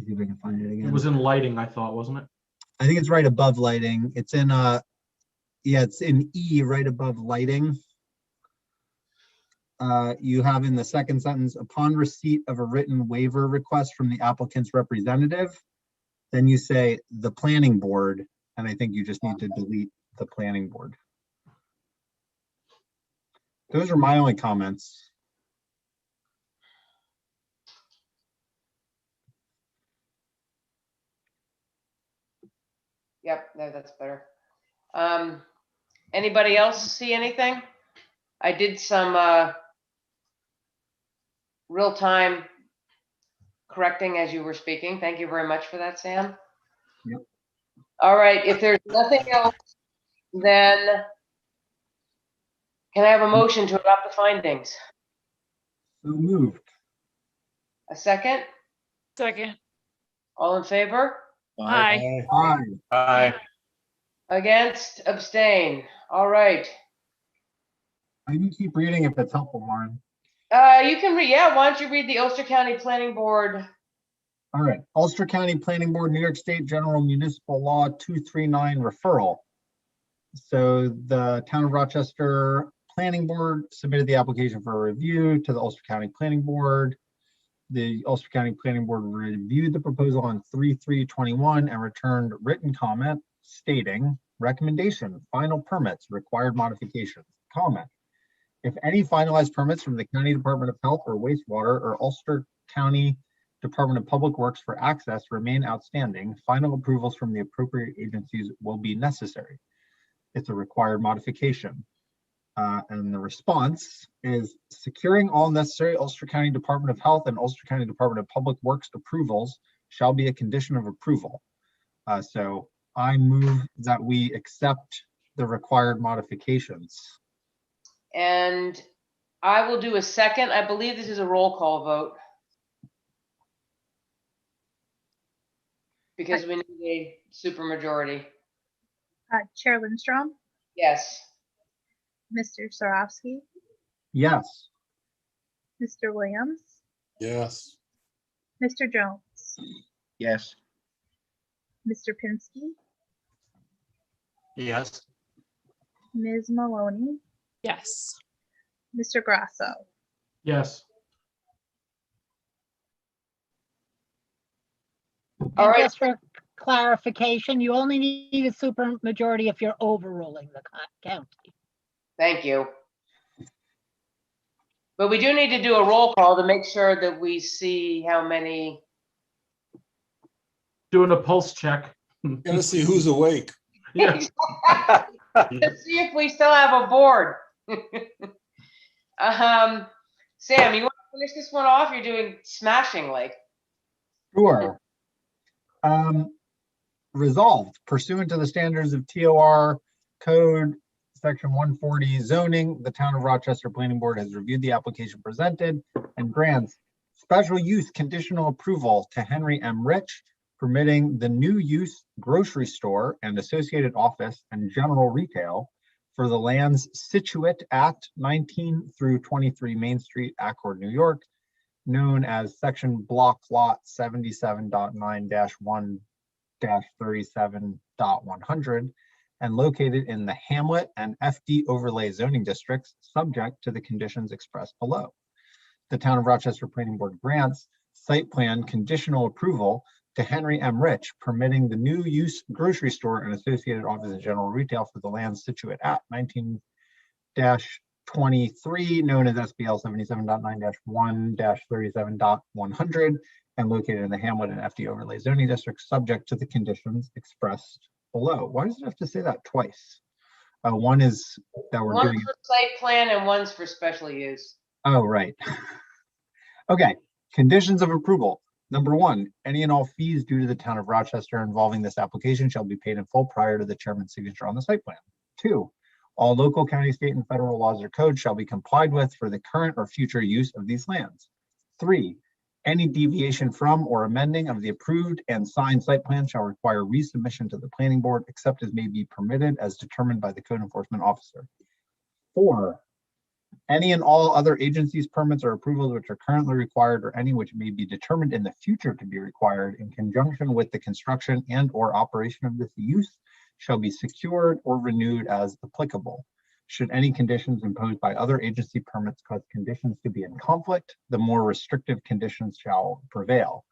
see if I can find it again. It was in lighting, I thought, wasn't it? I think it's right above lighting. It's in yeah, it's in E right above lighting. You have in the second sentence, upon receipt of a written waiver request from the applicant's representative, then you say the planning board, and I think you just need to delete the planning board. Those are my only comments. Yep, no, that's better. Anybody else see anything? I did some real-time correcting as you were speaking. Thank you very much for that, Sam. Yep. All right, if there's nothing else, then can I have a motion to adopt the findings? So moved. A second? Second. All in favor? Aye. Aye. Aye. Against? Abstain? All right. I can keep reading if it's helpful, Lauren. You can read, yeah, why don't you read the Ulster County Planning Board? All right, Ulster County Planning Board, New York State General Municipal Law 239 referral. So the Town of Rochester Planning Board submitted the application for review to the Ulster County Planning Board. The Ulster County Planning Board reviewed the proposal on 3/3/21 and returned written comment stating, recommendation, final permits, required modifications, comment. If any finalized permits from the County Department of Health or Wastewater or Ulster County Department of Public Works for access remain outstanding, final approvals from the appropriate agencies will be necessary. It's a required modification. And the response is securing all necessary Ulster County Department of Health and Ulster County Department of Public Works approvals shall be a condition of approval. So I move that we accept the required modifications. And I will do a second. I believe this is a roll call vote. Because we need a supermajority. Chair Lindstrom, Yes. Mr. Sarofsky, Yes. Mr. Williams, Yes. Mr. Jones, Yes. Mr. Pinsky, Yes. Ms. Maloney, Yes. Mr. Grasso. Yes. All And right. just for clarification, you only need a supermajority if you're overruling the county. Thank you. But we do need to do a roll call to make sure that we see how many. Doing a pulse check. Gotta see who's awake. Yeah. Let's see if we still have a board. Sam, you want to finish this one off? You're doing smashingly. Sure. Resolved pursuant to the standards of TOR Code Section 140 zoning, the Town of Rochester Planning Board has reviewed the application presented and grants special use conditional approval to Henry M. Rich, permitting the new use grocery store and associated office and general retail for the lands situate at 19 through 23 Main Street, Accord, New York, known as section block lot 77.91-1-37.100 and located in the Hamlet and FD overlay zoning districts, subject to the conditions expressed below. The Town of Rochester Planning Board grants site plan conditional approval to Henry M. Rich, permitting the new use grocery store and associated office and general retail for the land situate at 19-23, known as SBL 77.9-1-37.100, and located in the Hamlet and FD overlay zoning district, subject to the conditions expressed below. Why does it have to say that twice? One is that we're One's doing. for site plan and one's for special use. Oh, right. Okay, conditions of approval. Number one, any and all fees due to the Town of Rochester involving this application shall be paid in full prior to the chairman's signature on the site plan. Two, all local, county, state, and federal laws or codes shall be complied with for the current or future use of these lands. Three, any deviation from or amending of the approved and signed site plan shall require resubmission to the planning board, except as may be permitted as determined by the code enforcement officer. Four, any and all other agencies, permits, or approvals which are currently required or any which may be determined in the future to be required in conjunction with the construction and or operation of this use shall be secured or renewed as applicable. Should any conditions imposed by other agency permits cause conditions to be in conflict, the more restrictive conditions shall prevail.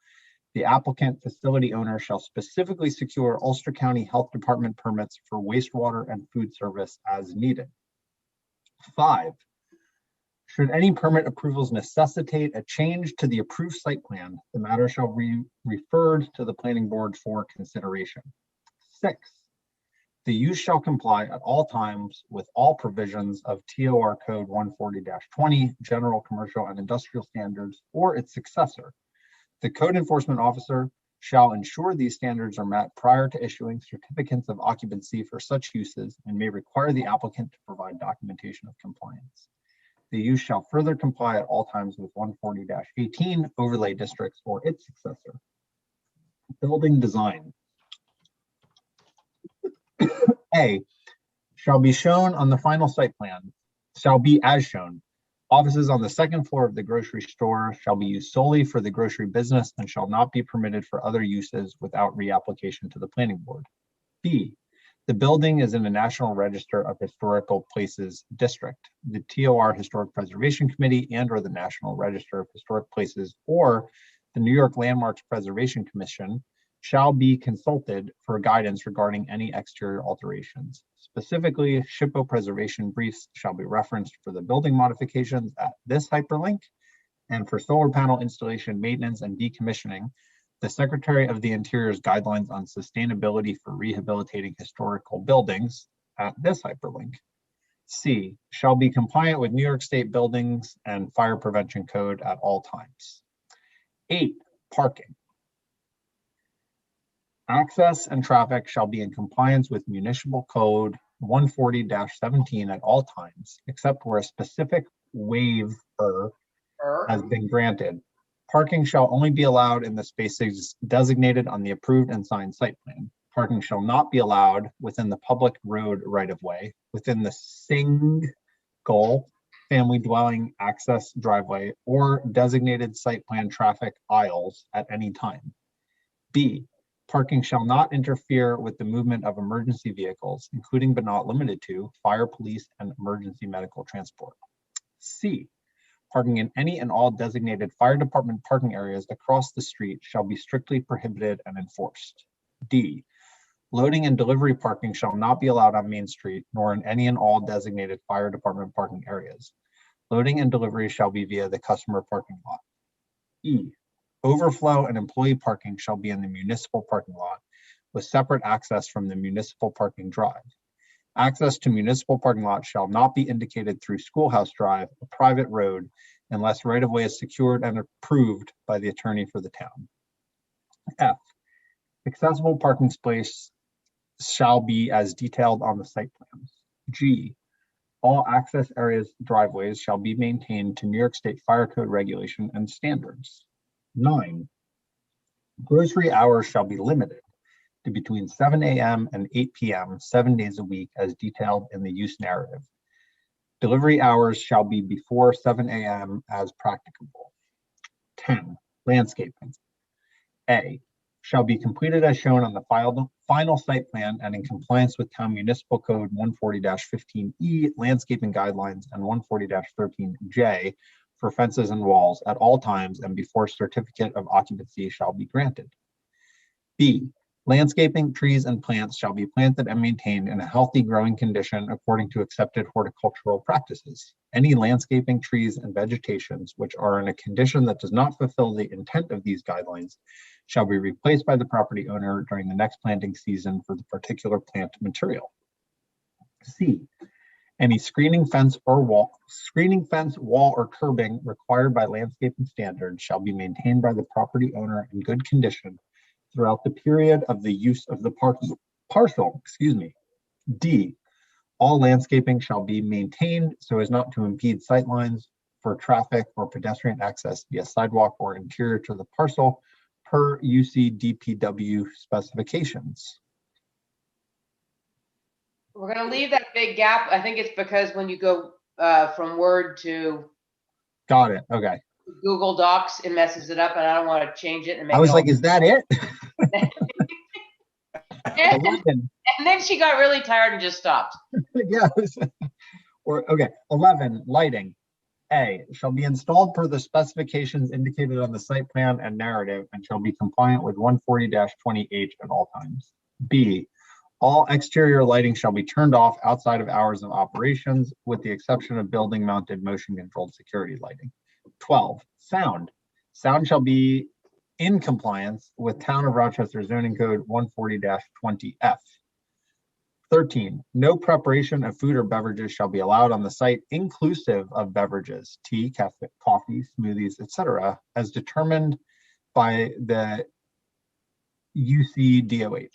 The applicant facility owner shall specifically secure Ulster County Health Department permits for wastewater and food service as needed. 5, should any permit approvals necessitate a change to the approved site plan, the matter shall be referred to the planning board for consideration. 6, the use shall comply at all times with all provisions of TOR Code 140-20, General Commercial and Industrial Standards, or its successor. The code enforcement officer shall ensure these standards are met prior to issuing certificates of occupancy for such uses and may require the applicant to provide documentation of compliance. The use shall further comply at all times with 140-18 overlay districts or its successor. Building design. A, shall be shown on the final site plan. shall be as shown. Offices on the second floor of the grocery store shall be used solely for the grocery business and shall not be permitted for other uses without reapplication to the planning board. B, the building is in the National Register of Historical Places District. The TOR Historic Preservation Committee and or the National Register of Historic Places or the New York Landmarks Preservation Commission shall be consulted for guidance regarding any exterior alterations. Specifically, SHPO preservation briefs shall be referenced for the building modifications at this hyperlink, and for solar panel installation, maintenance, and decommissioning, the Secretary of the Interior's guidelines on sustainability for rehabilitating historical buildings at this hyperlink. C, shall be compliant with New York State Buildings and Fire Prevention Code at all times. 8, parking. Access and traffic shall be in compliance with Municipal Code 140-17 at all times, except where a specific waiver has been granted. Parking shall only be allowed in the spaces designated on the approved and signed site plan. Parking shall not be allowed within the public road right-of-way, within the single family dwelling access driveway, or designated site plan traffic aisles at any time. B, parking shall not interfere with the movement of emergency vehicles, including but not limited to fire, police, and emergency medical transport. C, parking in any and all designated fire department parking areas across the street shall be strictly prohibited and enforced. D, loading and delivery parking shall not be allowed on Main Street, nor in any and all designated fire department parking areas. Loading and delivery shall be via the customer parking lot. E, overflow and employee parking shall be in the municipal parking lot with separate access from the municipal parking drive. Access to municipal parking lot shall not be indicated through Schoolhouse Drive, a private road, unless right-of-way is secured and approved by the attorney for the town. F, accessible parking space shall be as detailed on the site plans. G, all access areas, driveways shall be maintained to New York State Fire Code regulation and standards. 9, grocery hours shall be limited to between 7 a.m. and 8 p.m. 7 days a week as detailed in the use narrative. Delivery hours shall be before 7 a.m. as practicable. 10, landscaping. A, shall be completed as shown on the final site plan and in compliance with Town Municipal Code 140-15E, landscaping guidelines, and 140-13J for fences and walls at all times and before certificate of occupancy shall be granted. B, landscaping, trees, and plants shall be planted and maintained in a healthy growing condition according to accepted horticultural practices. Any landscaping, trees, and vegetations which are in a condition that does not fulfill the intent of these guidelines shall be replaced by the property owner during the next planting season for the particular plant material. C, any screening fence, wall, or curbing required by landscaping standards shall be maintained by the property owner in good condition throughout the period of the use of the parcel. D, all landscaping shall be maintained so as not to impede sightlines for traffic or pedestrian access via sidewalk or interior to the parcel per UC DPW specifications. We're gonna leave that big gap. I think it's because when you go from Word to Got it. Okay. Google Docs, it messes it up, and I don't want to change it and make I was it like, all- is that it? and then she got really tired and just stopped. Yeah. Or okay. 11, lighting. A, shall be installed per the specifications indicated on the site plan and narrative and shall be compliant with 140-20H at all times. B, all exterior lighting shall be turned off outside of hours of operations with the exception of building mounted motion controlled security lighting. 12, sound. Sound shall be in compliance with Town of Rochester Zoning Code 140-20F. 13, no preparation of food or beverages shall be allowed on the site, inclusive of beverages, tea, cafe, coffee, smoothies, etc., as determined by the UCDOH.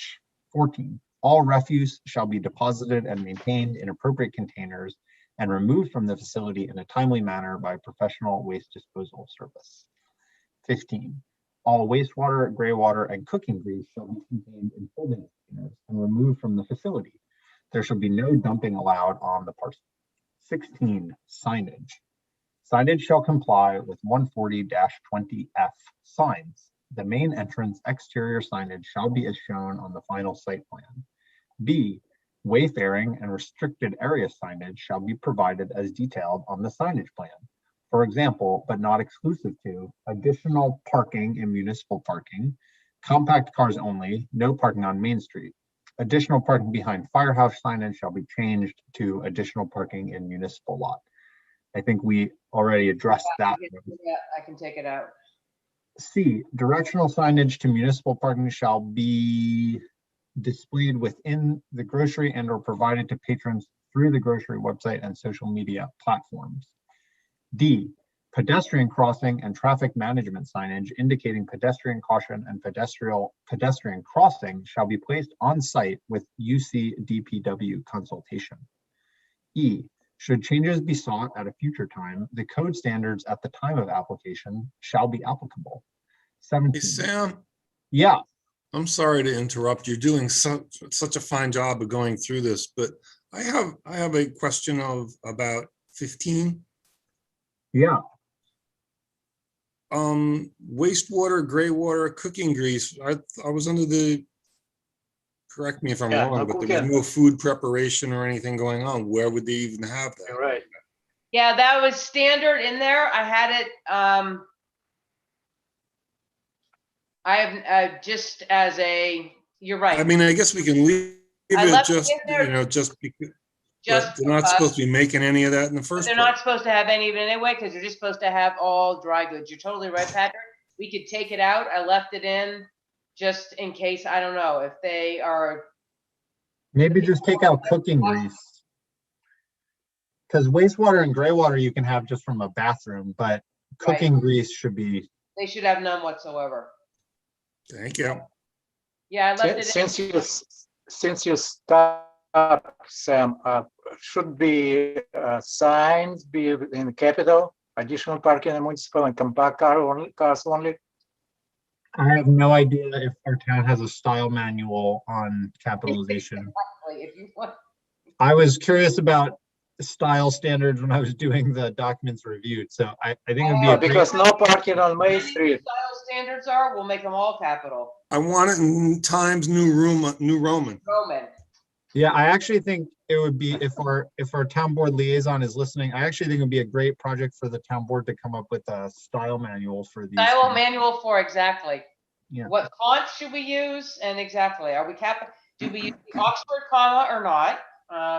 14, all refuse shall be deposited and maintained in appropriate containers and removed from the facility in a timely manner by professional waste disposal service. 15, all wastewater, gray water, and cooking grease shall be contained in folding containers and removed from the facility. There shall be no dumping allowed on the parcel. 16, signage. Signage shall comply with 140-20F signs. The main entrance exterior signage shall be as shown on the final site plan. B, wayfaring and restricted area signage shall be provided as detailed on the signage plan. For example, but not exclusive to, additional parking in municipal parking, compact cars only, no parking on Main Street. Additional parking behind firehouse signage shall be changed to additional parking in municipal lot. I think we already addressed that. Yeah, I can take it out. C, directional signage to municipal parking shall be displayed within the grocery and or provided to patrons through the grocery website and social media platforms. D, pedestrian crossing and traffic management signage indicating pedestrian caution and pedestrian crossing shall be placed on site with UC DPW consultation. E, should changes be sought at a future time, the code standards at the time of application shall be applicable. 17. Hey, Sam. Yeah. I'm sorry to interrupt. You're doing such a fine job of going through this, but I have a question about 15. Yeah. Wastewater, gray water, cooking grease. I was under the, correct me if I'm wrong, but there was no food preparation or anything going on. Where would they even have that? You're right. Yeah, that was standard in there. I had it, I have, just as a, you're right. I mean, I guess we can leave I it left it just, in there you know, just because. just They're not because- supposed to be making any of that in the first They're place. not supposed to have any of it anyway, because they're just supposed to have all dry goods. You're totally right, Patrick. We could take it out. I left it in just in case, I don't know, if they are, Maybe just take out cooking grease. Because wastewater and gray water you can have just from a bathroom, but cooking grease should be. they should have none whatsoever. Thank you. Yeah, I left it in. Since you start, Sam, should be signs be in capital, additional parking in municipal and compact cars only? I have no idea if our town has a style manual on capitalization. Exactly, if you want. I was curious about style standards when I was doing the documents reviewed, so I think it would be a Because great. no parking on Main Street. Style standards are, we'll make them all capital. I want it in Times New Roman. Roman. Yeah, I actually think it would be, if our town board liaison is listening, I actually think it would be a great project for the town board to come up with a style manual for these. Style manual for exactly. Yeah. What font should we use? And exactly, are we do we use the Oxford comma or not?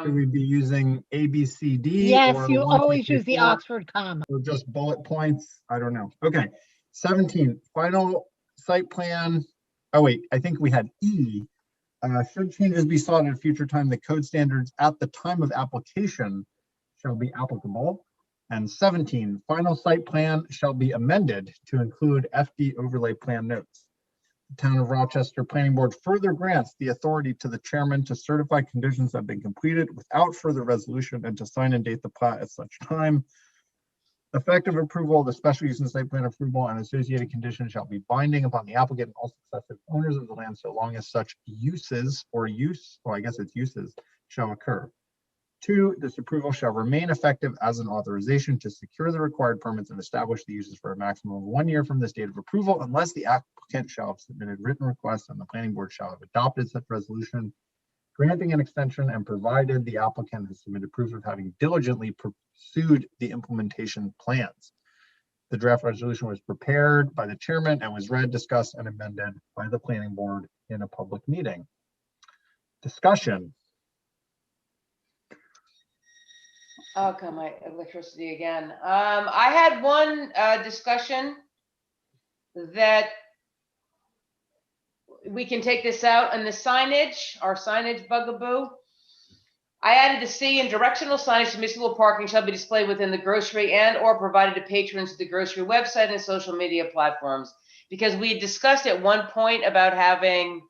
Should we be using A, B, C, D? Yes, or you 1, 2, always 3, use the 4, Oxford comma. Or just bullet points? I don't know. Okay. 17, final site plan. Oh, wait, I think we had E. Should changes be sought at a future time, the code standards at the time of application shall be applicable. And 17, final site plan shall be amended to include FD overlay plan notes. The Town of Rochester Planning Board further grants the authority to the chairman to certify conditions have been completed without further resolution and to sign and date the plat at such time. Effective approval of the special use and site plan approval and associated conditions shall be binding upon the applicant and all successive owners of the land so long as such uses or uses shall occur. 2, this approval shall remain effective as an authorization to secure the required permits and establish the uses for a maximum of 1 year from this date of approval, unless the applicant shall have submitted written requests and the planning board shall have adopted such resolution, granting an extension and provided the applicant has submitted proof of having diligently pursued the implementation plans. The draft resolution was prepared by the chairman and was read, discussed, and amended by the planning board in a public meeting. Discussion. Oh, come my electricity again. I had one discussion that we can take this out and the signage, our signage bugaboo. I added the C, in directional signage to municipal parking shall be displayed within the grocery and or provided to patrons of the grocery website and social media platforms. Because we discussed at one point about having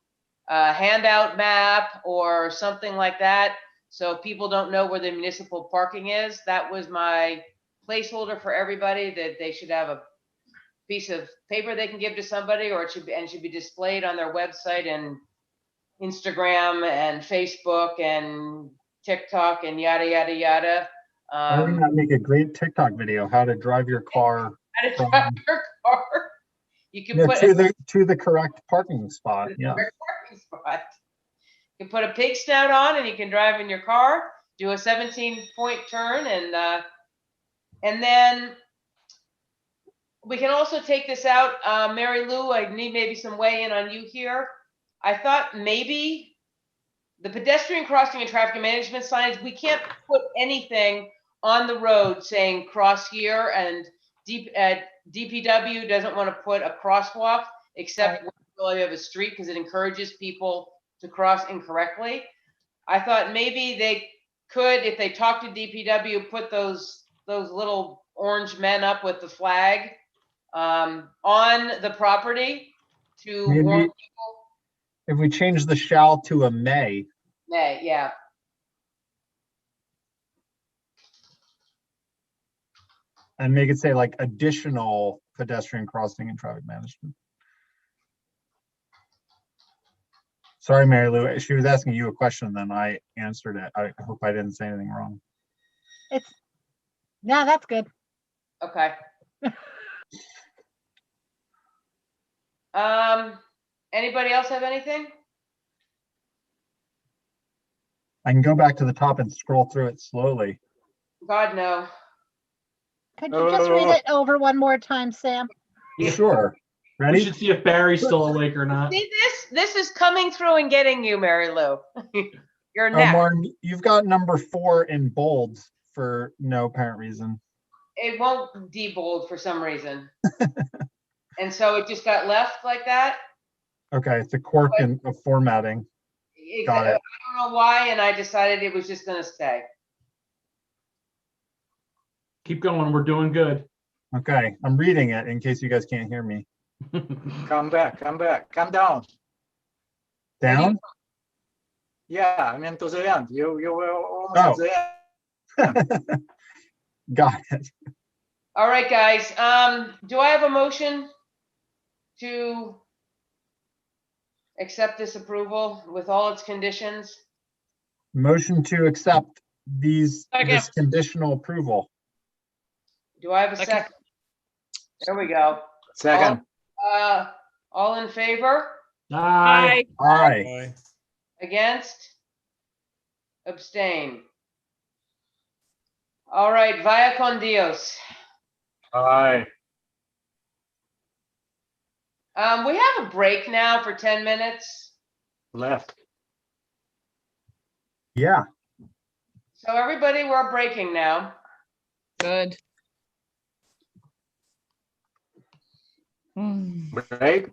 a handout map or something like that. So if people don't know where the municipal parking is, that was my placeholder for everybody, that they should have a piece of paper they can give to somebody, or it should be displayed on their website and Instagram and Facebook and TikTok and yada, yada, yada. Why would not make a great TikTok video, how to drive your car How to from- drive your car. You can no, put to the correct parking spot. Yeah. parking spot. You can put a pig snout on and you can drive in your car, do a 17-point turn, and then we can also take this out. Mary Lou, I need maybe some weigh in on you here. I thought maybe the pedestrian crossing and traffic management signs, we can't put anything on the road saying cross here, and DPW doesn't want to put a crosswalk except when you have a street because it encourages people to cross incorrectly. I thought maybe they could, if they talk to DPW, put those little orange men up with the flag on the property to Maybe warn people. if we change the shall to a may, Yeah. and make it say like additional pedestrian crossing and traffic management. Sorry, Mary Lou, she was asking you a question, then I answered it. I hope I didn't say anything wrong. No, that's good. Okay. Anybody else have anything? I can go back to the top and scroll through it slowly. God, no. Could you just read it over one more time, Sam? Sure. Ready? We should see if Barry's still awake or not. See, this is coming through and getting you, Mary Lou. You're Oh, next. Martin, you've got number 4 in bold for no apparent reason. It won't debold for some reason. And so it just got left like that. Okay, it's a quirk of formatting. Got I it. don't know why, and I decided it was just gonna stay. Keep going. We're doing good. Okay, I'm reading it in case you guys can't hear me. Come back, come down. Down? Yeah, I mean to the end. You were almost at the end. Got it. All right, guys. Do I have a motion to accept this approval with all its conditions? Motion to accept this Second. conditional approval. Do I have a second? There we go. Second. All in favor? Aye. Aye. Against? Abstain. All right, vaya con Dios. Aye. We have a break now for 10 minutes. Left. Yeah. So everybody, we're breaking now. Good. Break.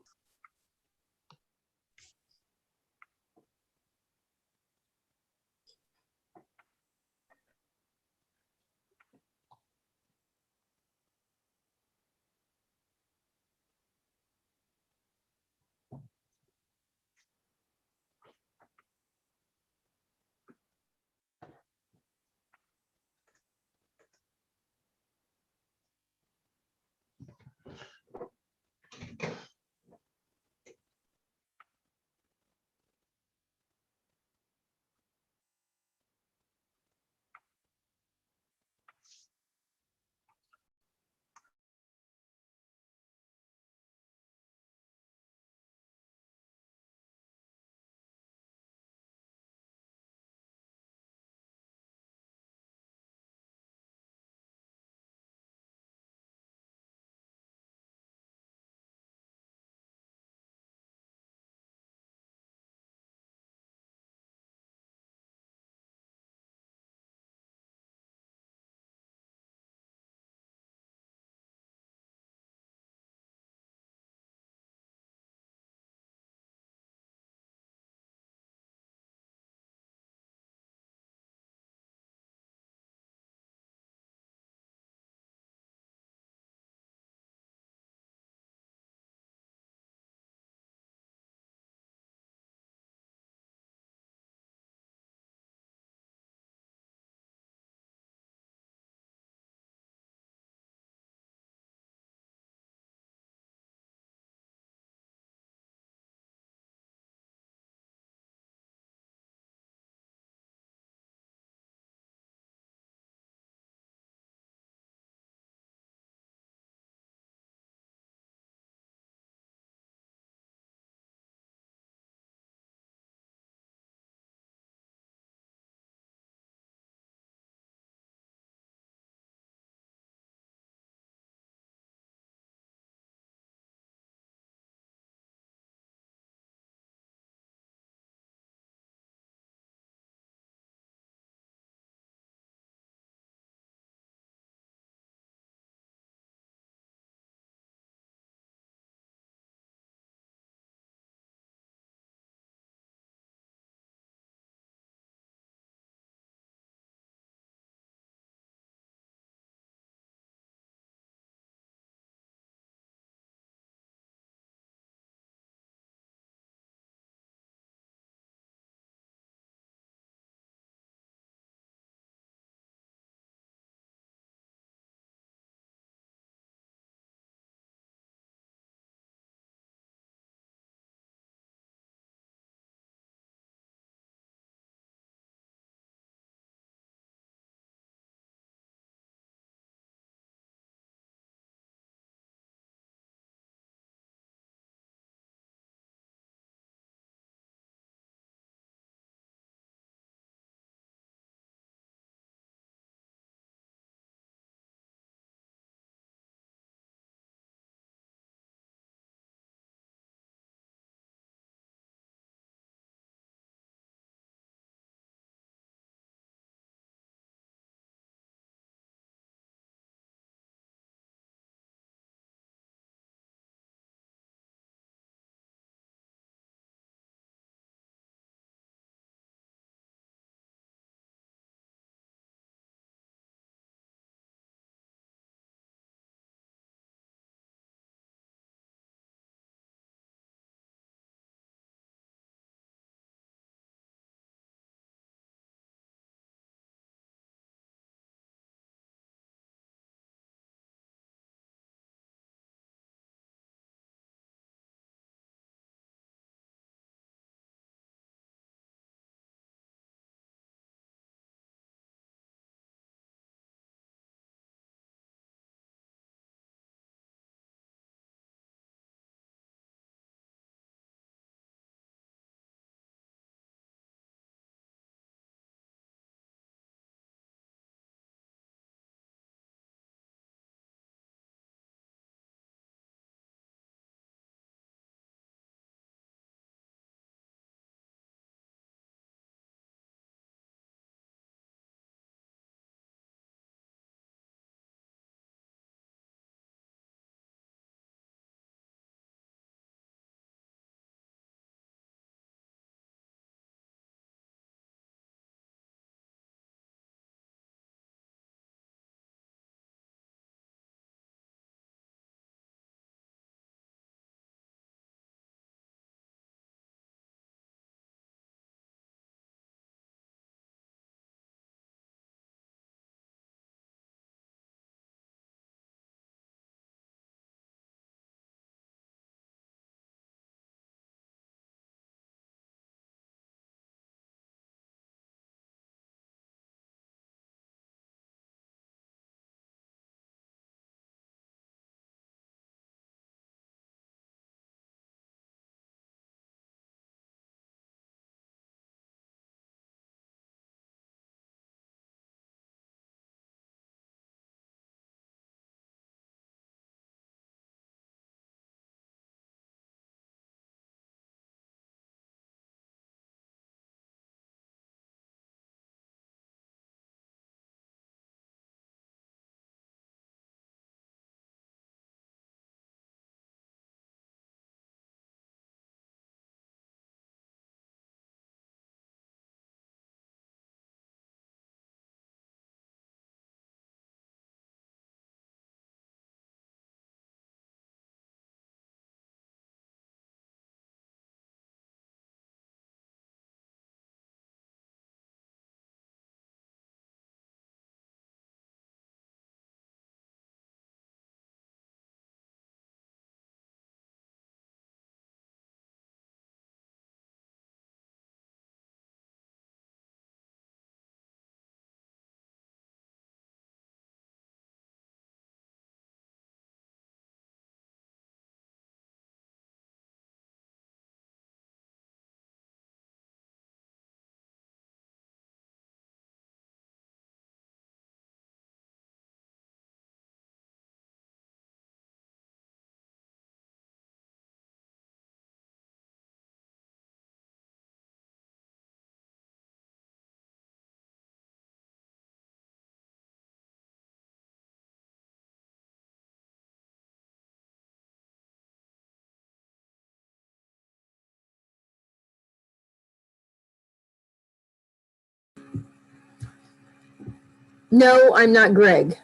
No, I'm not Greg.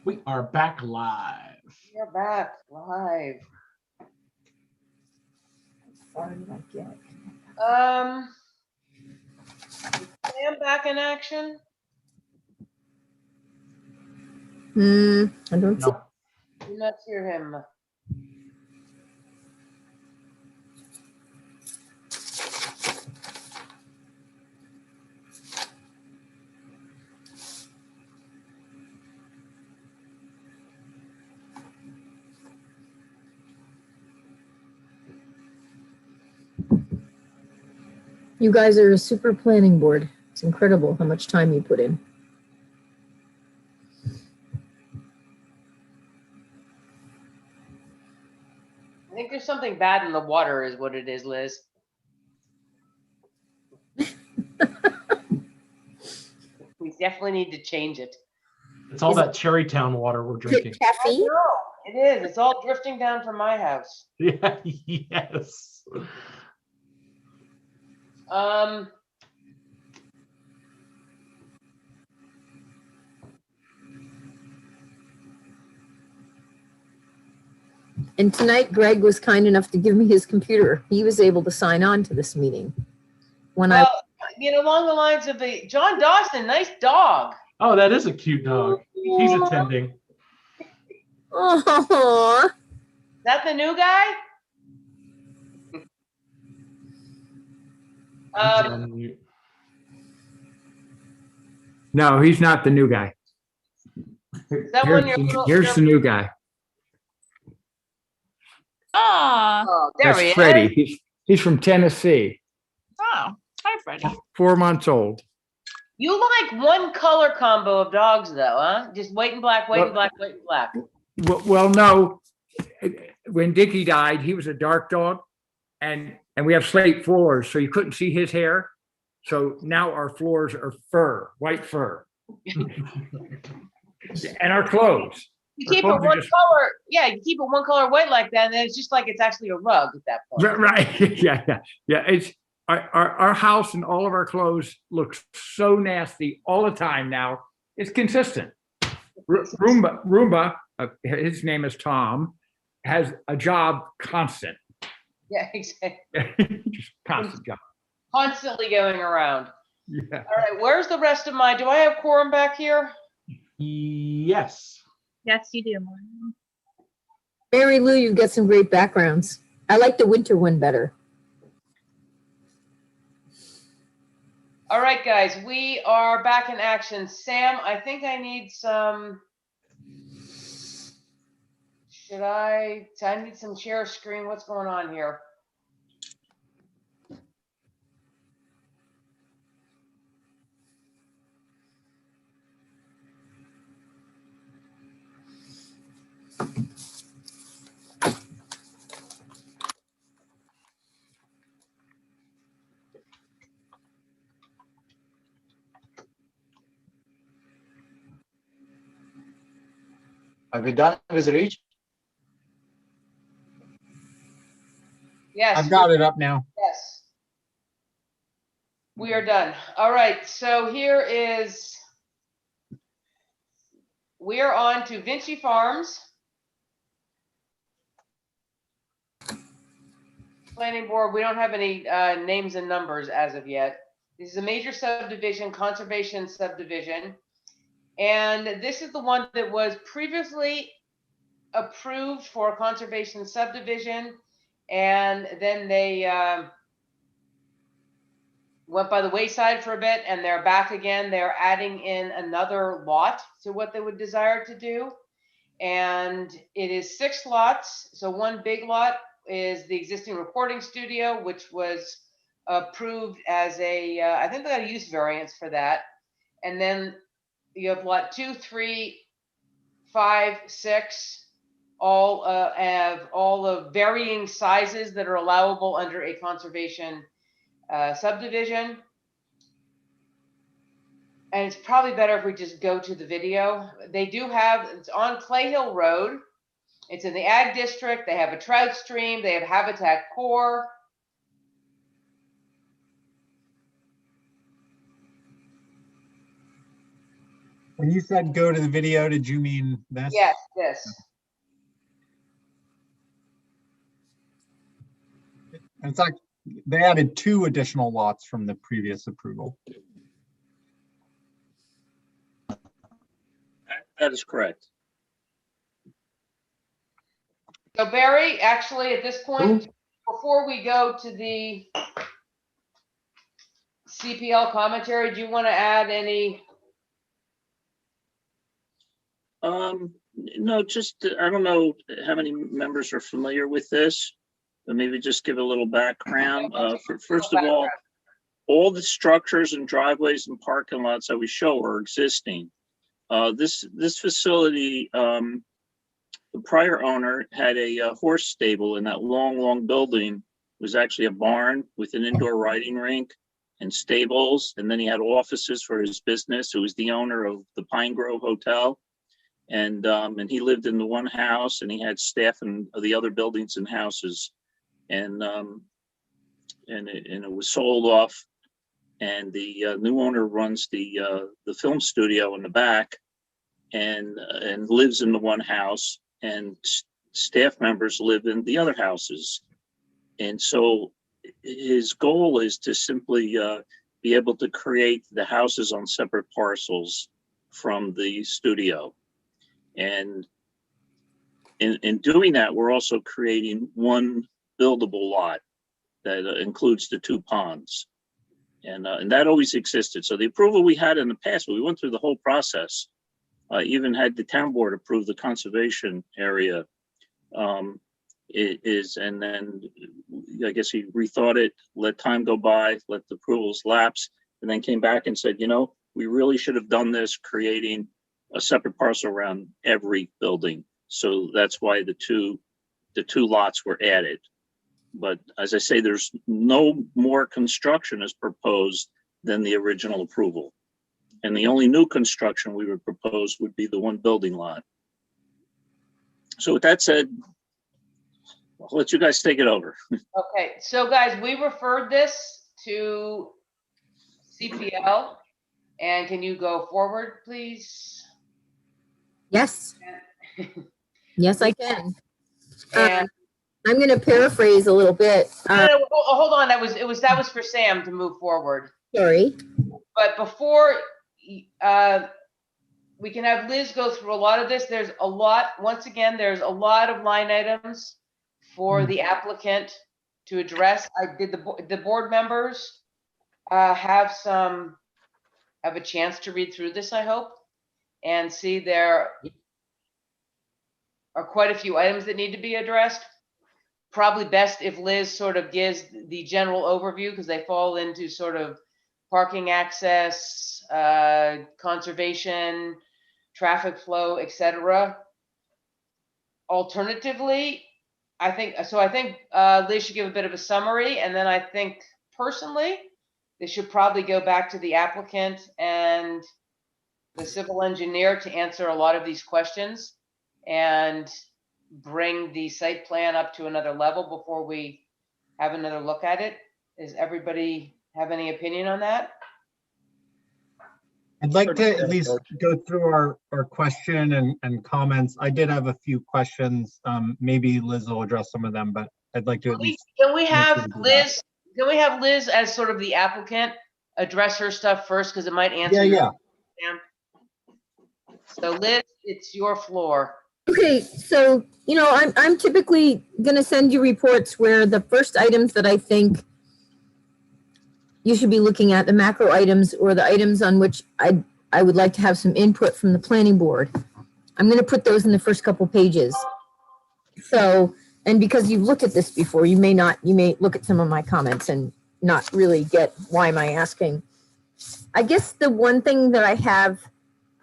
We are back live. We're back live. Sam back in action? I don't see. No. Do not hear him. You guys are a super planning board. It's incredible how much time you put in. I think there's something bad in the water is what it is, Liz. We definitely need to change it. It's all that Cherrytown water we're drinking. I know, it is. It's all drifting down from my house. Yeah, yes. And tonight, Greg was kind enough to give me his computer. He was able to sign on to this meeting. When Well, along the lines of the John Dawson, nice dog. Oh, that is a cute dog. He's attending. Oh, Is that the new guy? No, he's not the new guy. that one your little- Here's the new guy. Ah. Oh, there That's he Freddie. is. He's from Tennessee. Oh, hi, Freddie. 4 months old. You like one color combo of dogs, though, huh? Just white and black, white and black, white and black. Well, no. When Dickie died, he was a dark dog, and we have slate floors, so you couldn't see his hair. So now our floors are fur, white fur, and our clothes. You Our keep it clothes are one just- color, yeah. You keep it one color white like that, and then it's just like it's actually a rug at that point. Right. Yeah. It's our house and all of our clothes look so nasty all the time now. It's consistent. Roomba, his name is Tom, has a job constant. Yeah, exactly. Just constant job. Constantly going around. Yeah. All right, where's the rest of my? Do I have quorum back here? Yes. Yes, you do. Maureen. Mary Lou, you've got some great backgrounds. I like the winter one better. All right, guys, we are back in action. Sam, I think I need some. I need some share screen. What's going on here? Are we done with Reach? Yes. I've got it up now. Yes. We are done. All right, so here is, we are on to Vinci Farms. Planning board, we don't have any names and numbers as of yet. This is a major subdivision, conservation subdivision. And this is the one that was previously approved for conservation subdivision. And then they went by the wayside for a bit, and they're back again. They're adding in another lot to what they would desire to do. And it is 6 lots. So one big lot is the existing recording studio, which was approved as a, I think they got a use variance for that. And then you have lot 2, 3, 5, 6, all have all the varying sizes that are allowable under a conservation subdivision. And it's probably better if we just go to the video. They do have, it's on Clay Hill Road. It's in the Ag District. They have a trout stream. They have Habitat Core. When you said go to the video, did you mean this? Yes, this. In fact, they added 2 additional lots from the previous approval. That is correct. So Barry, actually, at this point, before we go to the CPL commentary, do you want to add any? No, just, I don't know how many members are familiar with this, but maybe just give a little background. First of all the structures and driveways and parking lots that we show are existing. This facility, the prior owner had a horse stable in that long building. It was actually a barn with an indoor riding rink and stables. And then he had offices for his business. It was the owner of the Pine Grove Hotel. And he lived in the one house, and he had staff in the other buildings and houses. And it was sold off. And the new owner runs the film studio in the back, and lives in the one house, and staff members live in the other houses. And so his goal is to simply be able to create the houses on separate parcels from the studio. And in doing that, we're also creating one buildable lot that includes the 2 ponds. And that always existed. So the approval we had in the past, we went through the whole process, even had the town board approve the conservation area. And then I guess he rethought it, let time go by, let the approvals lapse, and then came back and said, you know, we really should have done this, creating a separate parcel around every building. So that's why the two lots were added. But as I say, there's no more construction as proposed than the original approval. And the only new construction we would propose would be the one building lot. So with that said, I'll let you guys take it over. Okay, so guys, we referred this to CPL. And can you go forward, please? Yes. Yes, I can. And I'm going to paraphrase a little bit. no, hold on. That was for Sam to move forward. Sorry. But before we can have Liz go through a lot of this, there's a lot. Once again, there's a lot of line items for the applicant to address. I did the board members have a chance to read through this, I hope, and see there are quite a few items that need to be addressed. Probably best if Liz sort of gives the general overview, because they fall into sort of parking access, conservation, traffic flow, etc. Alternatively, I think Liz should give a bit of a summary, and then I think personally they should probably go back to the applicant and the civil engineer to answer a lot of these questions and bring the site plan up to another level before we have another look at it. Does everybody have any opinion on that? I'd like to at least go through our question and comments. I did have a few questions. Maybe Liz will address some of them, but I'd like to at least. Can we have Liz? Can we have Liz as sort of the applicant address her stuff first, because it might answer. Yeah. So Liz, it's your floor. Okay, so, you know, I'm typically going to send you reports where the first items that I think you should be looking at, the macro items or the items on which I would like to have some input from the planning board. I'm going to put those in the first couple pages. So, and because you've looked at this before, you may look at some of my comments and not really get why am I asking. I guess the one thing that I have,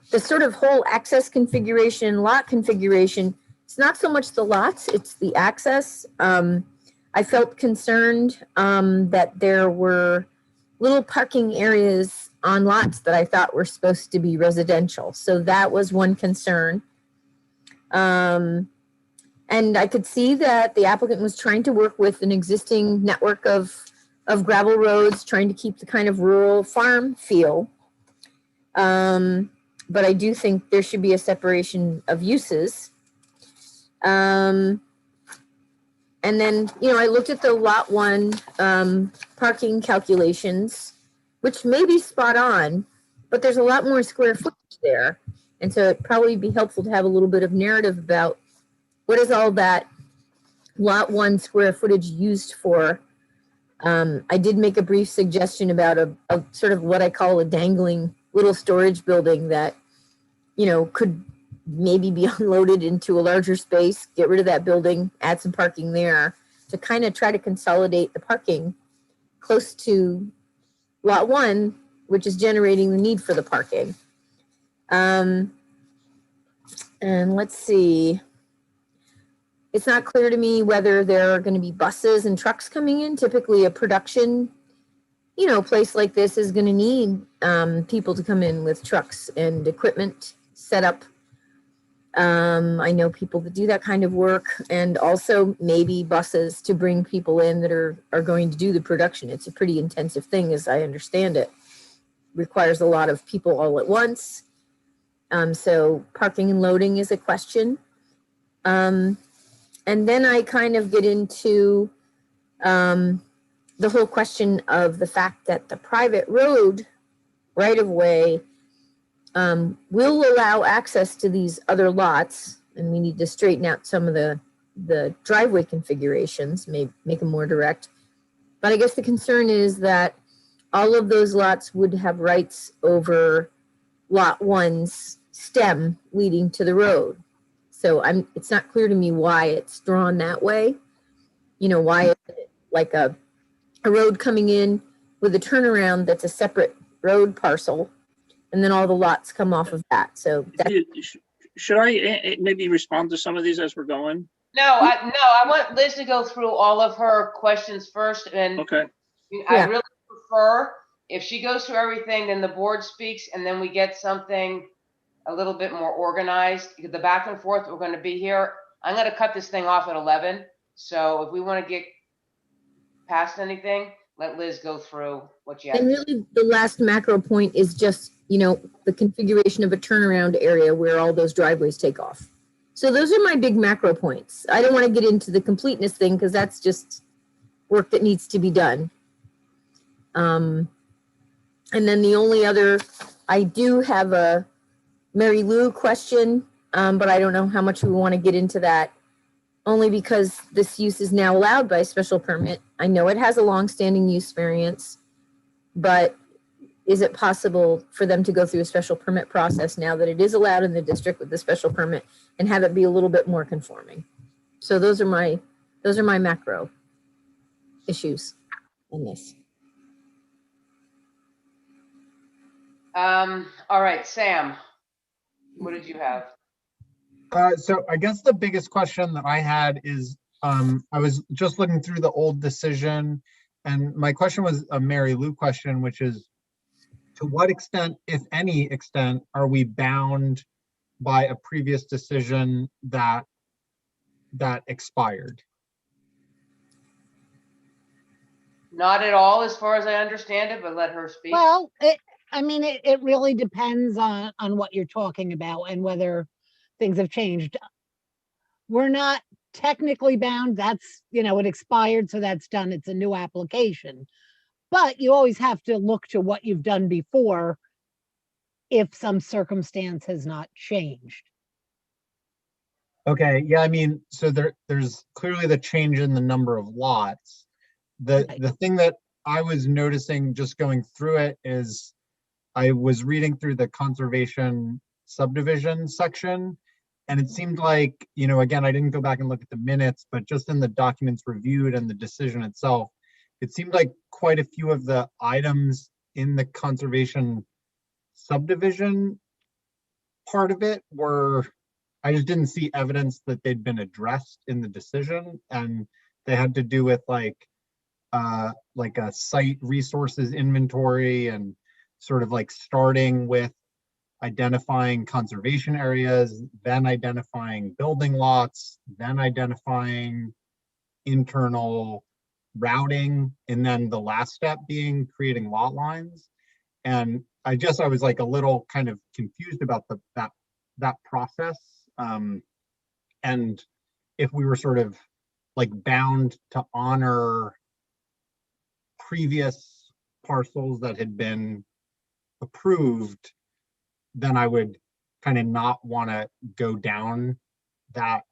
the sort of whole access configuration, lot configuration, it's not so much the lots, it's the access. I felt concerned that there were little parking areas on lots that I thought were supposed to be residential. So that was one concern. And I could see that the applicant was trying to work with an existing network of gravel roads, trying to keep the kind of rural farm feel. But I do think there should be a separation of uses. And then, I looked at the lot 1 parking calculations, which may be spot on, but there's a lot more square footage there. And so it'd probably be helpful to have a little bit of narrative about what is all that lot 1 square footage used for. I did make a brief suggestion about a sort of what I call a dangling little storage building that, could maybe be unloaded into a larger space, get rid of that building, add some parking there to kind of try to consolidate the parking close to lot 1, which is generating the need for the parking. And let's see. It's not clear to me whether there are going to be buses and trucks coming in. Typically a production, place like this is going to need people to come in with trucks and equipment set up. I know people that do that kind of work, and also maybe buses to bring people in that are going to do the production. It's a pretty intensive thing, as I understand it. Requires a lot of people all at once. So parking and loading is a question. And then I kind of get into the whole question of the fact that the private road right-of-way will allow access to these other lots, and we need to straighten out some of the driveway configurations, make them more direct. But I guess the concern is that all of those lots would have rights over lot 1's stem leading to the road. So it's not clear to me why it's drawn that way. Why it's like a road coming in with a turnaround that's a separate road parcel, and then all the lots come off of that. So should I maybe respond to some of these as we're going? No, I want Liz to go through all of her questions first, and Okay. I really prefer if she goes through everything, then the board speaks, and then we get something a little bit more organized. Because the back and forth, we're going to be here. I'm going to cut this thing off at 11. So if we want to get past anything, let Liz go through what you have. And really, the last macro point is just, the configuration of a turnaround area where all those driveways take off. So those are my big macro points. I don't want to get into the completeness thing because that's just work that needs to be done. And then the only other, I do have a Mary Lou question, but I don't know how much we want to get into that, only because this use is now allowed by special permit. I know it has a long-standing use variance, but is it possible for them to go through a special permit process now that it is allowed in the district with the special permit and have it be a little bit more conforming? So those are my macro issues on this. All right, Sam, what did you have? So I guess the biggest question that I had is, I was just looking through the old decision, and my question was a Mary Lou question, which is, to what extent, if any extent, are we bound by a previous decision that expired? Not at all, as far as I understand it, but let her speak. Well, it really depends on what you're talking about and whether things have changed. We're not technically bound. That's, it expired, so that's done. It's a new application. But you always have to look to what you've done before if some circumstance has not changed. Okay, yeah, so there's clearly the change in the number of lots. The thing that I was noticing just going through it is I was reading through the conservation subdivision section, and it seemed like, again, I didn't go back and look at the minutes, but just in the documents reviewed and the decision itself, it seemed like quite a few of the items in the conservation subdivision part of it I just didn't see evidence that they'd been addressed in the decision, and they had to do with like a site resources inventory and sort of like starting with identifying conservation areas, then identifying building lots, then identifying internal routing, and then the last step being creating lot lines. And I was like a little kind of confused about that process. And if we were sort of like bound to honor previous parcels that had been approved, then I would kind of not want to go down that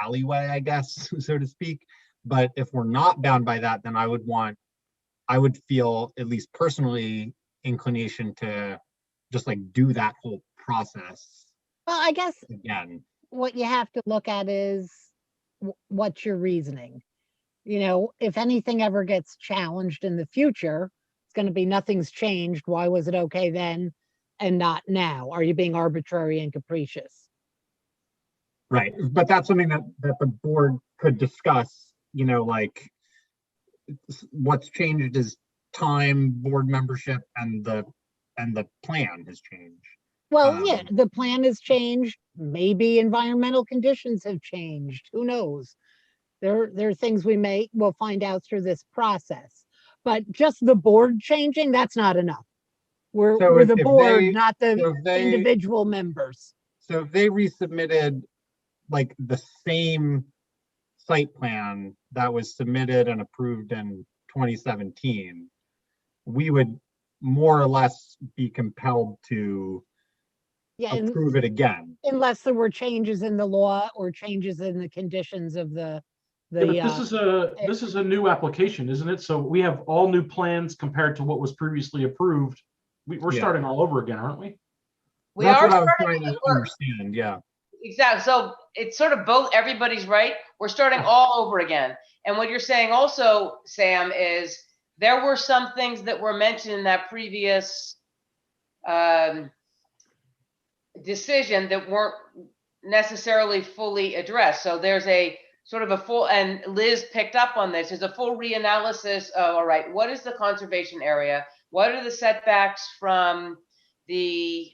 alleyway, I guess, so to speak. But if we're not bound by that, then I would feel, at least personally, inclination to just like do that whole process Well, I guess again. what you have to look at is what's your reasoning. You know, if anything ever gets challenged in the future, it's going to be nothing's changed. Why was it okay then and not now? Are you being arbitrary and capricious? Right, but that's something that the board could discuss, you know, like what's changed is time, board membership, and the plan has changed. Well, yeah, the plan has changed. Maybe environmental conditions have changed. Who knows? There are things we'll find out through this process. But just the board changing, that's not enough. We're the board, not the individual members. So if they resubmitted like the same site plan that was submitted and approved in 2017, we would more or less be compelled to approve it again. Unless there were changes in the law or changes in the conditions of the. Yeah, but this is a new application, isn't it? So we have all new plans compared to what was previously approved. We're starting all over again, aren't we? That's what I was trying to understand, yeah. Exactly. So it's sort of both. Everybody's right. We're starting all over again. And what you're saying also, Sam, is there were some things that were mentioned in that previous decision that weren't necessarily fully addressed. So there's a sort of a full, and Liz picked up on this, is a full reanalysis of, all right, what is the conservation area? What are the setbacks from the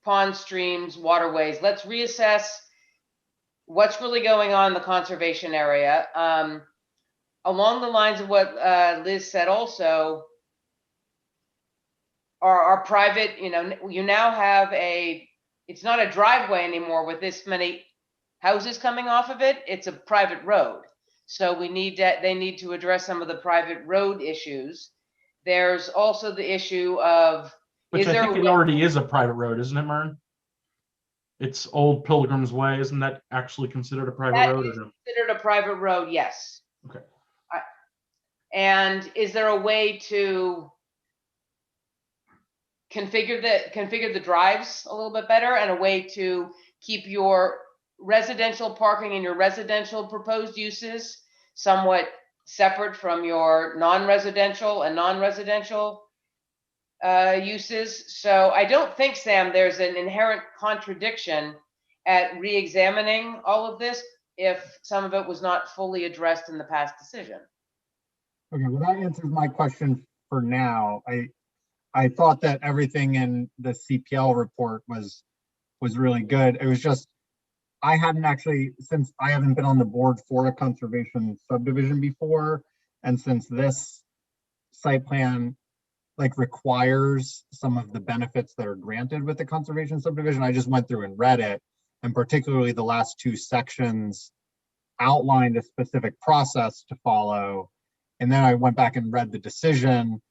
pond, streams, waterways? Let's reassess what's really going on in the conservation area. Along the lines of what Liz said also, our private, you now have it's not a driveway anymore with this many houses coming off of it. It's a private road. So they need to address some of the private road issues. There's also the issue of, which I think it already is a private road, isn't it, Mern? It's Old Pilgrim's Way. Isn't that actually considered a private road? That is considered a private road, yes. Okay. And is there a way to configure the drives a little bit better, and a way to keep your residential parking and your residential proposed uses somewhat separate from your non-residential and non-residential uses? So I don't think, Sam, there's an inherent contradiction at re-examining all of this if some of it was not fully addressed in the past decision. Okay, well, that answers my question for now. I thought that everything in the CPL report was really good. It was just, I hadn't actually, since I haven't been on the board for a conservation subdivision before, and since this site plan like requires some of the benefits that are granted with the conservation subdivision, I just went through and read it, and particularly the last two sections outlined a specific process to follow. And then I went back and read the decision,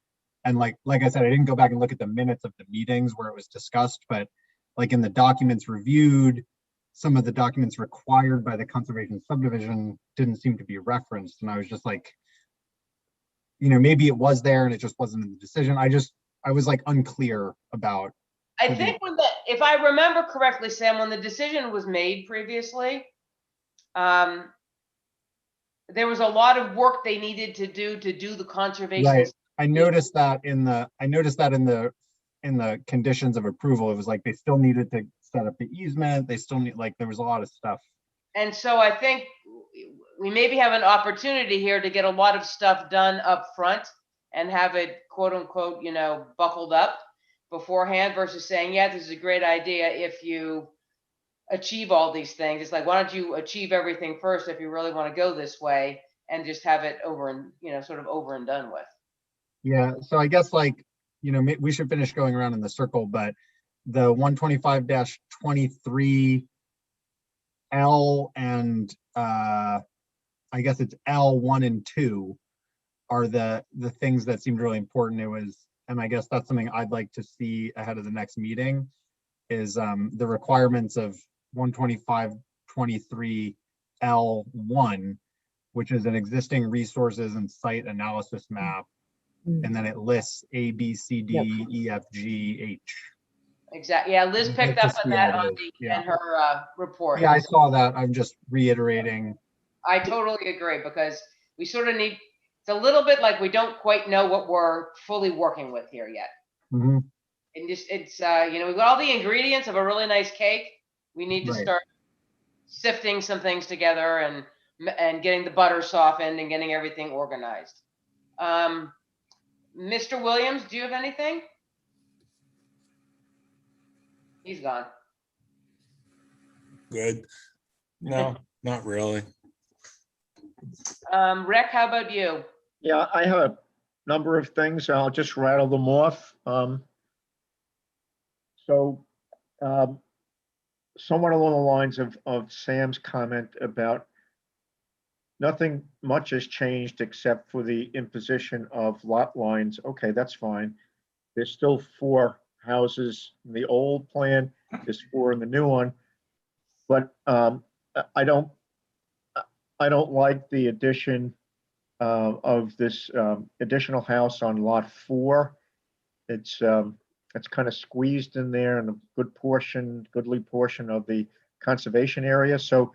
and like I said, I didn't go back and look at the minutes of the meetings where it was discussed, but like in the documents reviewed, some of the documents required by the conservation subdivision didn't seem to be referenced. And I was just like, maybe it was there and it just wasn't in the decision. I was like unclear about. I think if I remember correctly, Sam, when the decision was made previously, there was a lot of work they needed to do the conservation. Right. I noticed that in the conditions of approval. It was like they still needed to set up the easement. They still need, like, there was a lot of stuff. And so I think we maybe have an opportunity here to get a lot of stuff done up front and have it quote unquote, buckled up beforehand versus saying, yeah, this is a great idea if you achieve all these things. It's like, why don't you achieve everything first if you really want to go this way and just have it over and, sort of over and done with. Yeah, so I guess we should finish going around in the circle, but the 125-23 L and I guess it's L1 and 2 are the things that seemed really important. And I guess that's something I'd like to see ahead of the next meeting is the requirements of 125-23 L1, which is an existing resources and site analysis map. And then it lists A, B, C, D, E, F, G, H. Exactly. Yeah, Liz picked up on that in her report. Yeah, I saw that. I'm just reiterating. I totally agree because we sort of need, it's a little bit like we don't quite know what we're fully working with here yet. Mm-hmm. And just, we've got all the ingredients of a really nice cake. We need to start sifting some things together and getting the butter softened and getting everything organized. Mr. Williams, do you have anything? He's gone. Good. No, not really. Rick, how about you? Yeah, I have a number of things. I'll just rattle them off. Somewhat along the lines of Sam's comment about nothing much has changed except for the imposition of lot lines. Okay, that's fine. There's still 4 houses in the old plan. There's 4 in the new one. But I don't like the addition of this additional house on lot 4. It's kind of squeezed in there in a goodly portion of the conservation area. So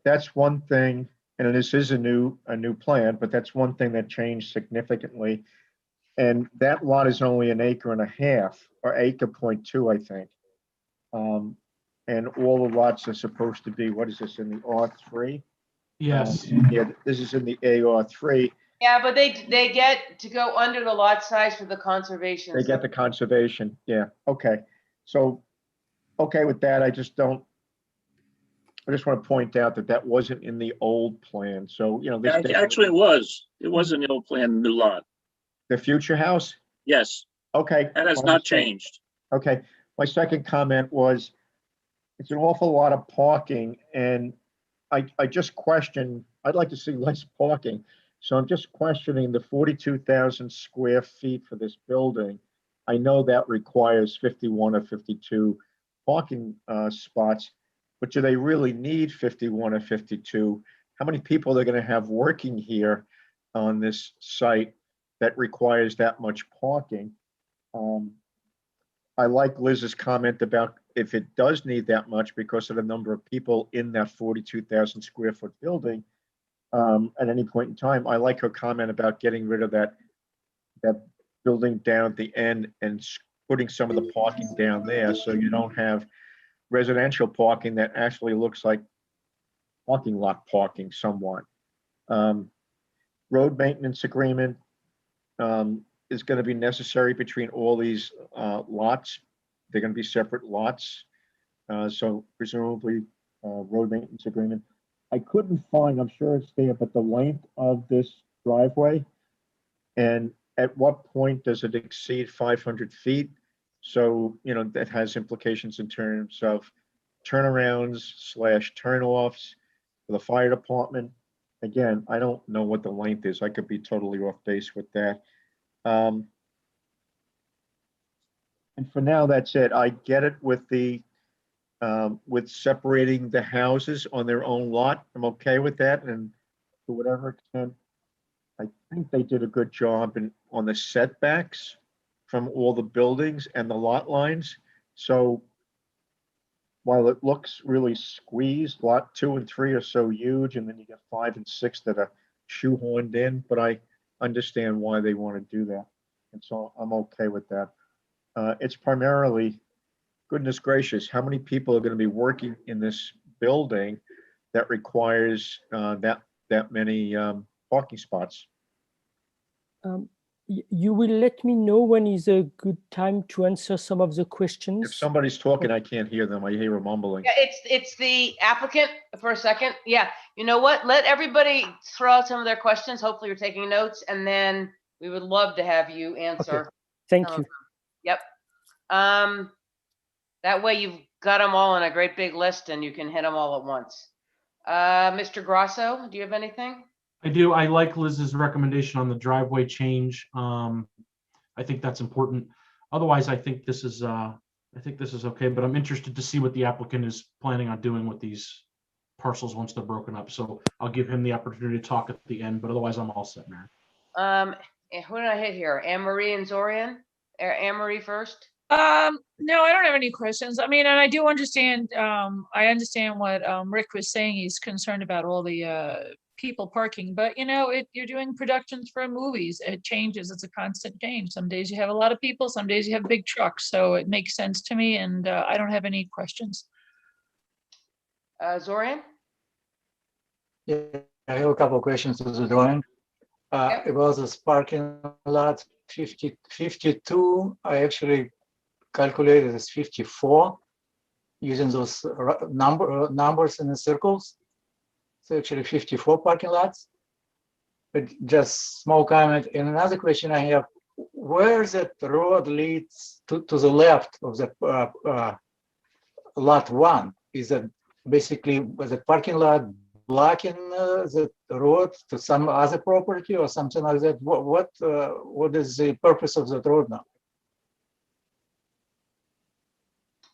that's one thing. And this is a new plan, but that's one thing that changed significantly. And that lot is only 1.5 acres or 1.2 acres, I think. And all the lots are supposed to be, what is this, in the R3? Yes. Yeah, this is in the AR3. Yeah, but they get to go under the lot size for the conservation. They get the conservation, yeah, okay. So, okay with that, I just want to point out that wasn't in the old plan, so, this. Actually, it was an ill plan, new lot. The future house? Yes. Okay. That has not changed. Okay, my second comment was, it's an awful lot of parking, and I just question, I'd like to see less parking. So I'm just questioning the 42,000 square feet for this building. I know that requires 51 or 52 parking spots, but do they really need 51 or 52? How many people are going to have working here on this site that requires that much parking? I like Liz's comment about if it does need that much because of the number of people in that 42,000 square foot building at any point in time. I like her comment about getting rid of that building down at the end and putting some of the parking down there so you don't have residential parking that actually looks like parking lot parking somewhat. Road maintenance agreement is going to be necessary between all these lots. They're going to be separate lots. So presumably road maintenance agreement. I couldn't find, I'm sure it's there, but the length of this driveway and at what point does it exceed 500 feet? So, that has implications in terms of turnarounds / turnoffs for the fire department. Again, I don't know what the length is. I could be totally off base with that. And for now, that's it. I get it with with separating the houses on their own lot. I'm okay with that. And to whatever extent, I think they did a good job on the setbacks from all the buildings and the lot lines. So while it looks really squeezed, lot 2 and 3 are so huge, and then you get 5 and 6 that are shoehorned in, but I understand why they want to do that. And so I'm okay with that. It's primarily, goodness gracious, how many people are going to be working in this building that requires that many parking spots? You will let me know when is a good time to answer some of the If questions. somebody's talking, I can't hear them. I hear a mumbling. Yeah, it's the applicant for a second. Yeah, you know what? Let everybody throw out some of their questions. Hopefully you're taking notes, and then we would love to have you answer. Thank some you. of them. Yep. That way you've got them all on a great big list and you can hit them all at once. Mr. Grosso, do you have anything? I do. I like Liz's recommendation on the driveway change. I think that's important. Otherwise, I think this is okay, but I'm interested to see what the applicant is planning on doing with these parcels once they're broken up. So I'll give him the opportunity to talk at the end, but otherwise I'm all set, Mary. Who did I hit here? Anne Marie and Zorian? Anne Marie first? No, I don't have any questions. I mean, and I do understand, I understand what Rick was saying. He's concerned about all the people parking, but you know, you're doing productions for movies. It changes. It's a constant change. Some days you have a lot of people, some days you have big trucks. So it makes sense to me, and I don't have any questions. Zorian? Yeah, I have a couple of questions to the drawing. It was a parking lot 52. I actually calculated as 54 using those numbers in the circles. So actually 54 parking lots. But just small comment. And another question I have, where that road leads to the left of the lot 1? Is that basically the parking lot blocking the road to some other property or something like that? What is the purpose of that road now?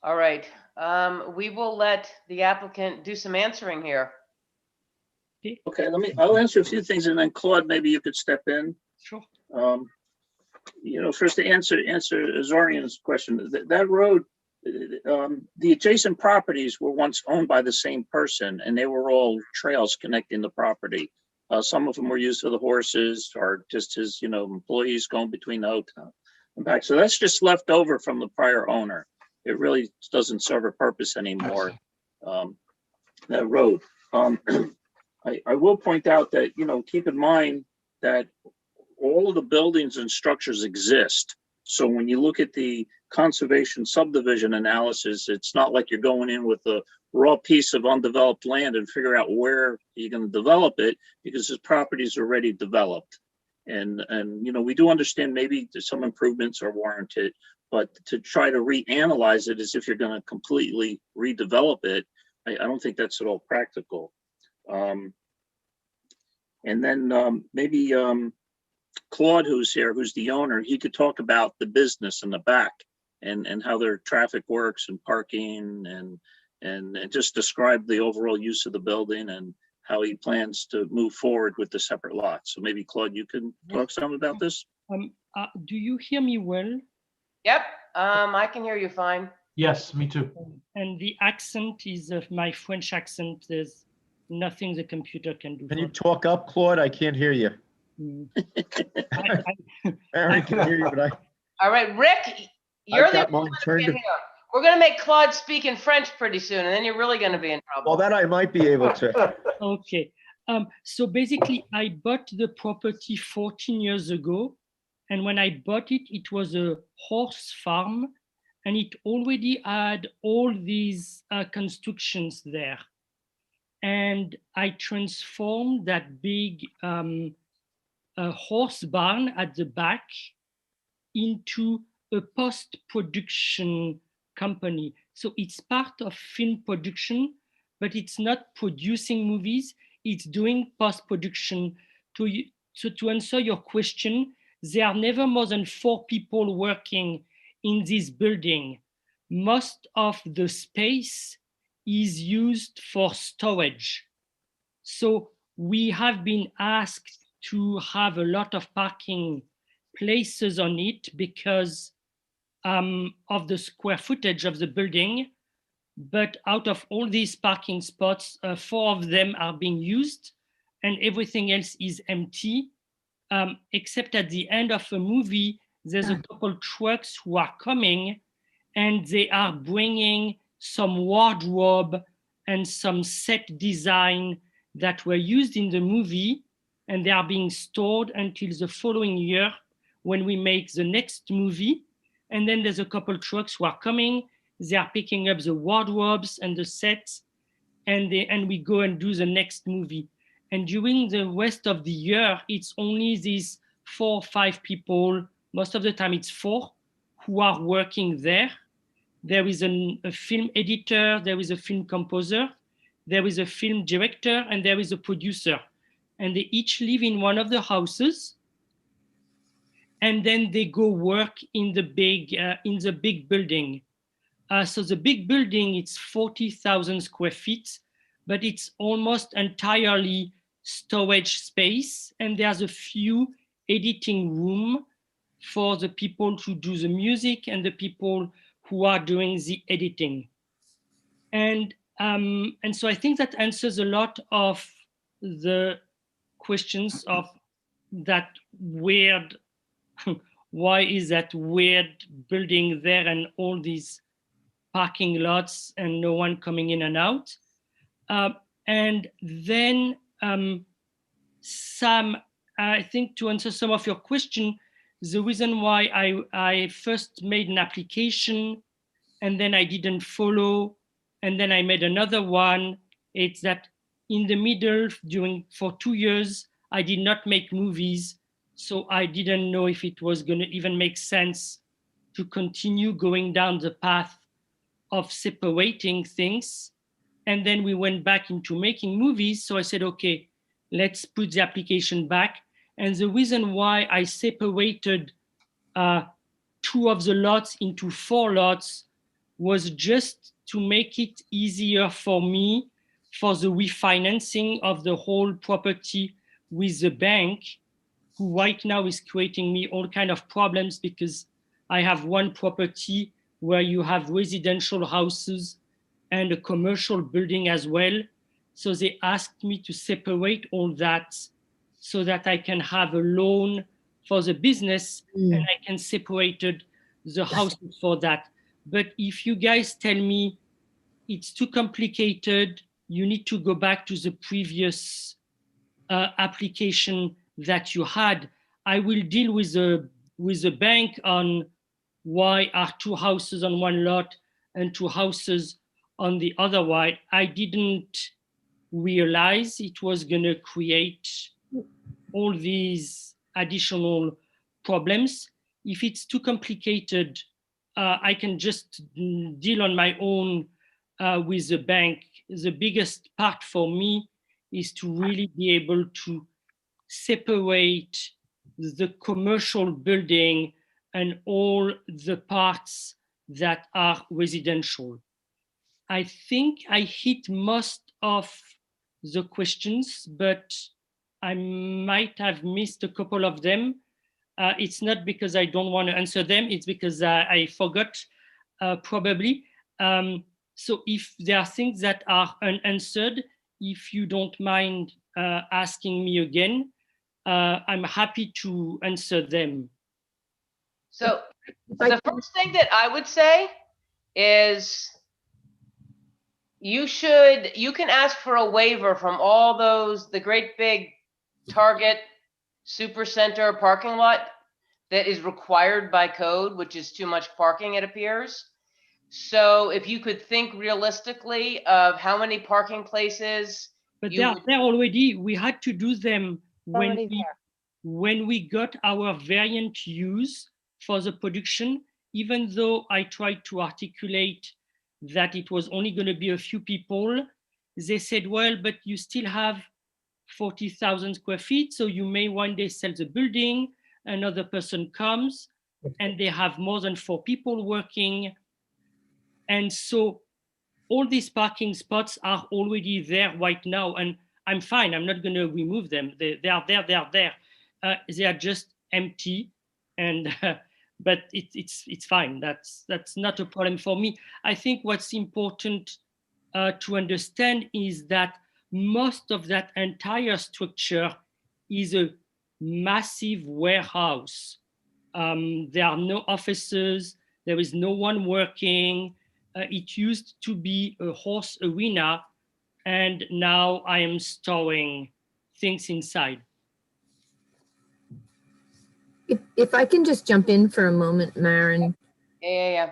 All right. We will let the applicant do some answering here. Okay, I'll answer a few things and then Claude, maybe you could step in. Sure. You know, first to answer Zorian's question, that road, the adjacent properties were once owned by the same person and they were all trails connecting the property. Some of them were used for the horses or just his, you know, employees going between the hotel and back. So that's just left over from the prior owner. It really doesn't serve a purpose anymore, that road. I will point out that, you know, keep in mind that all of the buildings and structures exist. So when you look at the conservation subdivision analysis, it's not like you're going in with a raw piece of undeveloped land and figure out where you're going to develop it, because this property is already developed. And you know, we do understand maybe some improvements are warranted, but to try to reanalyze it as if you're going to completely redevelop it, I don't think that's at all practical. And then maybe Claude, who's here, who's the owner, he could talk about the business in the back and how their traffic works and parking and just describe the overall use of the building and how he plans to move forward with the separate lots. So maybe Claude, you can talk some about this. Do you hear me well? Yep, I can hear you fine. Yes, me too. And the accent is my French accent. There's nothing the computer can do. Can you talk up, Claude? I can't hear you. Aaron can hear you, but All right, Rick, you're the mine turned here. We're going to make Claude speak in French pretty soon, and then you're really going to be in trouble. well, that I might be able to. Okay. So basically, I bought the property 14 years ago. And when I bought it, it was a horse farm. And it already had all these constructions there. And I transformed that big horse barn at the back into a post-production company. So it's part of film production, but it's not producing movies, it's doing post-production. So to answer your question, there are never more than 4 people working in this building. Most of the space is used for storage. So we have been asked to have a lot of parking places on it because of the square footage of the building. But out of all these parking spots, 4 of them are being used and everything else is empty, except at the end of a movie, there's a couple trucks who are coming and they are bringing some wardrobe and some set design that were used in the movie, and they are being stored until the following year when we make the next movie. And then there's a couple trucks who are coming. They are picking up the wardrobes and the sets, and we go and do the next movie. And during the rest of the year, it's only these 4 or 5 people, most of the time it's 4, who are working there. There is a film editor, there is a film composer, there is a film director, and there is a producer. And they each live in one of the houses. And then they go work in the big building. So the big building, it's 40,000 square feet, but it's almost entirely storage space. And there's a few editing room for the people to do the music and the people who are doing the editing. And so I think that answers a lot of the questions of that weird, why is that weird building there and all these parking lots and no one coming in and out. And then Sam, I think to answer some of your question, the reason why I first made an application and then I didn't follow, and then I made another one, it's that in the middle, for 2 years, I did not make movies. So I didn't know if it was going to even make sense to continue going down the path of separating things. And then we went back into making movies. So I said, okay, let's put the application back. And the reason why I separated 2 of the lots into 4 lots was just to make it easier for me for the refinancing of the whole property with the bank, who right now is creating me all kind of problems because I have one property where you have residential houses and a commercial building as well. So they asked me to separate all that so that I can have a loan for the business and I can separate the houses for that. But if you guys tell me it's too complicated, you need to go back to the previous application that you had, I will deal with the bank on why are 2 houses on one lot and 2 houses on the other one. I didn't realize it was going to create all these additional problems. If it's too complicated, I can just deal on my own with the bank. The biggest part for me is to really be able to separate the commercial building and all the parts that are residential. I think I hit most of the questions, but I might have missed a couple of them. It's not because I don't want to answer them, it's because I forgot probably. So if there are things that are unanswered, if you don't mind asking me again, I'm happy to answer them. So the first thing that I would say is you can ask for a waiver from all the great big Target Supercenter parking lot that is required by code, which is too much parking, it appears. So if you could think realistically of how many parking places. But they are there already. We had to do them when we got our variant use for the production, even though I tried to articulate that it was only going to be a few people, they said, well, but you still have 40,000 square feet, so you may one day sell the building, another person comes, and they have more than 4 people working. And so all these parking spots are already there right now, and I'm fine. I'm not going to remove them. They are there. They are there. They are just empty, and but it's fine. That's not a problem for me. I think what's important to understand is that most of that entire structure is a massive warehouse. There are no offices. There is no one working. It used to be a horse arena, and now I am storing things inside. If I can just jump in for a moment, Maren. Yeah.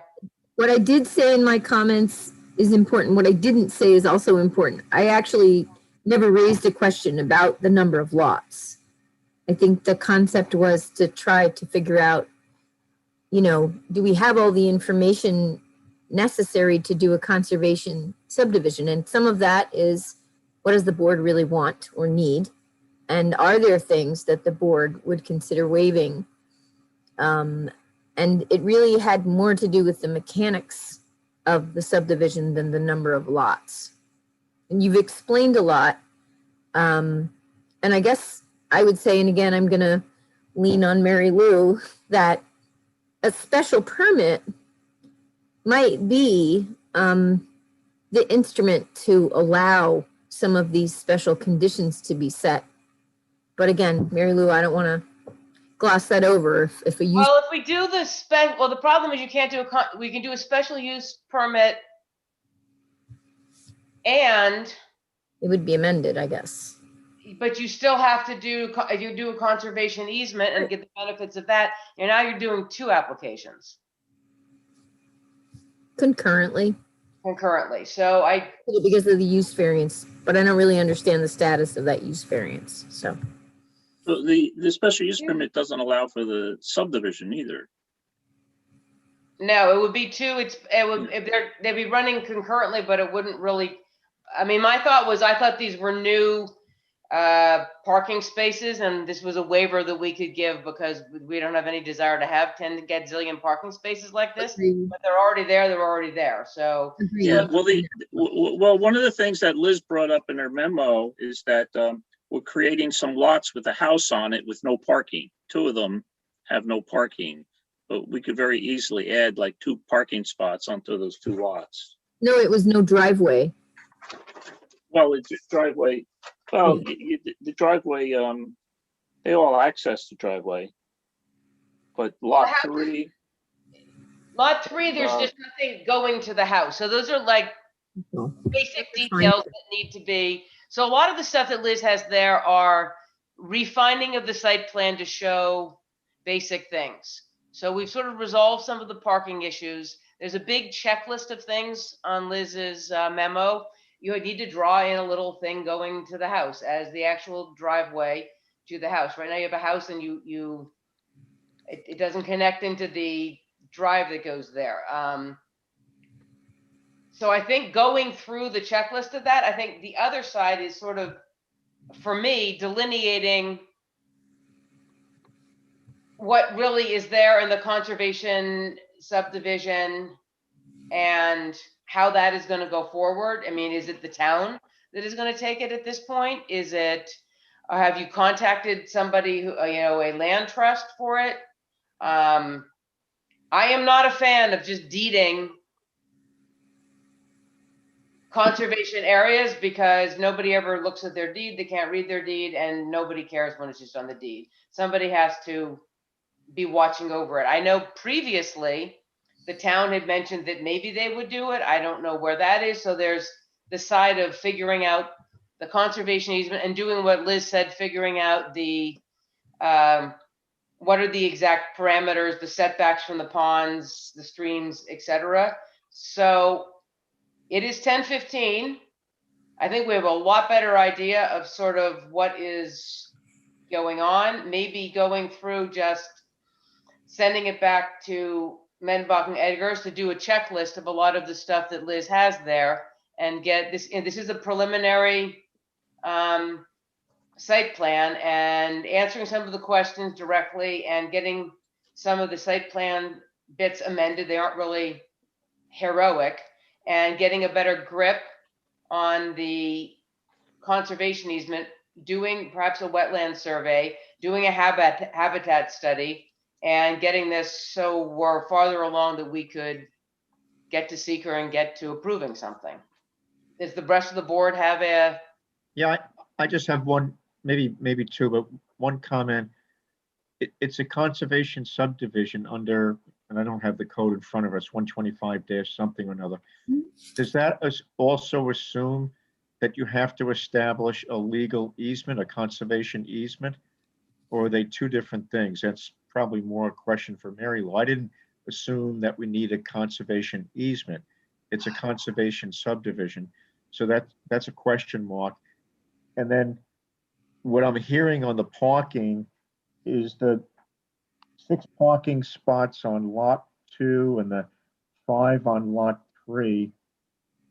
What I did say in my comments is important. What I didn't say is also important. I actually never raised a question about the number of lots. I think the concept was to try to figure out, you know, do we have all the information necessary to do a conservation subdivision? And some of that is, what does the board really want or need? And are there things that the board would consider waiving? And it really had more to do with the mechanics of the subdivision than the number of lots. And you've explained a lot. And I guess I would say, and again, I'm gonna lean on Mary Lou, that a special permit might be the instrument to allow some of these special conditions to be set. But again, Mary Lou, I don't want to gloss that over. If a use, Well, if we do the well, the problem is you can't do we can do a special use permit and it would be amended, I guess. but you still have to do, if you do a conservation easement and get the benefits of that, and now you're doing two applications Concurrently, So because of the use variance, but I don't really understand the status of that use variance, so. So the special use permit doesn't allow for the subdivision either. no, it would be two, they'd be running concurrently, but it wouldn't really, I mean, my thought was, I thought these were new parking spaces, and this was a waiver that we could give because we don't have any desire to have 10 gazillion parking spaces like this. But they're already there. So Yeah, well, one of the things that Liz brought up in her memo is that we're creating some lots with a house on it with no parking. Two of them have no parking, but we could very easily add like 2 parking spots onto those 2 lots. No, it was no driveway. Well, it's a driveway. Well, the driveway, they all access the driveway. But lot 3. lot 3, there's just nothing going to the house. So those are like basic details that need to be. So a lot of the stuff that Liz has there are refining of the site plan to show basic things. So we've sort of resolved some of the parking issues. There's a big checklist of things on Liz's memo. You would need to draw in a little thing going to the house as the actual driveway to the house. Right now you have a house and it doesn't connect into the drive that goes there. So I think going through the checklist of that, I think the other side is sort of, for me, delineating what really is there in the conservation subdivision and how that is going to go forward. I mean, is it the town that is going to take it at this point? Is it, have you contacted somebody who, a land trust for it? I am not a fan of just deeding conservation areas because nobody ever looks at their deed. They can't read their deed and nobody cares when it's just on the deed. Somebody has to be watching over it. I know previously the town had mentioned that maybe they would do it. I don't know where that is. So there's the side of figuring out the conservation easement and doing what Liz said, figuring out the, what are the exact parameters, the setbacks from the ponds, the streams, etc. So it is 10:15. I think we have a lot better idea of sort of what is going on, maybe going through just sending it back to Menbach and Edgar's to do a checklist of a lot of the stuff that Liz has there and get this. And this is a preliminary site plan, and answering some of the questions directly and getting some of the site plan bits amended. They aren't really heroic, and getting a better grip on the conservation easement, doing perhaps a wetland survey, doing a habitat study, and getting this so we're farther along that we could get to seeker and get to approving something. Does the rest of the board have a? Yeah, I just have one, maybe two, but one comment. It's a conservation subdivision under, and I don't have the code in front of us, 125- something or another. Does that also assume that you have to establish a legal easement, a conservation easement? Or are they two different things? That's probably more a question for Mary Lou. I didn't assume that we need a conservation easement. It's a conservation subdivision. So that's a question mark. And then what I'm hearing on the parking is the 6 parking spots on lot 2 and the 5 on lot 3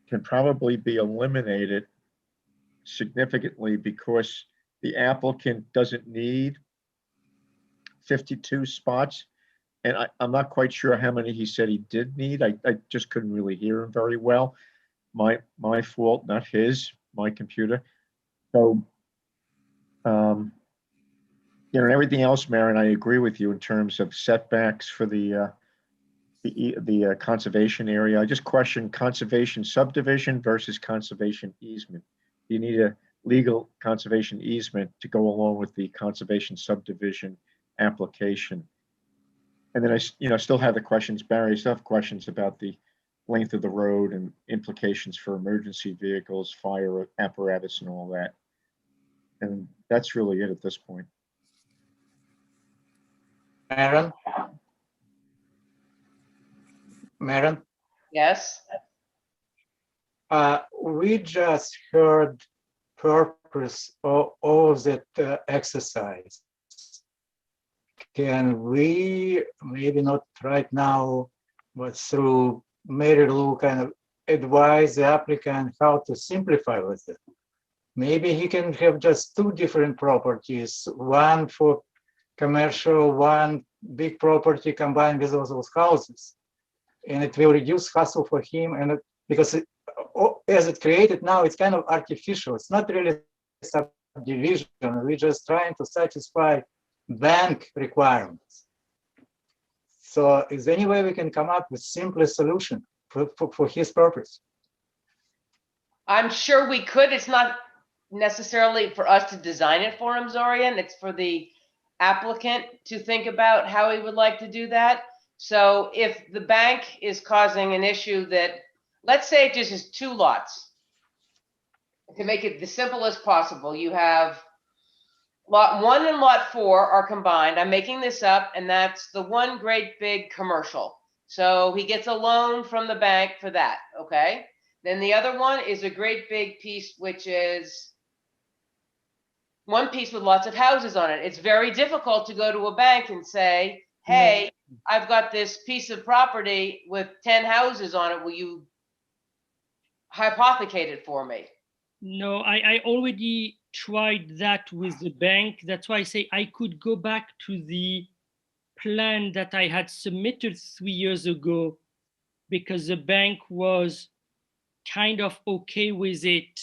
can probably be eliminated significantly because the applicant doesn't need 52 spots. And I'm not quite sure how many he said he did need. I just couldn't really hear him very well. My fault, not his, my computer. So, and everything else, Maren, I agree with you in terms of setbacks for the conservation area. I just question conservation subdivision versus conservation easement. You need a legal conservation easement to go along with the conservation subdivision application. And then I still have the questions, Barry, I still have questions about the length of the road and implications for emergency vehicles, fire apparatus and all that. And that's really it at this point. Maren? Yes. We just heard purpose of that exercise. Can we, maybe not right now, but through Mary Lou, kind of advise the applicant how to simplify with it? Maybe he can have just 2 different properties, one for commercial, one big property combined with all those houses. And it will reduce hassle for him. And because as it's created now, it's kind of artificial. It's not really subdivision. We're just trying to satisfy bank requirements. So is there any way we can come up with simpler solution for his purpose? I'm sure we could. It's not necessarily for us to design it for him, Zorian. It's for the applicant to think about how he would like to do that. So if the bank is causing an issue that, let's say it just is 2 lots. To make it the simple as possible, you have lot 1 and lot 4 are combined. I'm making this up, and that's the one great big commercial. So he gets a loan from the bank for that, okay? Then the other one is a great big piece, which is one piece with lots of houses on it. It's very difficult to go to a bank and say, hey, I've got this piece of property with 10 houses on it. Will you hypothecate it for me? No, I already tried that with the bank. That's why I say I could go back to the plan that I had submitted 3 years ago, because the bank was kind of okay with it,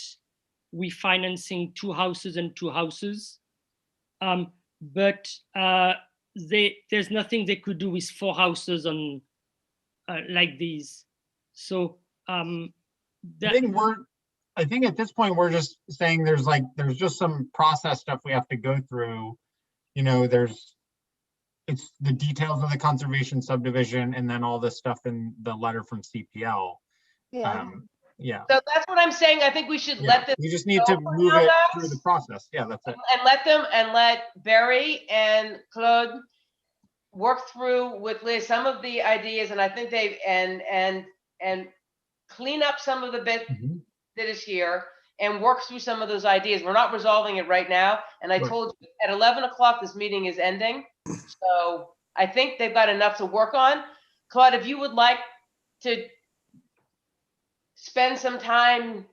refinancing 2 houses and 2 houses. But there's nothing they could do with 4 houses on like these. So I think at this point, we're just saying there's just some process stuff we have to go through. It's the details of the conservation subdivision and then all this stuff in the letter from CPL. Yeah. Yeah. So that's what I'm saying. I think we should let them. You just need to move it through the process. Yeah, that's it. And let Barry and Claude work through with Liz some of the ideas, and I think they and clean up some of the bit that is here and work through some of those ideas. We're not resolving it right now. And I told you at 11 o'clock, this meeting is ending. So I think they've got enough to work on. Claude, if you would like to spend some time,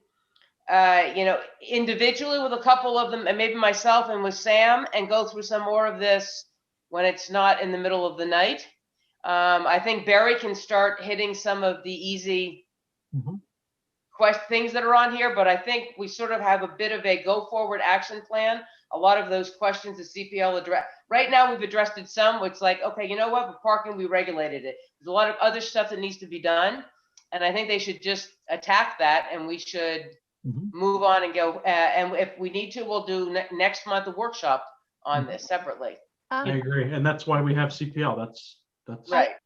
individually with a couple of them, and maybe myself and with Sam, and go through some more of this when it's not in the middle of the night. I think Barry can start hitting some of the easy things that are on here, but I think we sort of have a bit of a go forward action plan. A lot of those questions the CPL address. Right now we've addressed it some, it's like, okay, you know what, with parking, we regulated it. There's a lot of other stuff that needs to be done. And I think they should just attack that, and we should move on and go. And if we need to, we'll do next month a workshop on this separately. I agree, and that's why we have CPL. That's right.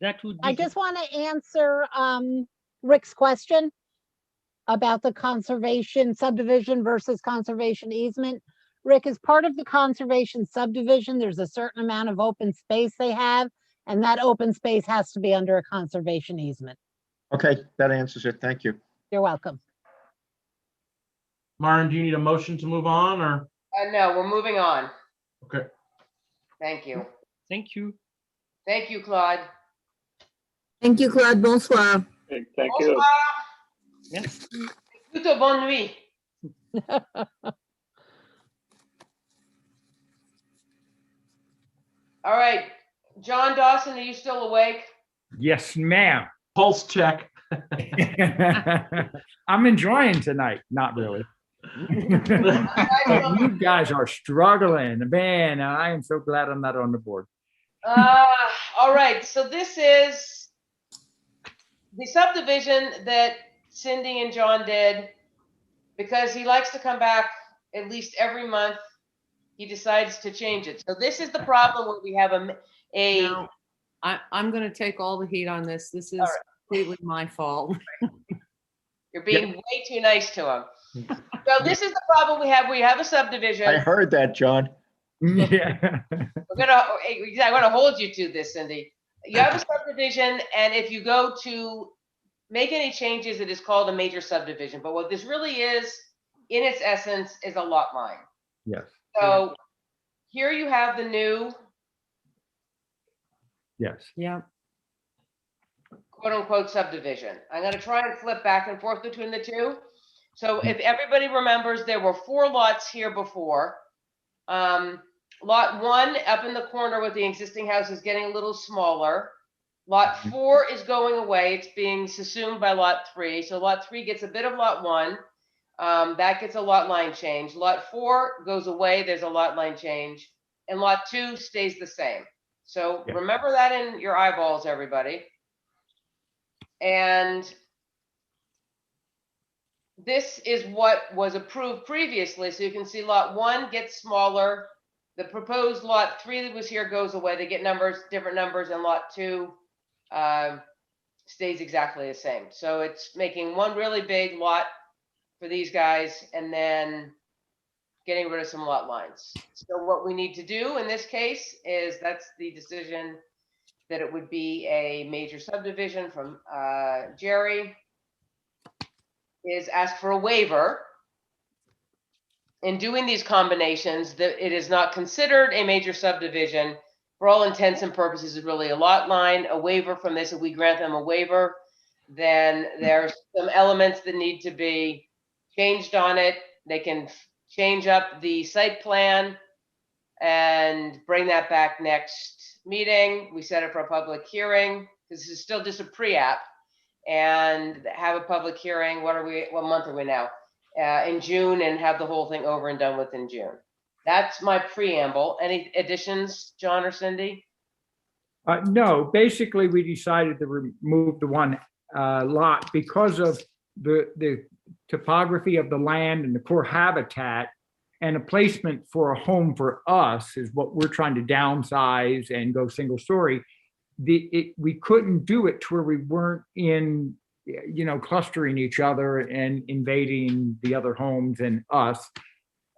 That would. I just want to answer Rick's question about the conservation subdivision versus conservation easement. Rick, as part of the conservation subdivision, there's a certain amount of open space they have, and that open space has to be under a conservation easement. Okay, that answers it. Thank you. You're welcome. Myron, do you need a motion to move on or? No, we're moving on. Okay. Thank you. Thank you. Thank you, Claude. Thank you, Claude. Bonsoir. Thank you. Yes. Plutôt bonne nuit. All right, John Dawson, are you still awake? Yes, ma'am. Pulse check. I'm enjoying tonight. Not really. You guys are struggling. Man, I am so glad I'm not on the board. All right, so this is the subdivision that Cindy and John did because he likes to come back at least every month. He decides to change it. So this is the problem where we have No, I'm going to take all the heat on this. This is completely my fault. You're being way too nice to him. So this is the problem we have. We have a subdivision. I heard that, John. Yeah. I'm gonna hold you to this, Cindy. You have a subdivision, and if you go to make any changes, it is called a major subdivision. But what this really is, in its essence, is a lot line. Yes. So here you have the new Yes. Yeah. quote unquote subdivision. I'm going to try and flip back and forth between the two. So if everybody remembers, there were 4 lots here before. Lot 1 up in the corner with the existing house is getting a little smaller. Lot 4 is going away. It's being subsumed by lot 3. So lot 3 gets a bit of lot 1. That gets a lot line change. Lot 4 goes away. There's a lot line change. And lot 2 stays the same. So remember that in your eyeballs, everybody. And this is what was approved previously. So you can see lot 1 gets smaller. The proposed lot 3 that was here goes away. They get numbers, different numbers, and lot 2 stays exactly the same. So it's making one really big lot for these guys and then getting rid of some lot lines. So what we need to do in this case is that's the decision that it would be a major subdivision from Jerry, is ask for a waiver. In doing these combinations, that it is not considered a major subdivision. For all intents and purposes, is really a lot line. A waiver from this, if we grant them a waiver, then there's some elements that need to be changed on it. They can change up the site plan and bring that back next meeting. We set it for a public hearing. This is still just a pre-app, and have a public hearing. What month are we now? In June, and have the whole thing over and done with in June. That's my preamble. Any additions, John or Cindy? No, basically we decided to remove the one lot because of the topography of the land and the poor habitat, and a placement for a home for us is what we're trying to downsize and go single story. We couldn't do it to where we weren't in, clustering each other and invading the other homes and us.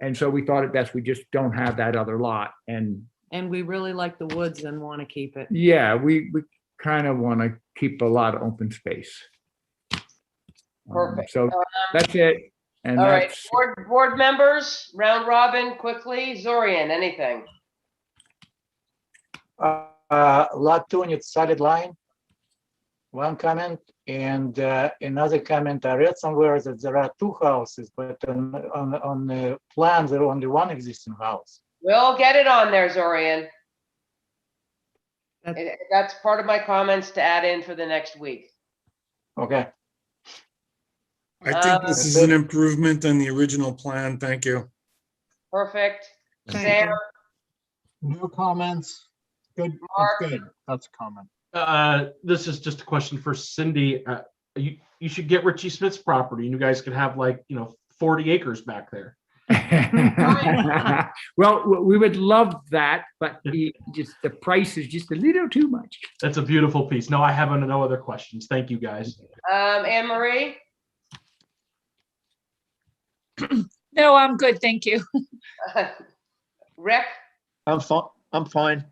And so we thought it best we just don't have that other lot. And we really like the woods and want to keep it. yeah, we kind of want to keep a lot of open space. Perfect. So that's it. And All right, that's, board members, round robin, quickly. Zorian, anything? Lot 2 needs solid line. One comment, and another comment. I read somewhere that there are 2 houses, but on the plan there only one existing house. We'll get it on there, Zorian. That's part of my comments to add in for the next week. Okay. I think this is an improvement on the original plan. Thank you. Perfect. Thank Sam? No comments. Good. That's good. That's a comment. This is just a question for Cindy. You should get Richie Smith's property, and you guys could have 40 acres back there. well, we would love that, but the price is just a little too much. That's a beautiful piece. No, I have no other questions. Thank you, guys. Anne Marie? No, I'm good, thank you. Rick, I'm fine.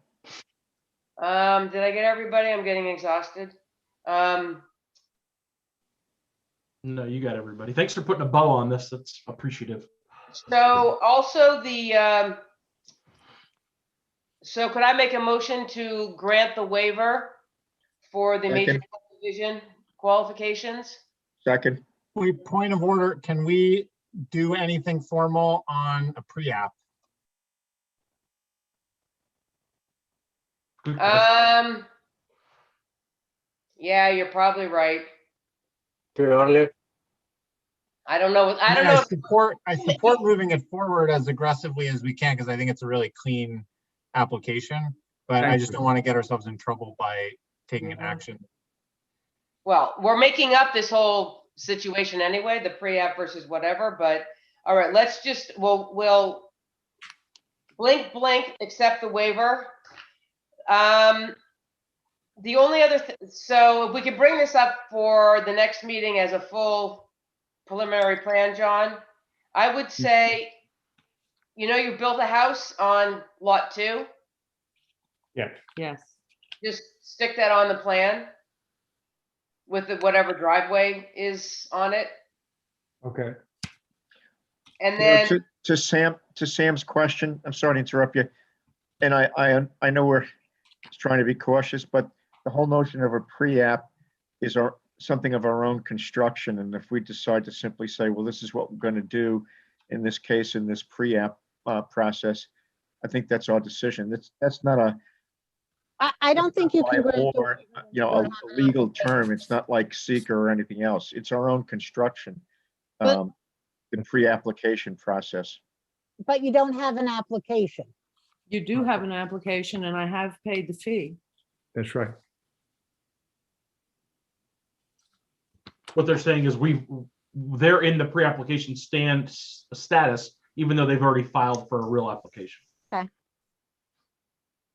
did I get everybody? I'm getting exhausted. No, you got everybody. Thanks for putting a bow on this. That's appreciative. So also so could I make a motion to grant the waiver for the major Second. subdivision qualifications? Second. Wait, point of order, can we do anything formal on a pre-app? Good question. Yeah, you're probably right. Too early. I don't know. I don't mean, know. I support moving it forward as aggressively as we can, because I think it's a really clean application, but I Thank just you. don't want to get ourselves in trouble by taking an action. Well, we're making up this whole situation anyway, the pre-app versus whatever, but all right, let's just, we'll blink, accept the waiver. The only other, so if we could bring this up for the next meeting as a full preliminary plan, John, I would say, you built a house on lot 2, Yeah. Yes. just stick that on the plan with whatever driveway is on it. Okay. And You know, then, to Sam's question, I'm sorry to interrupt you. And I know we're trying to be cautious, but the whole notion of a pre-app is something of our own construction. And if we decide to simply say, well, this is what we're going to do in this case, in this pre-app process, I think that's our decision. That's not a I don't think you can grant the or, a legal term. It's not like seeker or anything else. It's our own construction. But- The pre-application process. but you don't have an application. You do have an application and I have paid the fee. That's right. What they're saying is they're in the pre-application status, even though they've already filed for a real application.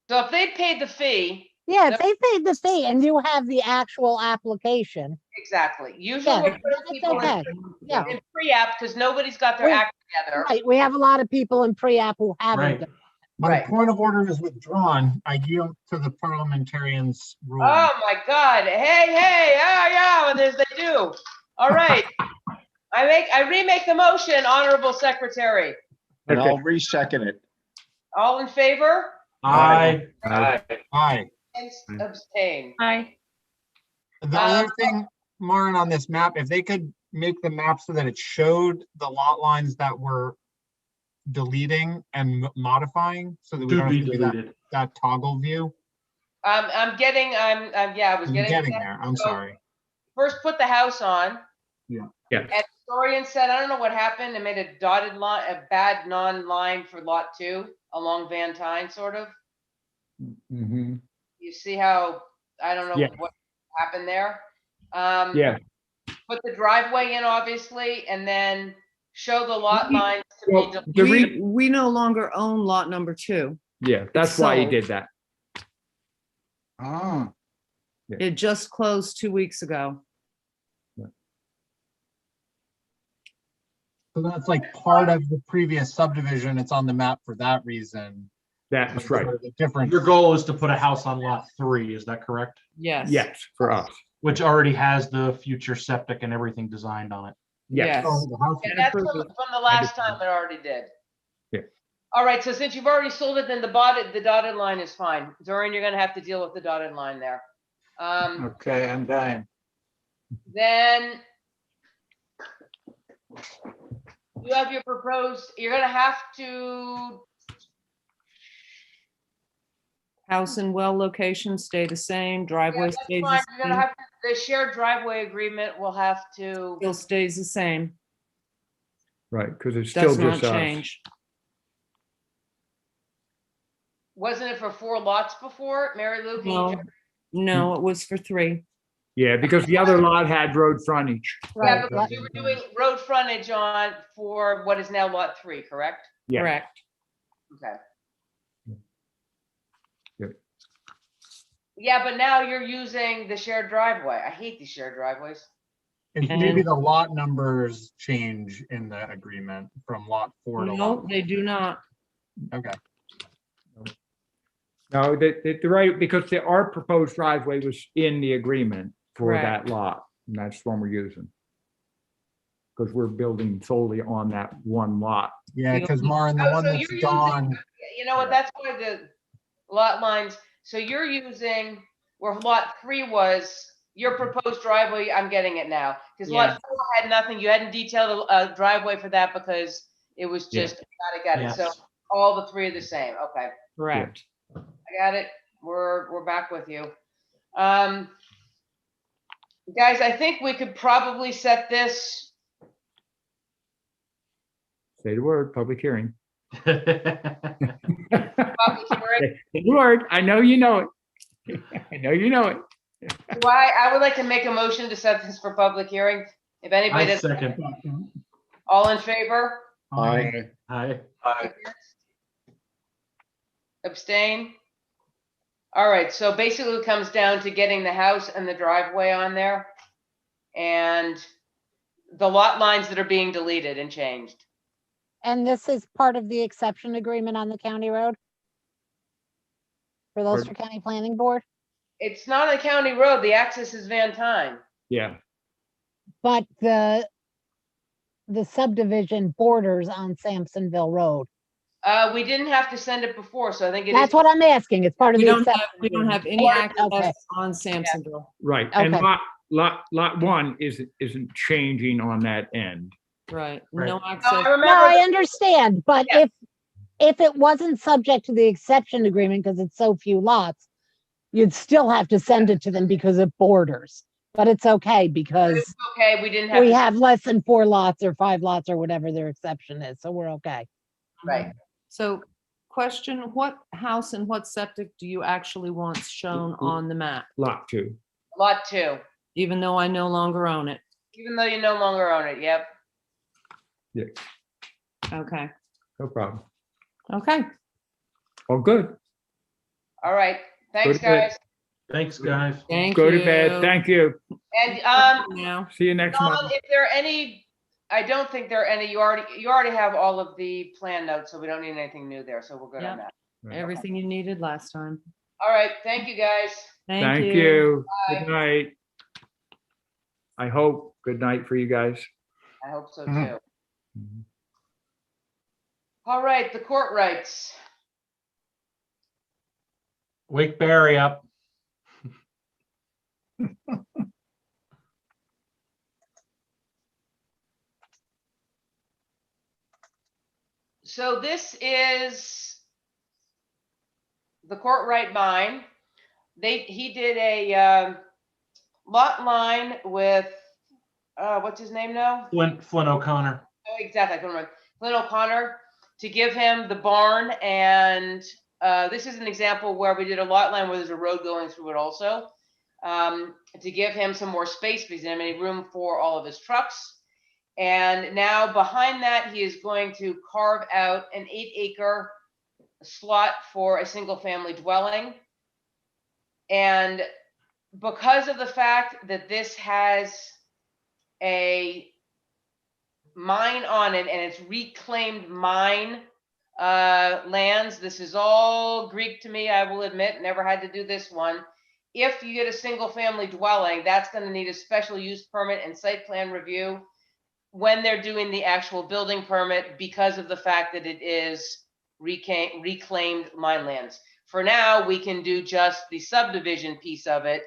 so if they paid the fee, Yeah, if they paid the fee and you have the actual application, exactly. Usually Yeah, we're putting that's people okay. Yeah. in pre-app because nobody's got their We- act together. right, we have a lot of people in pre-app who haven't. Right. done- My Right. point of order is withdrawn. I yield to the parliamentarians' rule. Oh my God. Hey, yeah, well, they do. All right. I remake the motion, Honorable Secretary. And Okay. I'll re-second it. All in favor? Aye. Aye. Abstain. Hi. The other thing, Maren, on this map, if they could make the map so that it showed the lot lines that were deleting and modifying, so that we To don't be have to do deleted. that toggle view. I was I'm getting there. I'm so sorry. First, put the house on. Yeah. Yeah. And historian said, I don't know what happened. It made a dotted line, a bad non-line for lot 2 along Van Tyne, sort of. Mm-hmm. You see how, I don't know Yeah. what happened there. Yeah. Put the driveway in, obviously, and then show the lot lines to Well, be. the We no longer own lot number 2. Yeah, that's why he sold. did that. Ah. It just closed 2 weeks ago. So that's like part of the previous subdivision. It's on the map for that reason. That's right. The difference. Your goal is to put a house on lot 3, is that correct? Yes. Yes, for us. Which already has the future septic and everything designed on it. Yes. Oh, the house- And that's from the last time it already did. Yeah. All right, so since you've already sold it, then the dotted line is fine. Dorian, you're gonna have to deal with the dotted line there. Okay, I'm dying. Then you have your proposed, you're gonna have to, House and well location stay the same, yeah, driveway that's stays fine. the You're gonna same, have, the shared driveway agreement will have to, still stays the same, Right, because it's still does not just us. change. wasn't it for 4 lots before? Mary Lou? can you No, check? no, it was for 3. Yeah, because the other lot had road frontage. Yeah, but you were doing road frontage on for what is now lot 3, correct? Yeah. Correct. Okay. Yep. Yeah, but now you're using the shared driveway. I hate these shared driveways. It's maybe the lot numbers change in the agreement from lot 4 to No, lot. they do not. Okay. No, the right, because our proposed driveway was in the agreement for Correct. that lot, and that's the one we're using. Because we're building solely on that one lot. Yeah, because Maren, the Oh, one so that's you're gone. You know what, that's why the lot lines, so you're using where lot 3 was, your proposed driveway, I'm getting it now. Because Yeah. lot 4 had nothing, you hadn't detailed a driveway for that because it was Yeah. just, got it. So Yes. all the 3 are the same, okay. Correct. I got it. We're back with you. Guys, I think we could probably set this. Say the word, public hearing. Public hearing. Say the word, I know you know it. I know you know it. Why, I would like to make a motion to set this for public hearing. If anybody I does, second. all in favor? Aye. Abstain? All right, so basically it comes down to getting the house and the driveway on there. And the lot lines that are being deleted and changed. And this is part of the exception agreement on the county road? For the Ulster County Planning Board? It's not a county road, the access is Van Tine. Yeah. But the subdivision borders on Sampsonville Road. We didn't have to send it before, so I think it is. That's what I'm asking. It's part of We the don't exception. have, we don't have any agreement. Okay. access on Sampsonville. Right, and Okay. lot one isn't changing on that end. Right, Right. no No, access. I No, remember. I understand, but if it wasn't subject to the exception agreement because it's so few lots, you'd still have to send it to them because it borders. But it's okay because It's okay, we didn't have. we to- have less than 4 lots or 5 lots or whatever their exception is, so we're okay. Right. So question, what house and what septic do you actually want shown on the map? Lot two. Lot 2, Even though I no longer own it? even though you no longer own it, yep. Yeah, Okay, no problem. okay. Oh, good. All right, thanks, Go to bed. guys. Thanks, guys. Thank Go you. to bed. Thank you. And, Now, See you next Dawn, month. if there are any, I don't think there are any, you already have all of the plan notes, so we don't need anything new there, so we're good on Yeah. that. everything you needed last time. All right, thank you, guys. Thank you. Bye. Good night. I hope, good night for you guys. I hope so Mhm. too. All right, the court rights. Wake Barry up. So this is the court right mine. He did a lot line with, what's his name now? Flynn O'Connor. Oh, exactly, I couldn't remember. Flynn O'Connor, to give him the barn, and this is an example where we did a lot line where there's a road going through it also. To give him some more space because he didn't have any room for all of his trucks. And now behind that, he is going to carve out an 8-acre slot for a single family dwelling. And because of the fact that this has a mine on it and it's reclaimed mine lands, this is all Greek to me, I will admit, never had to do this one. If you get a single family dwelling, that's going to need a special use permit and site plan review when they're doing the actual building permit because of the fact that it is reclaimed mine lands. For now, we can do just the subdivision piece of it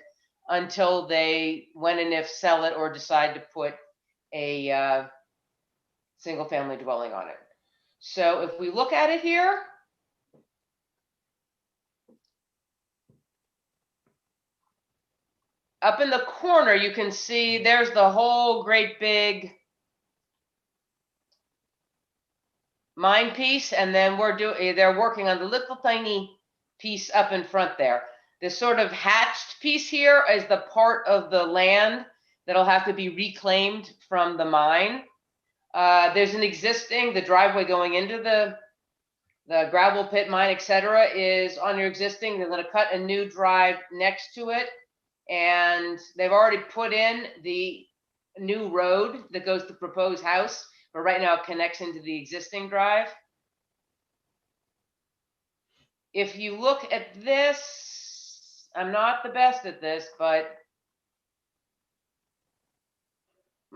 until they, when and if sell it or decide to put a single family dwelling on it. So if we look at it here, up in the corner, you can see there's the whole great big mine piece, and then they're working on the little tiny piece up in front there. This sort of hatched piece here is the part of the land that'll have to be reclaimed from the mine. There's an existing, the driveway going into the gravel pit mine, etc., is on your existing. They're going to cut a new drive next to it, and they've already put in the new road that goes to the proposed house, but right now it connects into the existing drive. If you look at this, I'm not the best at this, but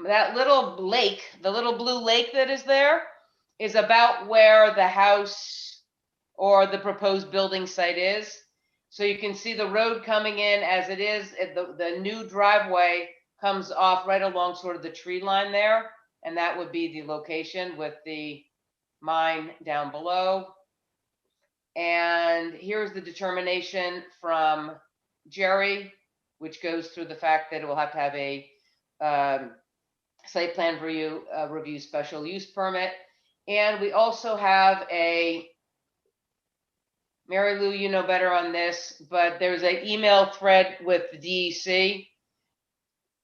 that little lake, the little blue lake that is there, is about where the house or the proposed building site is. So you can see the road coming in as it is. The new driveway comes off right along sort of the tree line there. And that would be the location with the mine down below. And here's the determination from Jerry, which goes through the fact that it will have to have a site plan review special use permit. And we also have a, Mary Lou, you know better on this, but there's an email thread with the DEC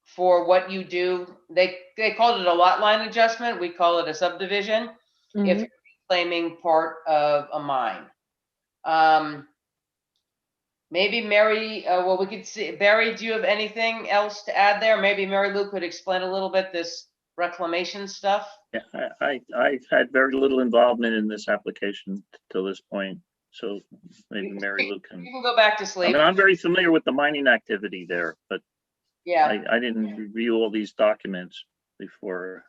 for what you do. They called it a lot line adjustment. We call it a subdivision if you're reclaiming part of a mine. Maybe Mary, well, we could see, Barry, do you have anything else to add there? Maybe Mary Lou could explain a little bit this reclamation stuff. Yeah, I've had very little involvement in this application till this point. So maybe Mary Lou can. You can go back to I sleep. mean, I'm very familiar with the mining activity there, but Yeah. I didn't review all these documents before.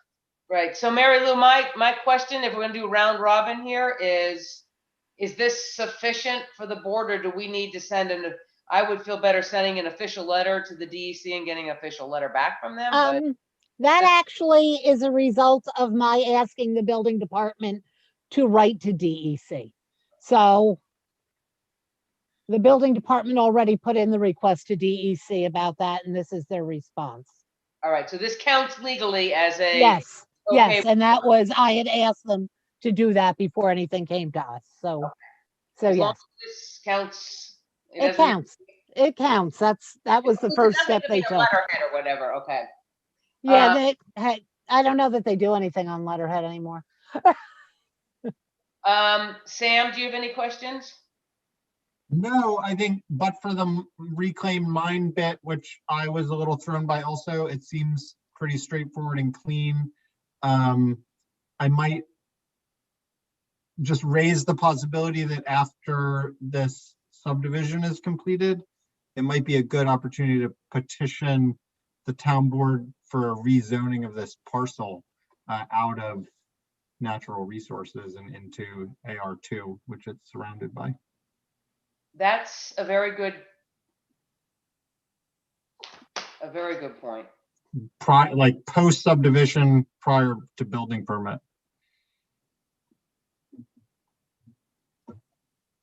Right. So Mary Lou, my question, if we're gonna do round robin here, is this sufficient for the board, or do we need to send I would feel better sending an official letter to the DEC and getting an official letter back from them. But That actually is a result of my asking the building department to write to DEC. So the building department already put in the request to DEC about that, and this is their response. all right, so this counts legally as a. Yes, okay, yes, and that was, I had asked them to do that before anything came to us, so, so As long yes. as this counts. It counts, it counts, that was the first step they took. Letterhead or whatever, okay. Yeah, they had, I don't know that they do anything on letterhead anymore. Sam, do you have any questions? No, I think, but for the reclaimed mine bit, which I was a little thrown by also, it seems pretty straightforward and clean. I might just raise the possibility that after this subdivision is completed, it might be a good opportunity to petition the town board for a rezoning of this parcel out of natural resources and into AR2, which it's surrounded by. That's a very good point. Like post subdivision prior to building permit.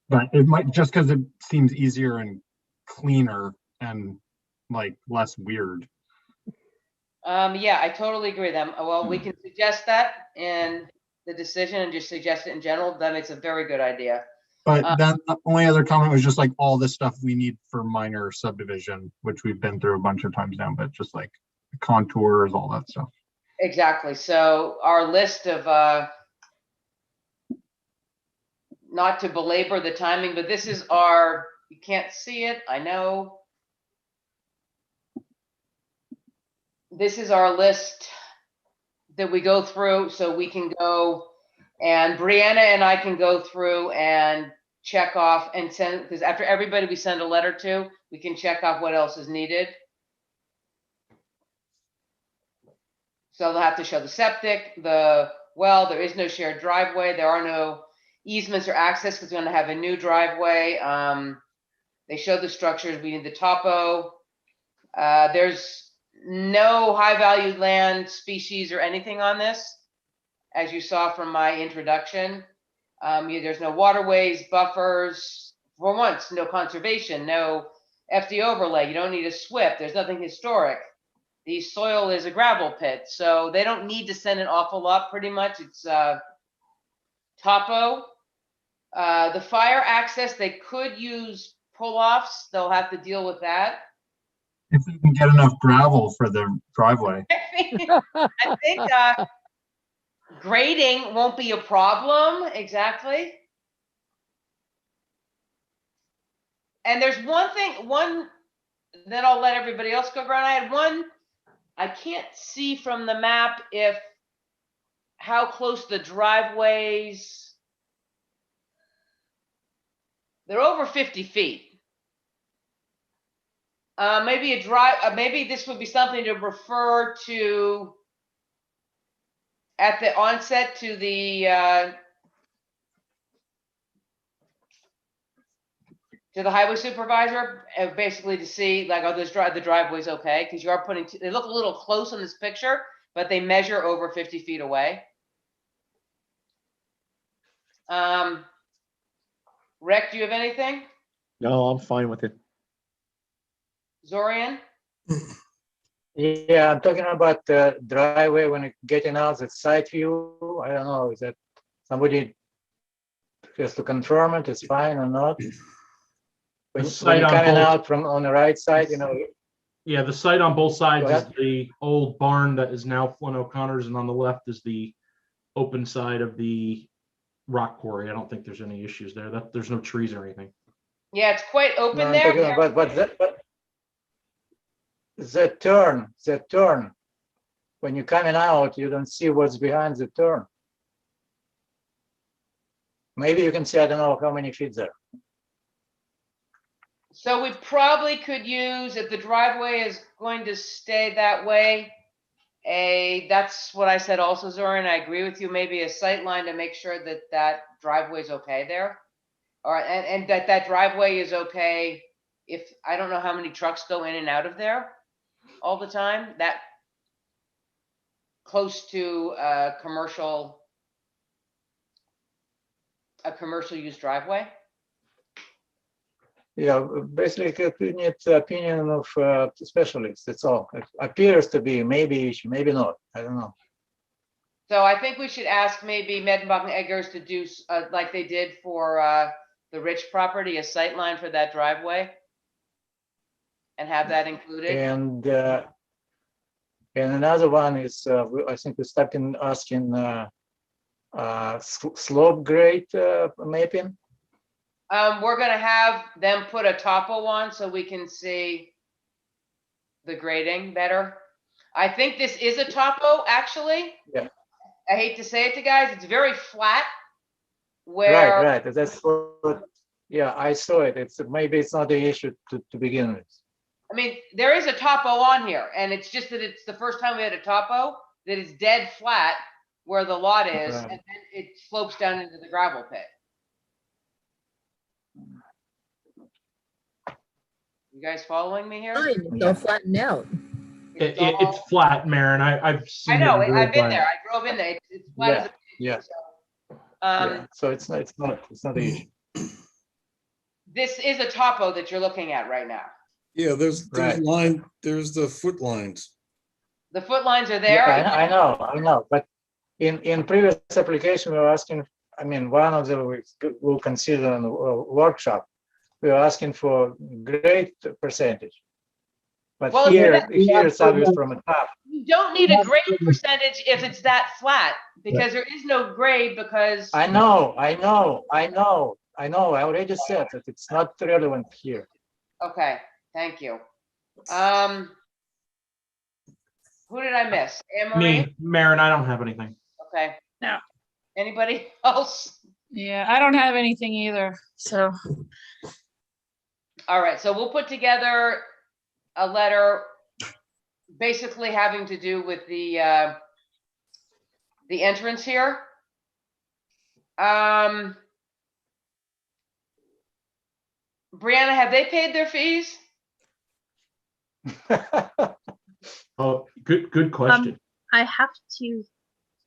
But it might, just because it seems easier and cleaner and like less weird. Yeah, I totally agree with them. Well, we can suggest that in the decision and just suggest it in general. Then it's a very good idea. But then the only other comment was just like all the stuff we need for minor subdivision, which we've been through a bunch of times now, but just like the contours, all that stuff. Exactly. So our list of, not to belabor the timing, but this is our, you can't see it, I know. This is our list that we go through, so we can go, and Brianna and I can go through and check off and send, because after everybody we send a letter to, we can check off what else is needed. So they'll have to show the septic, the well, there is no shared driveway, there are no easements or access because we're going to have a new driveway. They show the structures, we need the topo. There's no high valued land species or anything on this, as you saw from my introduction. There's no waterways, buffers, for once, no conservation, no FD overlay, you don't need a SWIP, there's nothing historic. The soil is a gravel pit, so they don't need to send an awful lot, pretty much. It's topo. The fire access, they could use pull-offs, they'll have to deal with that. If we can get enough gravel for the driveway. I think grading won't be a problem, exactly. And there's one thing, then I'll let everybody else go around. I had one I can't see from the map if, how close the driveways. They're over 50 feet. Maybe a maybe this would be something to refer to at the onset to the highway supervisor, basically to see like, are those the driveways okay? Because you are putting, they look a little close on this picture, but they measure over 50 feet away. Rec, do you have anything? No, I'm fine with it. Zorian? Yeah, I'm talking about the driveway when it's getting out, the side view. I don't know, is that somebody has to confirm it, it's fine or not? When site you're on coming both- out from on the right side, you know, Yeah, the site on both sides Go is ahead. the old barn that is now Flynn O'Connor's, and on the left is the open side of the rock quarry. I don't think there's any issues there. That there's no trees or anything. Yeah, it's quite no, open I'm there. talking about, but the turn, when you're coming out, you don't see what's behind the turn. Maybe you can see, I don't know how many feet there. So we probably could use, if the driveway is going to stay that way, that's what I said also, Zoran, I agree with you, maybe a sight line to make sure that that driveway is okay there. Or, and that driveway is okay if, I don't know how many trucks go in and out of there all the time, that close to a commercial use driveway. Yeah, basically you need the opinion of specialists, that's all. It appears to be, maybe not, I don't know. So I think we should ask maybe Medenbach and Eggers to do like they did for the Rich property, a sight line for that driveway. And have that included. And another one is, I think we stepped in asking slope grade mapping. We're gonna have them put a topo on so we can see the grading better. I think this is a topo, actually. Yeah. I hate to say it to guys, it's very flat. Where Right, that's what, yeah, I saw it. Maybe it's not the issue to begin with. I mean, there is a topo on here, and it's just that it's the first time we had a topo that is dead flat where the lot is, Right. and then it slopes down into the gravel pit. You guys following me here? Fine, it's all flattened out. It's flat, Maren. I've seen. I know, it in I've been real there. time. I drove in there. It's flat as a. Yeah. Um, So it's not the issue. This is a topo that you're looking at right now. Yeah, there's Right. there's the foot lines. The foot lines are there. Yeah, I know, but in previous application, we were asking, I mean, one of the, we'll consider in the workshop, we were asking for great percentage. But Well, here it's obvious from the top. You don't need a grade percentage if it's that flat, because there is no grade because. I know, I already said that it's not relevant here. Okay, thank you. Who did I miss? Anne Marie? Me, Maren, I don't have anything. Okay. No. Anybody else? Yeah, I don't have anything either, so. All right, so we'll put together a letter basically having to do with the entrance here. Brianna, have they paid their fees? Oh, good question. I have to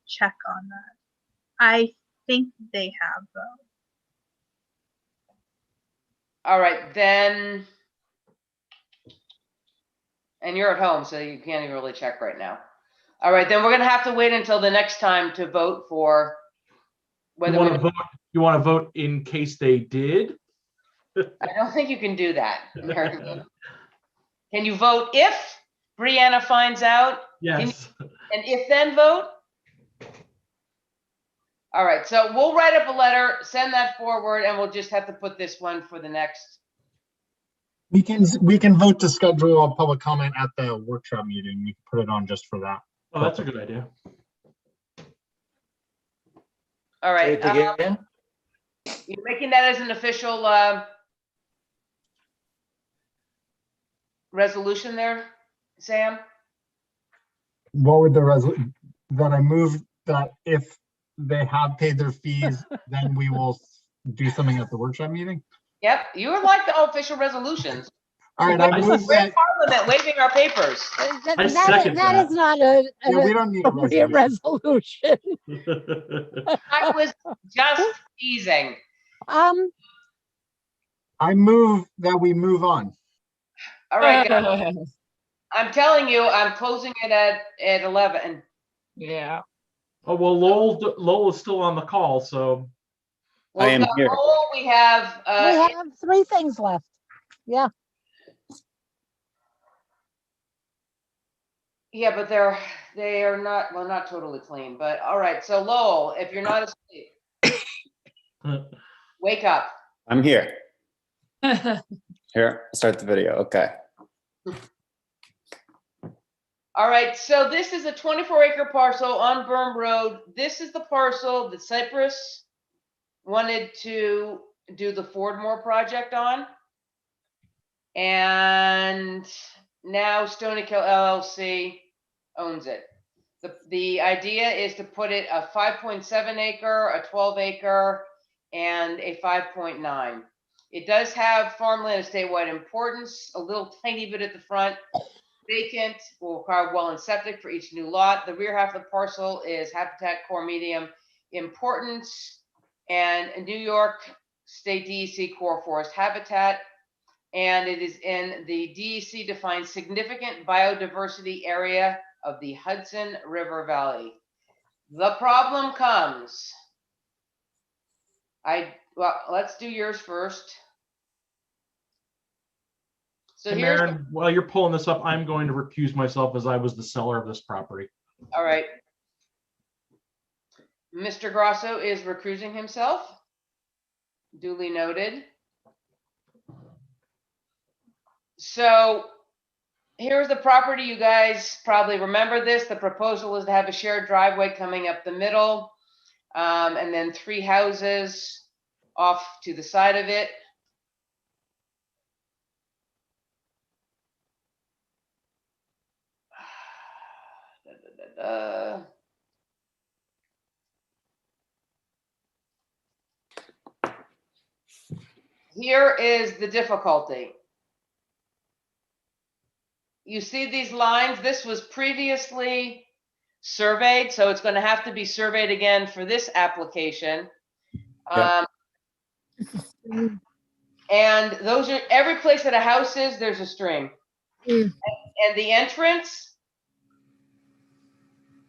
check on that. I think they have though. All right, then. And you're at home, so you can't even really check right now. All right, then we're gonna have to wait until the next time to vote for whether You want to vote in case they did? I don't think you can do that. Can you vote if Brianna finds out? Yes. And if then vote? All right, so we'll write up a letter, send that forward, and we'll just have to put this one for the next We can vote to schedule a public comment at the workshop meeting. We can put it on just for that. Oh, that's a good idea. All right. Say it again. You're making that as an official resolution there, Sam? What would the that I move that if they have paid their fees, then we will do something at the workshop meeting? Yep, you are like the official resolutions. All right, I move We're in that. Parliament waving our papers. That is not a, Yeah, we don't need a appropriate resolution. I was just teasing. I move that we move on. All right, guys. I'm telling you, I'm closing it at 11. Yeah. Oh, well, Lowell is still on the call, so. I am here. We have, We have 3 things left. Yeah. yeah, but they are not, well, not totally clean, but all right. So Lowell, if you're not asleep, wake up. I'm here. Here, start the video. Okay. All right, so this is a 24-acre parcel on Berm Road. This is the parcel that Cypress wanted to do the Fordmore project on. And now Stony Kill LLC owns it. The idea is to put it a 5.7 acre, a 12 acre, and a 5.9. It does have farmland of statewide importance, a little tiny bit at the front. Vacant, will require well and septic for each new lot. The rear half of the parcel is Habitat Core Medium importance and New York State DEC Core Forest Habitat. And it is in the DEC defined significant biodiversity area of the Hudson River Valley. The problem comes. Well, let's do yours first. So Hey, here's Maren, while you're pulling this up, I'm going to recuse myself as I was the seller of this property. all right. Mr. Grosso is recusing himself. Duly noted. So here's the property. You guys probably remember this. The proposal is to have a shared driveway coming up the middle, and then 3 houses off to the side of it. Here is the difficulty. You see these lines? This was previously surveyed, so it's going to have to be surveyed again for this application. Yeah. And those are every place that a house is, there's a stream. And the entrance,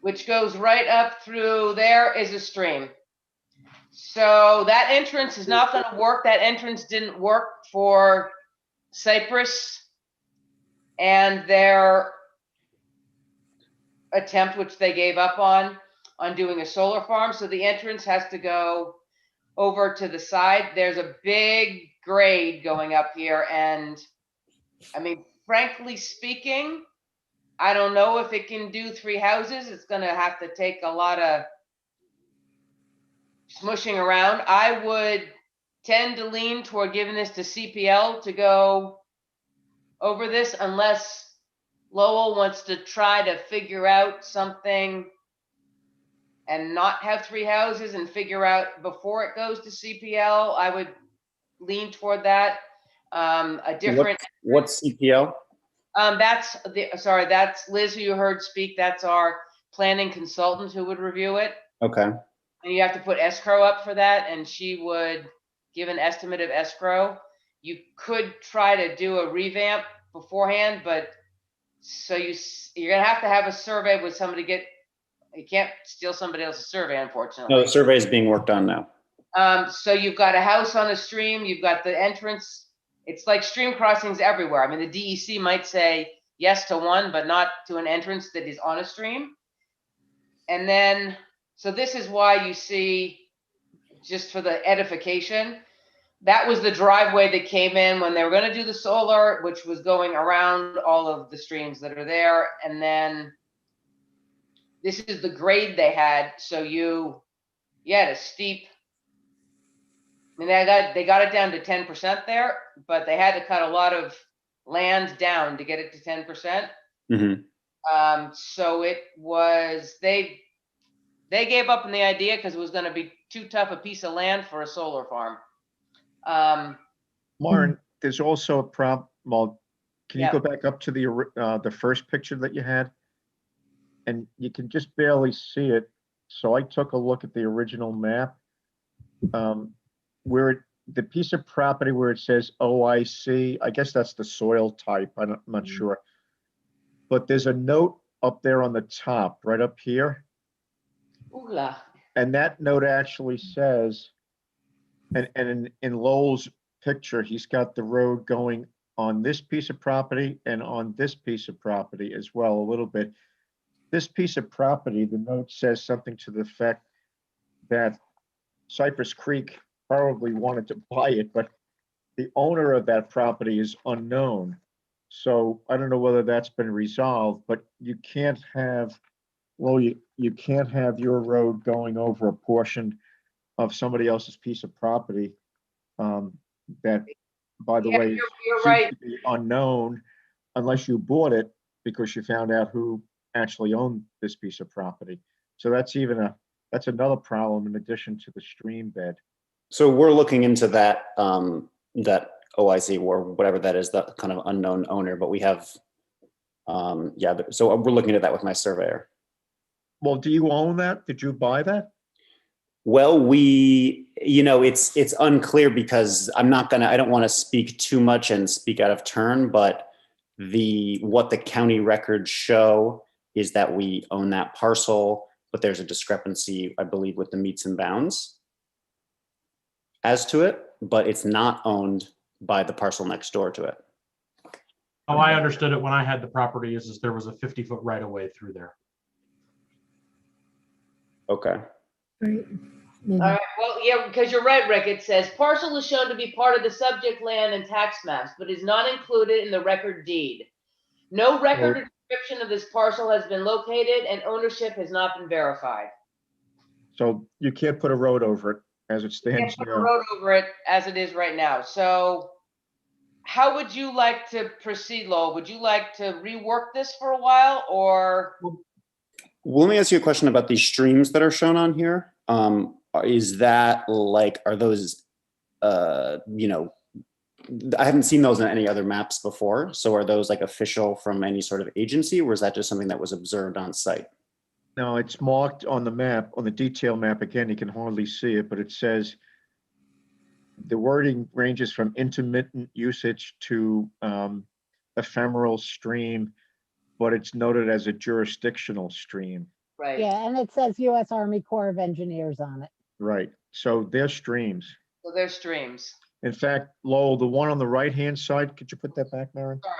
which goes right up through there, is a stream. So that entrance is not going to work. That entrance didn't work for Cypress and their attempt, which they gave up on doing a solar farm. So the entrance has to go over to the side. There's a big grade going up here. And I mean, frankly speaking, I don't know if it can do 3 houses. It's going to have to take a lot of smushing around. I would tend to lean toward giving this to CPL to go over this, unless Lowell wants to try to figure out something and not have 3 houses and figure out before it goes to CPL. I would lean toward that. A different. What's CPL? That's Liz, who you heard speak. That's our planning consultant who would review it. Okay. And you have to put escrow up for that, and she would give an estimate of escrow. You could try to do a revamp beforehand, but so you're gonna have to have a survey with somebody you can't steal somebody else's survey, unfortunately. No, the survey is being worked on now. So you've got a house on a stream, you've got the entrance. It's like stream crossings everywhere. I mean, the DEC might say yes to one, but not to an entrance that is on a stream. And then, so this is why you see, just for the edification, that was the driveway that came in when they were gonna do the solar, which was going around all of the streams that are there. And then this is the grade they had, so you had a steep. I mean, they got it down to 10% there, but they had to cut a lot of land down to get it to 10%. So it was, they gave up on the idea because it was gonna be too tough a piece of land for a solar farm. Lauren, there's also a problem. Well, can you Yeah. go back up to the first picture that you had? And you can just barely see it. So I took a look at the original map. The piece of property where it says OIC, I guess that's the soil type. I'm not sure. But there's a note up there on the top, right up here. Ooh la. And that note actually says, and in Lowell's picture, he's got the road going on this piece of property and on this piece of property as well, a little bit. This piece of property, the note says something to the effect that Cypress Creek probably wanted to buy it, but the owner of that property is unknown. So I don't know whether that's been resolved, but you can't have, well, you can't have your road going over a portion of somebody else's piece of property that, by the Yeah, way, you're seems right. to be unknown unless you bought it because you found out who actually owned this piece of property. So that's another problem in addition to the stream bed. So we're looking into that, that OIC or whatever that is, that kind of unknown owner, but we have, so we're looking at that with my surveyor. Well, do you own that? Did you buy that? Well, it's unclear because I don't want to speak too much and speak out of turn, but what the county records show is that we own that parcel, but there's a discrepancy, I believe, with the meets and bounds as to it, but it's not owned by the parcel next door to it. How I understood it when I had the property is there was a 50-foot right of way through there. Okay. All right, well, yeah, because you're right, Rick. It says parcel is shown to be part of the subject land and tax maps, but is not included in the record deed. No record or description of this parcel has been located and ownership has not been verified. So you can't put a road over it as it Can't stands put a now. road over it as it is right now. So how would you like to proceed, Lowell? Would you like to rework this for a while or? Well, let me ask you a question about these streams that are shown on here. Is that are those, I haven't seen those in any other maps before. So are those official from any sort of agency, or is that just something that was observed on site? No, it's marked on the map, on the detail map. Again, you can hardly see it, but it says the wording ranges from intermittent usage to ephemeral stream, but it's noted as a jurisdictional stream. Right. Yeah, and it says U.S. Army Corps of Engineers on it. Right. So they're streams. So they're streams. In fact, Lowell, the one on the right-hand side, could you put that back, Maren? Sorry.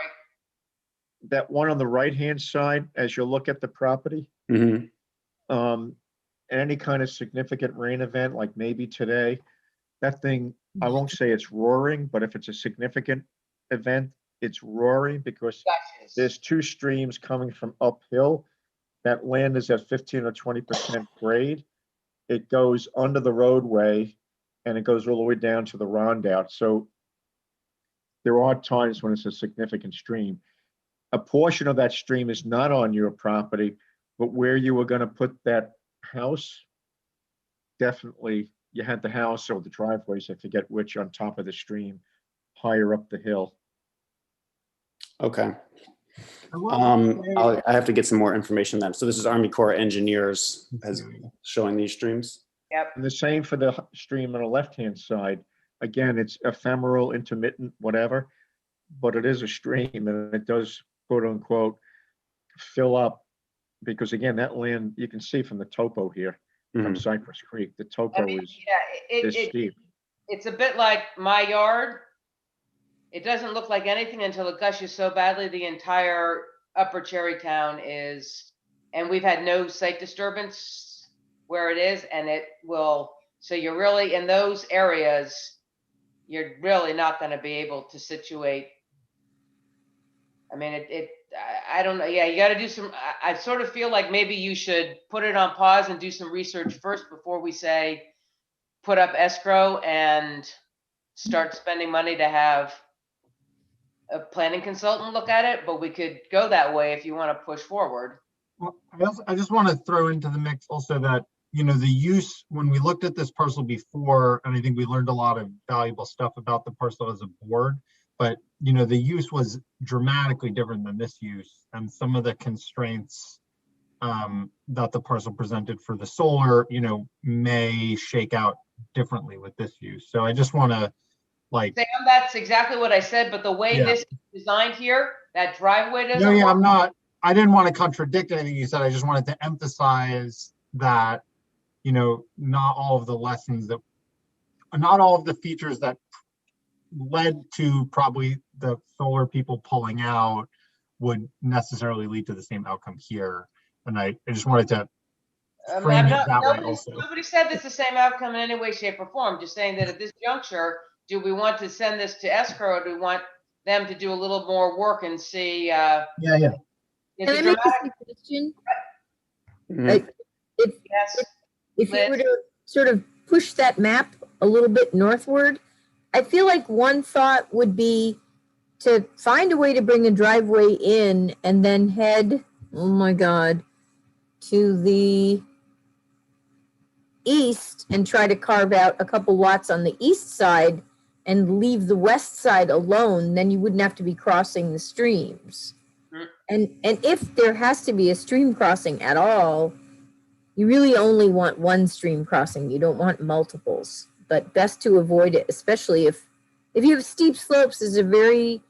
That one on the right-hand side, as you look at the property, any kind of significant rain event, like maybe today, that thing, I won't say it's roaring, but if it's a significant event, it's roaring because there's two streams coming from uphill. That land is at 15 or 20% grade. It goes under the roadway and it goes all the way down to the rondout. So there are times when it's a significant stream. A portion of that stream is not on your property, but where you were going to put that house, definitely you had the house or the driveways, I forget which, on top of the stream, higher up the hill. Okay. I have to get some more information then. So this is Army Corps of Engineers as showing these streams. Yep. And the same for the stream on the left-hand side. Again, it's ephemeral, intermittent, whatever, but it is a stream and it does, quote unquote, fill up because again, that land, you can see from the topo here from Cypress Creek, the topo is steep. It's a bit like my yard. It doesn't look like anything until it gushes so badly. The entire upper Cherrytown is, and we've had no site disturbance where it is, and it will. So you're really in those areas. you're really not gonna be able to situate. I mean, I don't know, yeah, you gotta do some, I sort of feel like maybe you should put it on pause and do some research first before we say, put up escrow and start spending money to have a planning consultant look at it, but we could go that way if you want to push forward. Well, I just want to throw into the mix also that, the use, when we looked at this parcel before, and I think we learned a lot of valuable stuff about the parcel as a board, but, the use was dramatically different than this use, and some of the constraints that the parcel presented for the solar, may shake out differently with this use. So I just want to Sam, that's exactly what I said, but the way Yeah. this is designed here, that driveway doesn't No, yeah, work. I didn't want to contradict anything you said. I just wanted to emphasize that, not all of the features that led to probably the solar people pulling out would necessarily lead to the same outcome here. And I just wanted to frame it that way also. Nobody said this the same outcome in any way, shape, or form. Just saying that at this juncture, do we want to send this to escrow, or do we want them to do a little more work and see? Yeah. Is Can it I make a dramatic? suggestion? Mhm. Like, if you were to sort of push that map a little bit northward, I feel like one thought would be to find a way to bring a driveway in and then head, oh my God, to the east and try to carve out a couple lots on the east side and leave the west side alone. Then you wouldn't have to be crossing the streams. And if there has to be a stream crossing at all, you really only want one stream crossing. You don't want multiples, but best to avoid it, especially if you have steep slopes. There's a very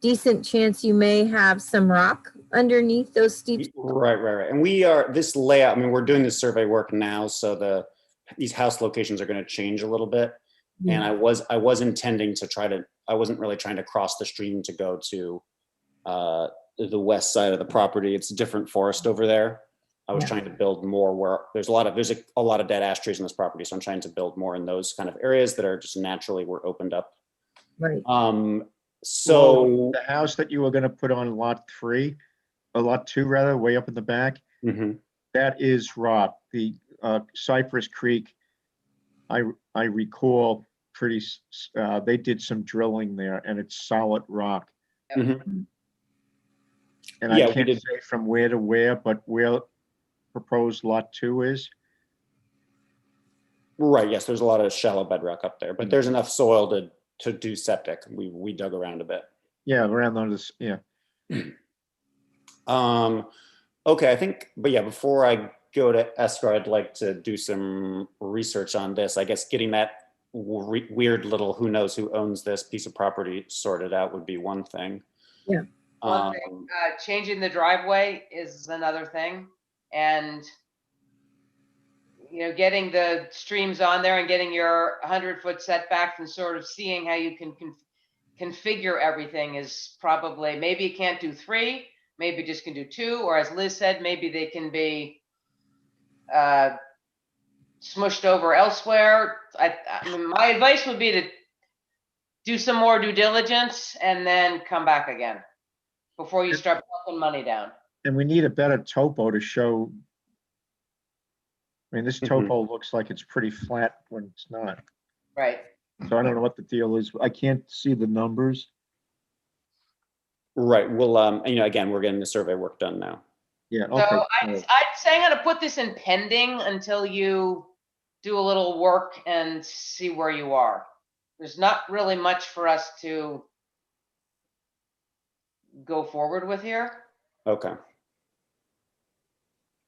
decent chance you may have some rock underneath those steep. Right. And this layout, I mean, we're doing this survey work now, so these house locations are going to change a little bit. And I was intending to I wasn't really trying to cross the stream to go to the west side of the property. It's a different forest over there. I was trying to build more where there's a lot of dead ash trees in this property. So I'm trying to build more in those kind of areas that are just naturally were opened up. Right. So Well, the house that you were gonna put on lot 2 rather, way up in the back, that is rock. The Cypress Creek, I recall they did some drilling there and it's solid rock. And Yeah, I we can't did. say from where to where, but where proposed lot 2 is. Right, yes, there's a lot of shallow bedrock up there, but there's enough soil to do septic. We dug around a bit. Yeah, around those, yeah. Okay, I think, but yeah, before I go to escrow, I'd like to do some research on this. I guess getting that weird little who knows who owns this piece of property sorted out would be one thing. Yeah. One thing, changing the driveway is another thing, and getting the streams on there and getting your 100-foot setbacks and sort of seeing how you can configure everything is probably, maybe you can't do 3, maybe just can do 2, or as Liz said, maybe they can be smushed over elsewhere. I mean, my advice would be to do some more due diligence and then come back again before you start putting money down. And we need a better topo to show. I mean, this topo looks like it's pretty flat when it's not. Right. So I don't know what the deal is. I can't see the numbers. Right, well, again, we're getting the survey work done now. Yeah, So I'd say I'm gonna put this in pending until you do a little work and see where you are. There's not really much for us to go forward with here. Okay.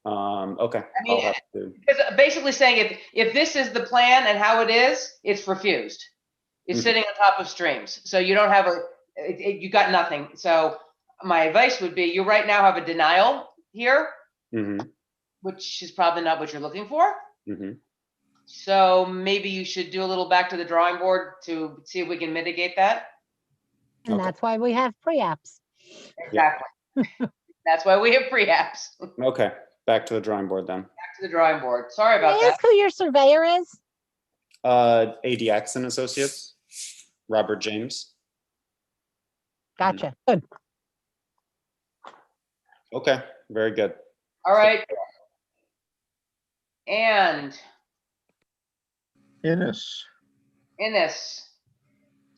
Okay. I mean, I'll have to- because basically saying if this is the plan and how it is, it's refused. It's sitting on top of streams. So you don't have you got nothing. So my advice would be you right now have a denial here, which is probably not what you're looking for. So maybe you should do a little back to the drawing board to see if we can mitigate that. And that's why we have pre-apps. Exactly. That's why we have pre-apps. Okay, back to the drawing board then. Back to the drawing board. Sorry about May I that. ask who your surveyor is? ADX and Associates. Robert James. Gotcha. Good. Okay, very good. All right. And Innes. Innes.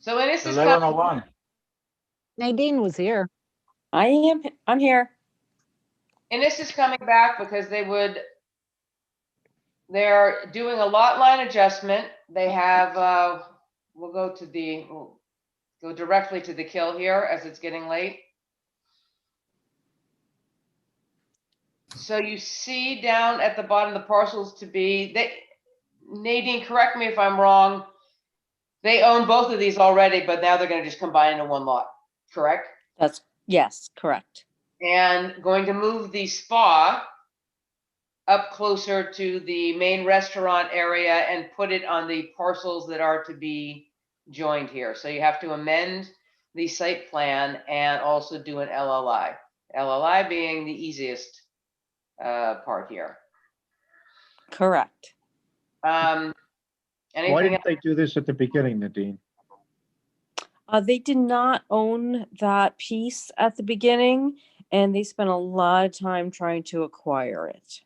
So Innes is coming. 1101. Nadine was here. I'm here. Innes is coming back because they're doing a lot line adjustment. They have, we'll go directly to the kill here as it's getting late. So you see down at the bottom the parcels to be, Nadine, correct me if I'm wrong. They own both of these already, but now they're going to just combine into one lot, correct? Yes, correct. And going to move the spa up closer to the main restaurant area and put it on the parcels that are to be joined here. So you have to amend the site plan and also do an LLI. LLI being the easiest part here. Correct. Why Anything didn't they do this at the beginning, Nadine? They did not own that piece at the beginning, and they spent a lot of time trying to acquire it.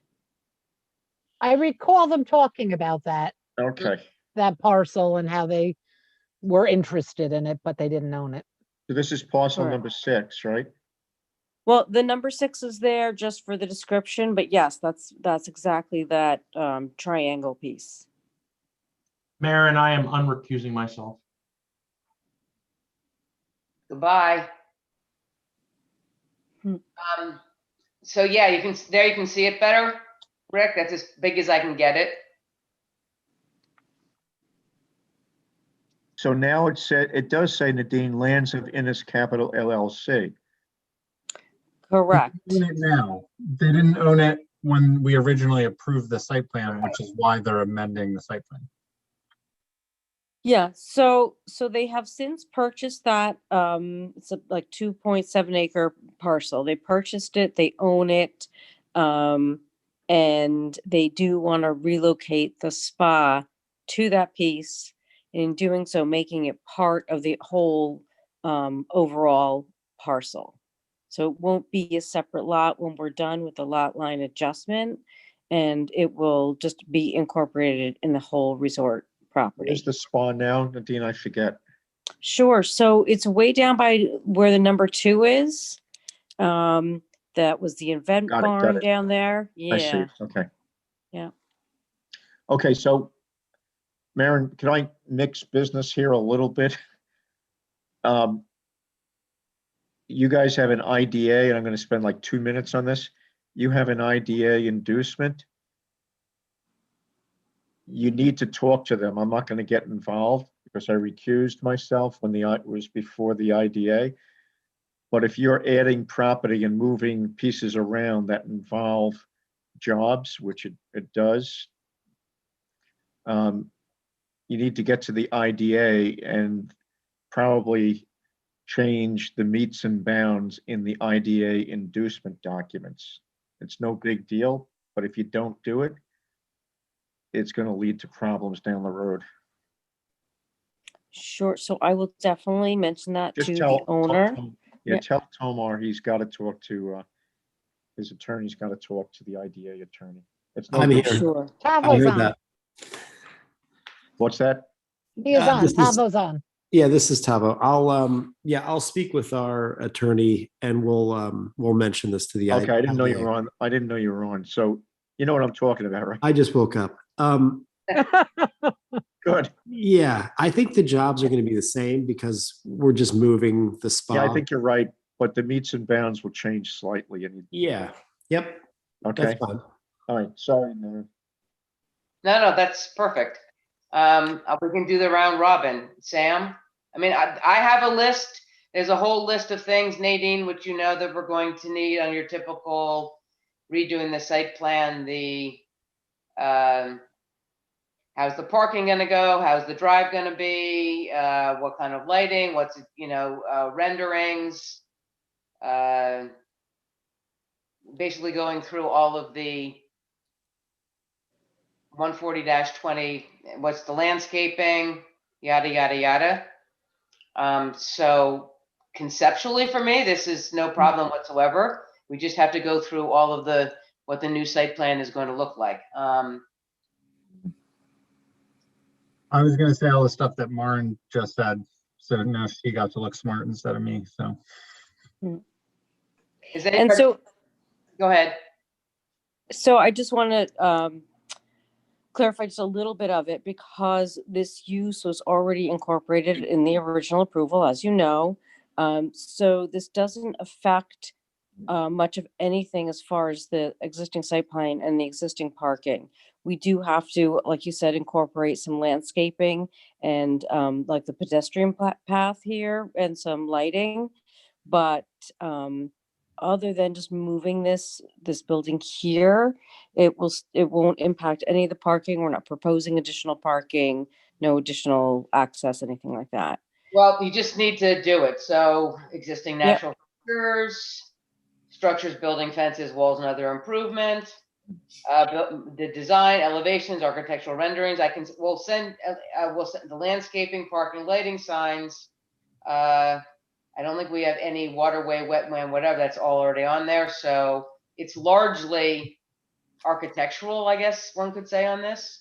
I recall them talking about that, Okay, that parcel and how they were interested in it, but they didn't own it. so this is parcel Correct. number 6, right? Well, the number 6 is there just for the description, but yes, that's exactly that triangle piece. Mayor, and I am unrecusing myself. Goodbye. So yeah, you can see it better, Rick. That's as big as I can get it. So now it does say Nadine Lands of Innes Capital LLC. Correct. They own it now. They didn't own it when we originally approved the site plan, which is why they're amending the site plan. Yeah, so they have since purchased that, it's a like 2.7 acre parcel. They purchased it, they own it, and they do want to relocate the spa to that piece. In doing so, making it part of the whole overall parcel. So it won't be a separate lot when we're done with the lot line adjustment, and it will just be incorporated in the whole resort property. Where's the spa now, Nadine? I forget. Sure. So it's way down by where the number 2 is. That was the event Got barn it. down there. I see. Yeah. Okay. Yeah. Okay, so Maren, can I mix business here a little bit? You guys have an IDA, and I'm going to spend like 2 minutes on this. You have an IDA inducement. You need to talk to them. I'm not going to get involved because I recused myself when it was before the IDA. But if you're adding property and moving pieces around that involve jobs, which it does, you need to get to the IDA and probably change the meets and bounds in the IDA inducement documents. It's no big deal, but if you don't do it, it's going to lead to problems down the road. Sure. So I will definitely mention that Just to tell the owner. Tell Tomar he's got to talk to his attorney's got to talk to the IDA attorney. It's no I'm big here. deal. Sure. I Tavo's heard on. that. What's that? He is on. This is- Tavo's on. Yeah, this is Tavo. I'll speak with our attorney and we'll mention this to the Okay, I didn't know you IDA. were on. I didn't know you were on. So you know what I'm talking about, right? I just woke up. Good. Yeah, I think the jobs are going to be the same because we're just moving the spa. Yeah, I think you're right, but the meets and bounds will change slightly. And Yeah. Yep. okay, That's fine. all right. Sorry, no. No, that's perfect. We can do the round robin. Sam? I mean, I have a list. There's a whole list of things, Nadine, which you know that we're going to need on your typical redoing the site plan, how's the parking gonna go? How's the drive gonna be? What kind of lighting? What's, renderings? Basically going through all of the 140-20, what's the landscaping, yada, yada, yada. So conceptually for me, this is no problem whatsoever. We just have to go through all of what the new site plan is going to look like. I was gonna say all the stuff that Maren just said, so now she got to look smart instead of me, so. Is And anybody, so, go ahead. so I just want to clarify just a little bit of it because this use was already incorporated in the original approval, as you know. So this doesn't affect much of anything as far as the existing site plan and the existing parking. We do have to, like you said, incorporate some landscaping and like the pedestrian path here and some lighting. But other than just moving this building here, it won't impact any of the parking. We're not proposing additional parking, no additional access, anything like that. Well, you just need to do it. So existing natural structures, building fences, walls, and other improvement. The design, elevations, architectural renderings. We'll send the landscaping, parking, lighting signs. I don't think we have any waterway, wetland, whatever. That's all already on there. So it's largely architectural, I guess one could say on this.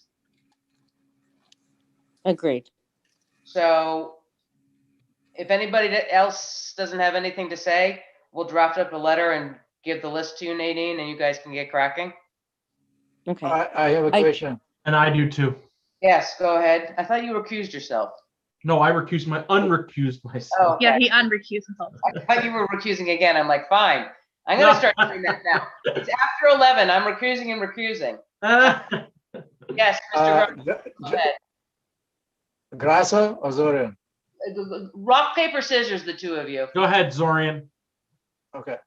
Agreed. So if anybody else doesn't have anything to say, we'll draft up a letter and give the list to you, Nadine, and you guys can get cracking. Okay. I have a question. And I do too. Yes, go ahead. I thought you recused yourself. No, I unrecused myself. Oh, Yeah, okay. he unrecused himself. I thought you were recusing again. I'm like, fine. I'm going to start doing that now. It's after 11. I'm recusing and recusing. Yes, Mr. Go ahead. Grasso or Zorian? Rock, paper, scissors, the two of you. Go ahead, Zorian. Okay.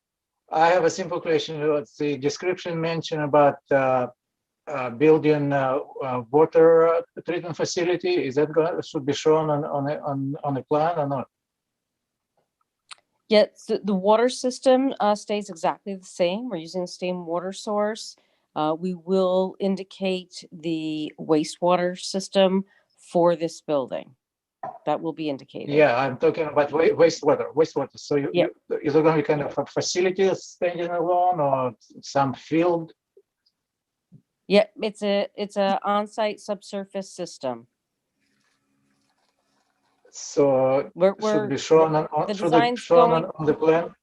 I have a simple question. What's the description mention about building water treatment facility? Is that should be shown on the plan or not? Yes, the water system stays exactly the same. We're using the same water source. We will indicate the wastewater system for this building. That will be indicated. Yeah, I'm talking about wastewater. So is it going to be kind of a facility standing alone or some field? Yeah, it's a on-site subsurface system. So should be shown on the plan.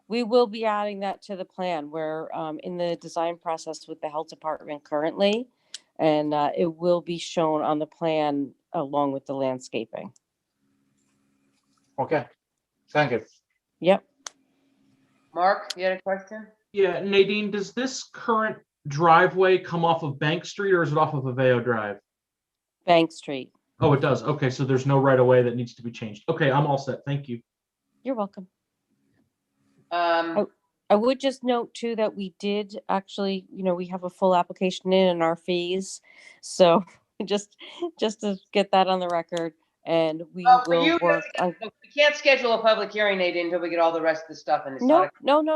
We will be adding that to the plan. We're in the design process with the health department currently, and it will be shown on the plan along with the landscaping. Okay, thank you. Yep. Mark, you had a question? Yeah, Nadine, does this current driveway come off of Bank Street or is it off of Aveo Drive? Bank Street. Oh, it does. Okay, so there's no right of way that needs to be changed. Okay, I'm all set. Thank you. You're welcome. I would just note too that we did actually, we have a full application in our fees. So just to get that on the record, and we will work on. We can't schedule a public hearing, Nadine, until we get all the rest of the stuff. And it's No,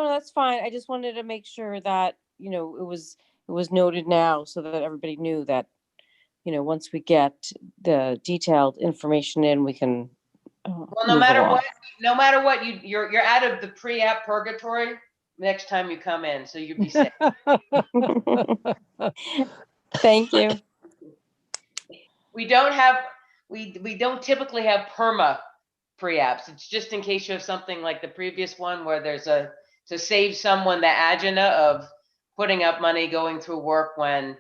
that's fine. I just wanted to make sure that, it was noted now so that everybody knew that, once we get the detailed information in, we can. Well, no matter what, you're out of the pre-app purgatory next time you come in, so you'll be safe. Thank you. We don't typically have perma pre-apps. It's just in case you have something like the previous one where there's to save someone the agenda of putting up money, going through work when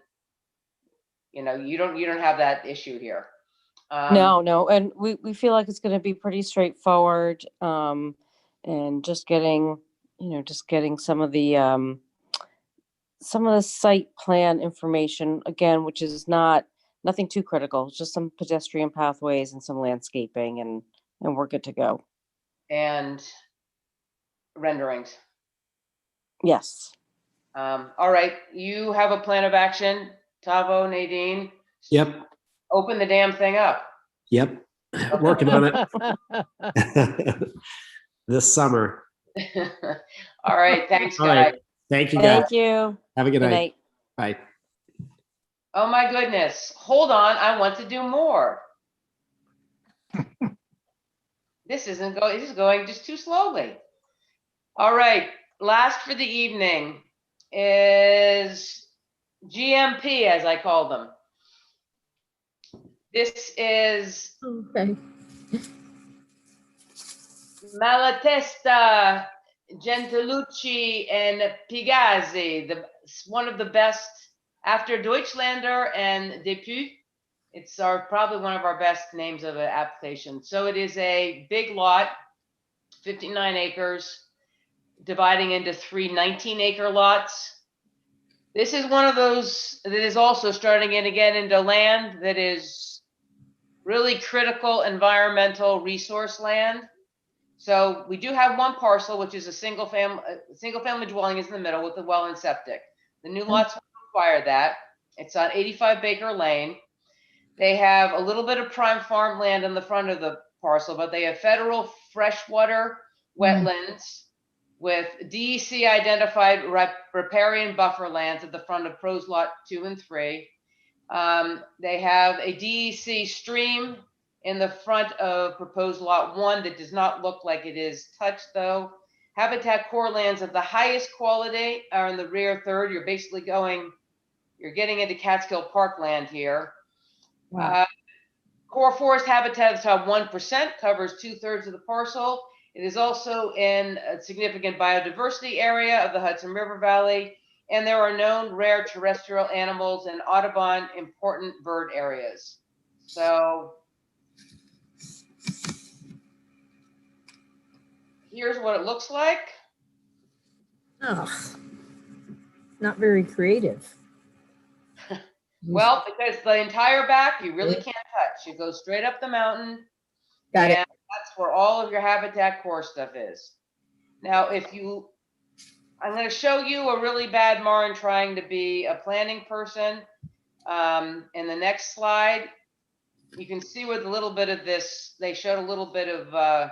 you don't have that issue here. No, and we feel like it's going to be pretty straightforward, and just getting some of the site plan information again, which is nothing too critical, just some pedestrian pathways and some landscaping, and we're good to go. And renderings. Yes. All right, you have a plan of action, Tavo, Nadine. Yep. Open the damn thing up. Yep. Working on it. This summer. All right, thanks, All guys. right. Thank you, guys. Thank you. Have a good Good night. night. Bye. Oh my goodness. Hold on, I want to do more. This isn't going, this is going just too slowly. All right, last for the evening is GMP, as I call them. This is Okay. Malatesta, Gentilucci, and Pigazzi, one of the best after Deutschlander and Depuy. It's probably one of our best names of an application. So it is a big lot, 59 acres, dividing into 3 19-acre lots. This is one of those that is also starting in again into land that is really critical environmental resource land. So we do have one parcel, which is a single family dwelling is in the middle with the well and septic. The new lots require that. It's on 85 Baker Lane. They have a little bit of prime farmland in the front of the parcel, but they have federal freshwater wetlands with DEC identified riparian buffer lands at the front of Pros Lot 2 and 3. They have a DEC stream in the front of proposed Lot 1 that does not look like it is touched though. Habitat core lands of the highest quality are in the rear third. You're basically you're getting into Catskill Parkland here. Core forest habitat is top 1%, covers 2/3 of the parcel. It is also in a significant biodiversity area of the Hudson River Valley, and there are known rare terrestrial animals and Audubon important bird areas. So here's what it looks like. Oh, not very creative. Well, because the entire back you really can't touch. You go straight up the mountain. Got it. And that's where all of your habitat core stuff is. Now, I'm going to show you a really bad Marin trying to be a planning person. In the next slide, you can see with a little bit of this, they showed a little bit of, I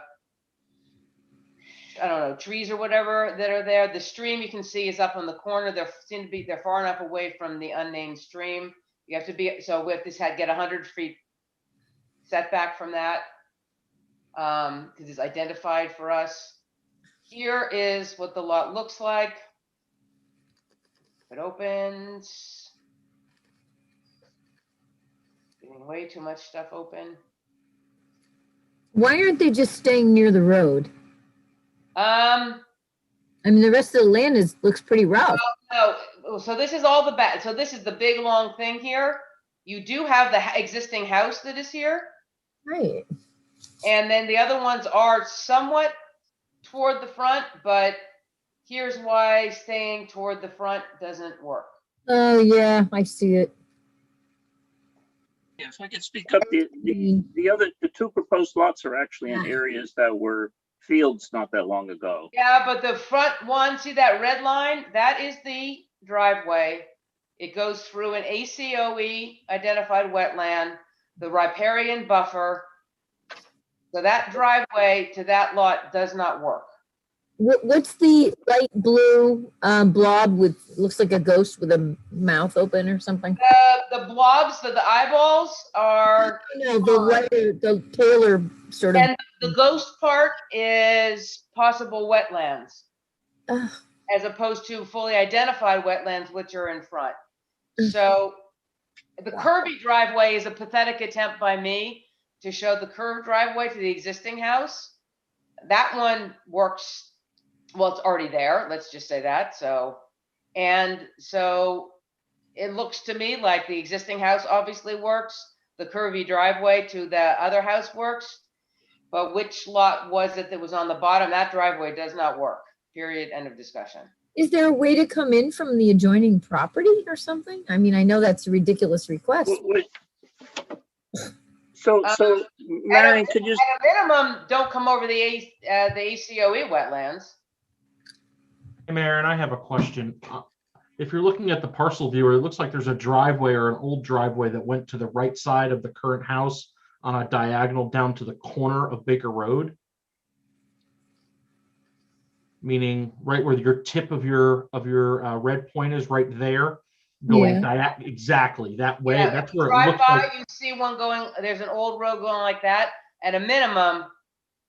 don't know, trees or whatever that are there. The stream you can see is up on the corner. They're far enough away from the unnamed stream. You have to be, so with this get 100 feet setback from that. Because it's identified for us. Here is what the lot looks like. It opens. Getting way too much stuff open. Why aren't they just staying near the road? I mean, the rest of the land looks pretty rough. No, so this is all the back. So this is the big long thing here. You do have the existing house that is here. Right. And then the other ones are somewhat toward the front, but here's why staying toward the front doesn't work. Oh, yeah, I see it. Yeah, if I could speak up, the 2 proposed lots are actually in areas that were fields not that long ago. Yeah, but the front one, see that red line? That is the driveway. It goes through an ACOE identified wetland, the riparian buffer. So that driveway to that lot does not work. What's the light blue blob with, looks like a ghost with a mouth open or something? The blobs, the eyeballs are. No, the tailor sort of. And the ghost part is possible wetlands. As opposed to fully identified wetlands, which are in front. So the curvy driveway is a pathetic attempt by me to show the curved driveway to the existing house. That one works, well, it's already there, let's just say that. So it looks to me like the existing house obviously works. The curvy driveway to the other house works. But which lot was it that was on the bottom? That driveway does not work, period, end of discussion. Is there a way to come in from the adjoining property or something? I mean, I know that's a ridiculous request. So, Marion, could you? At a minimum, don't come over the ACOE wetlands. Hey, Mayor, I have a question. If you're looking at the parcel viewer, it looks like there's a driveway or an old driveway that went to the right side of the current house on a diagonal down to the corner of Baker Road. Meaning right where your tip of your red point is, right there, going exactly that way. Yeah, that's where it drive looks by, like. you see one going, there's an old road going like that. At a minimum,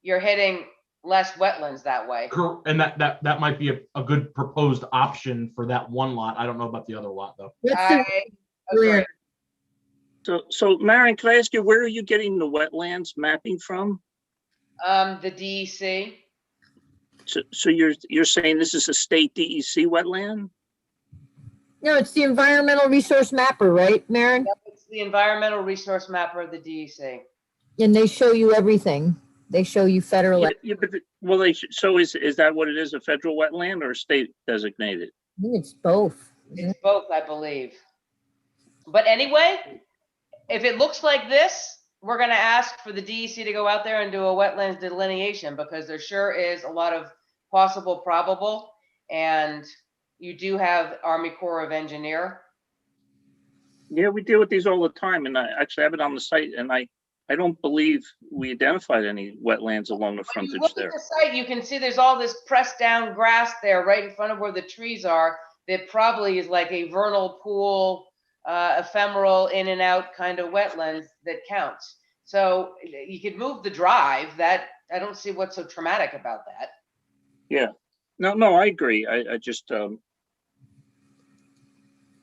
you're hitting less wetlands that way. And that might be a good proposed option for that one lot. I don't know about the other lot though. I agree. So Marion, can I ask you, where are you getting the wetlands mapping from? The DEC. So you're saying this is a state DEC wetland? No, it's the environmental resource mapper, right, Maren? Yep, it's the environmental resource mapper of the DEC. And they show you everything. They show you federal. Well, so is that what it is, a federal wetland or state designated? I think it's both. It's both, I believe. But anyway, if it looks like this, we're going to ask for the DEC to go out there and do a wetlands delineation, because there sure is a lot of possible probable, and you do have Army Corps of Engineer. Yeah, we deal with these all the time, and I actually have it on the site, and I don't believe we identified any wetlands along the When you frontage look there. at the site, you can see there's all this pressed down grass there right in front of where the trees are. That probably is like a vernal pool, ephemeral in and out kind of wetlands that counts. So you could move the drive. That, I don't see what's so traumatic about that. Yeah, no, I agree. I just, So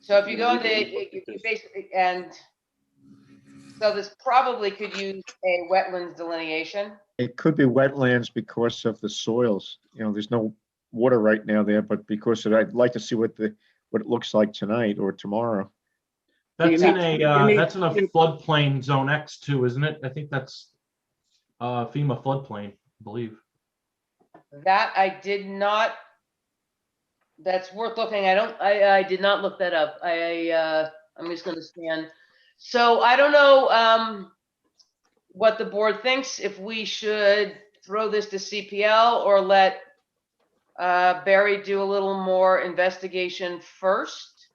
if you go into, you basically, and so this probably could use a wetlands delineation. It could be wetlands because of the soils. There's no water right now there, but because I'd like to see what it looks like tonight or tomorrow. That's in a floodplain zone X too, isn't it? I think that's FEMA floodplain, I believe. That I did not, that's worth looking. I did not look that up. I'm just gonna scan. So I don't know what the board thinks, if we should throw this to CPL or let Barry do a little more investigation first.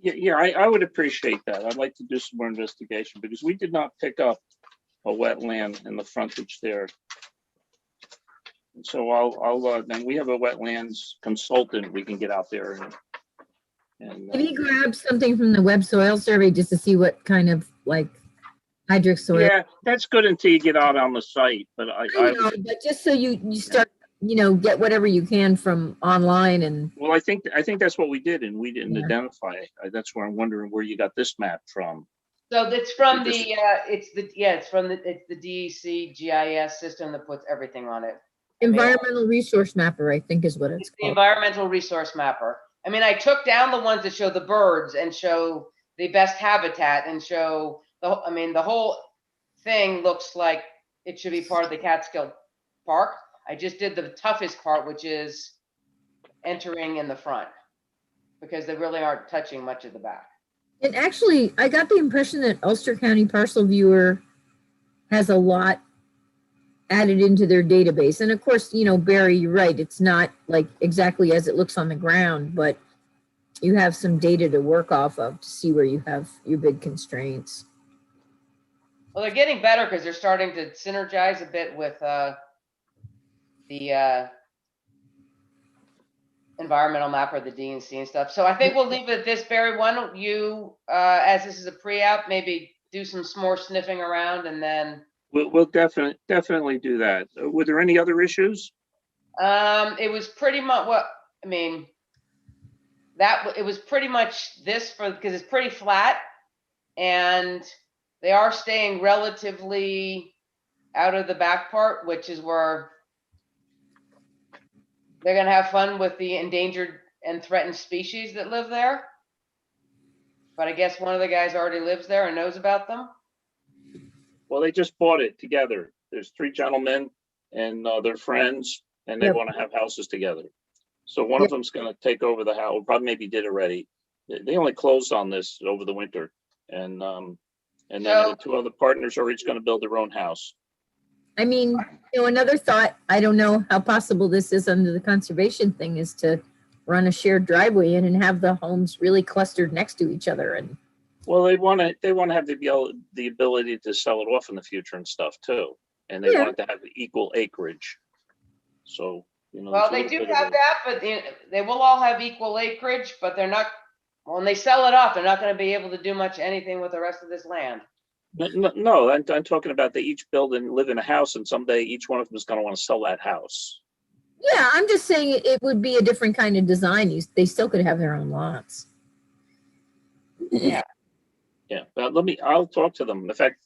yeah, I would appreciate that. I'd like to do some more investigation because we did not pick up a wetland in the frontage there. And so I'll then we have a wetlands consultant we can get out there and Have you grabbed something from the web soil survey just to see what kind of like hydric soil? yeah, that's good until you get out on the site. But I know, but just so you start, get whatever you can from online and. well, I think that's what we did, and we didn't identify it. That's where I'm wondering where you got this map from. So it's from it's the DEC GIS system that puts everything on it. Environmental resource mapper, I think is what it's The called. environmental resource mapper. I mean, I took down the ones that show the birds and show the best habitat and show the whole thing looks like it should be part of the Catskill Park. I just did the toughest part, which is entering in the front, because they really aren't touching much of the back. And actually, I got the impression that Ulster County Parcel Viewer has a lot added into their database. And of course, Barry, you're right. It's not like exactly as it looks on the ground, but you have some data to work off of to see where you have your big constraints. Well, they're getting better because they're starting to synergize a bit with the environmental mapper, the DNC and stuff. So I think we'll leave it at this, Barry. Why don't you, as this is a pre-app, maybe do some more sniffing around, and then We'll definitely do that. Were there any other issues? it was pretty much it was pretty much this because it's pretty flat, and they are staying relatively out of the back part, which is where they're going to have fun with the endangered and threatened species that live there. But I guess one of the guys already lives there and knows about them. Well, they just bought it together. There's 3 gentlemen and they're friends, and they Yep. want to have houses together. So one of them's going to take over the house. Probably maybe did already. They only closed on this over the winter, and then the 2 other partners are each going to build their own house. I mean, another thought, I don't know how possible this is under the conservation thing, is to run a shared driveway in and have the homes really clustered next to each other. And Well, they want to have the ability to sell it off in the future and stuff too, and they want it to have equal acreage. So Well, they do have that, but they will all have equal acreage, but they're not, when they sell it off, they're not going to be able to do much anything with the rest of this land. No, I'm talking about they each build and live in a house, and someday each one of them is gonna want to sell that house. Yeah, I'm just saying it would be a different kind of design. They still could have their own lots. Yeah. Yeah, but I'll talk to them. In fact,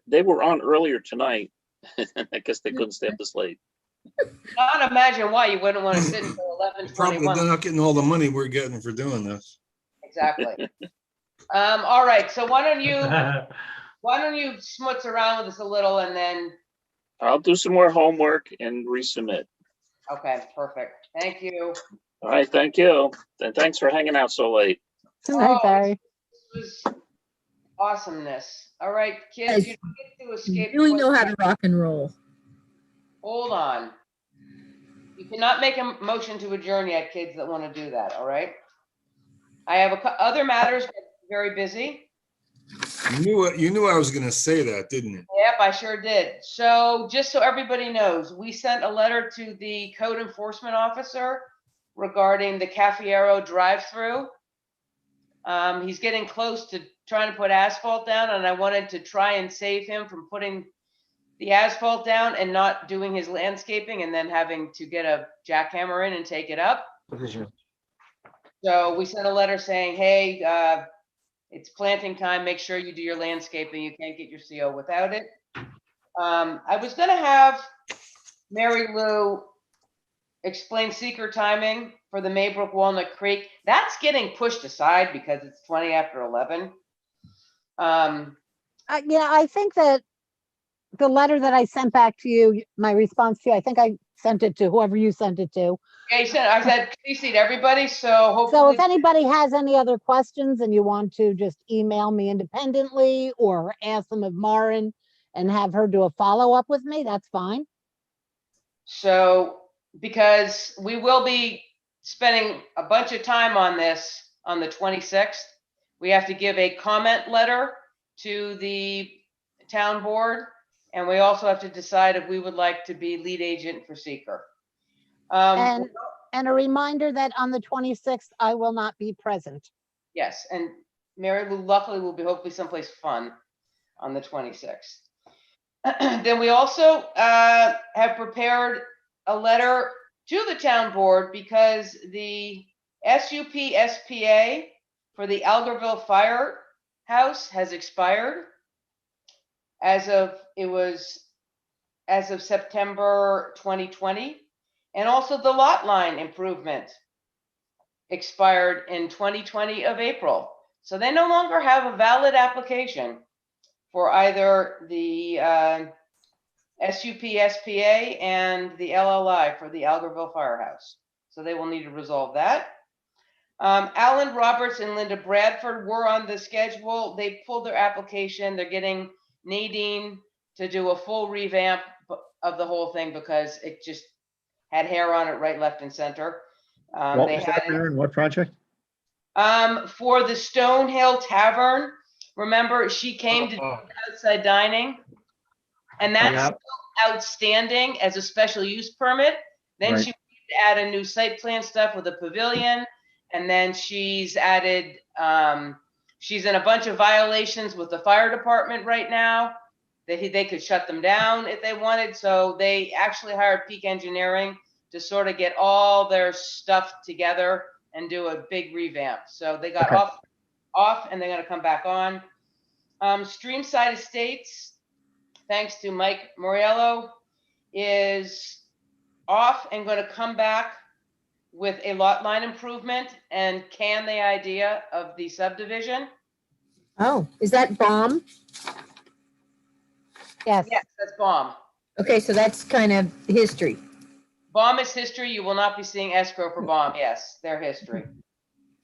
they were on earlier tonight. I guess they couldn't stay up this late. Not imagine why you wouldn't want to sit until Probably 11:21. they're not getting all the money we're getting for doing this. Exactly. All right, so why don't you schmutz around with us a little and then, I'll do some more homework and resubmit. okay, perfect. Thank you. All right, thank you. And thanks for hanging out so late. Good night, Oh, Barry. This was awesomeness. All right, kids, you don't get to escape. You really the know how to question. rock and roll. Hold on. You cannot make a motion to adjourn yet, kids that want to do that, all right? I have other matters, but very busy. You knew I was gonna say that, didn't you? Yep, I sure did. So just so everybody knows, we sent a letter to the code enforcement officer regarding the Cafiero drive-through. He's getting close to trying to put asphalt down, and I wanted to try and save him from putting the asphalt down and not doing his landscaping and then having to get a jackhammer in and take it up. So we sent a letter saying, hey, it's planting time. Make sure you do your landscaping. You can't get your CO without it. I was gonna have Mary Lou explain seeker timing for the Maybrook Walnut Creek. That's getting pushed aside because it's 20 after 11. Yeah, I think that the letter that I sent back to you, my response to you, I think I sent it to whoever you sent it to. Yeah, I said CC'd everybody, so So hopefully. if anybody has any other questions and you want to just email me independently or ask them of Marin and have her do a follow-up with me, that's fine. So, because we will be spending a bunch of time on this on the 26th, we have to give a comment letter to the town board. And we also have to decide if we would like to be lead agent for seeker. And a reminder that on the 26th, I will not be present. Yes, and Mary Lou luckily will be hopefully someplace fun on the 26th. Then we also have prepared a letter to the town board because the SUP SPA for the Algerville Firehouse has expired as of September 2020. And also the lot line improvement expired in 2020 of April. So they no longer have a valid application for either the SUP SPA and the LLI for the Algerville Firehouse. So they will need to resolve that. Alan Roberts and Linda Bradford were on the schedule. They pulled their application. They're getting Nadine to do a full revamp of the whole thing because it just had hair on it right, left, and center. What They was had that, Aaron? What project? for the Stonehill Tavern. Remember, she came to do outside dining, and that's Yep. still outstanding as a special use permit. Then Right. she added a new site plan stuff with a pavilion, and then she's added. She's in a bunch of violations with the fire department right now. They could shut them down if they wanted. So they actually hired Peak Engineering to sort of get all their stuff together and do a big revamp. So they got Okay. off and they're gonna come back on. Streamside Estates, thanks to Mike Moriello, is off and gonna come back with a lot line improvement and can the idea of the subdivision. Oh, is that bomb? Yes. Yes, that's bomb. Okay, so that's kind of history. Bomb is history. You will not be seeing escrow for bomb. Yes, their history.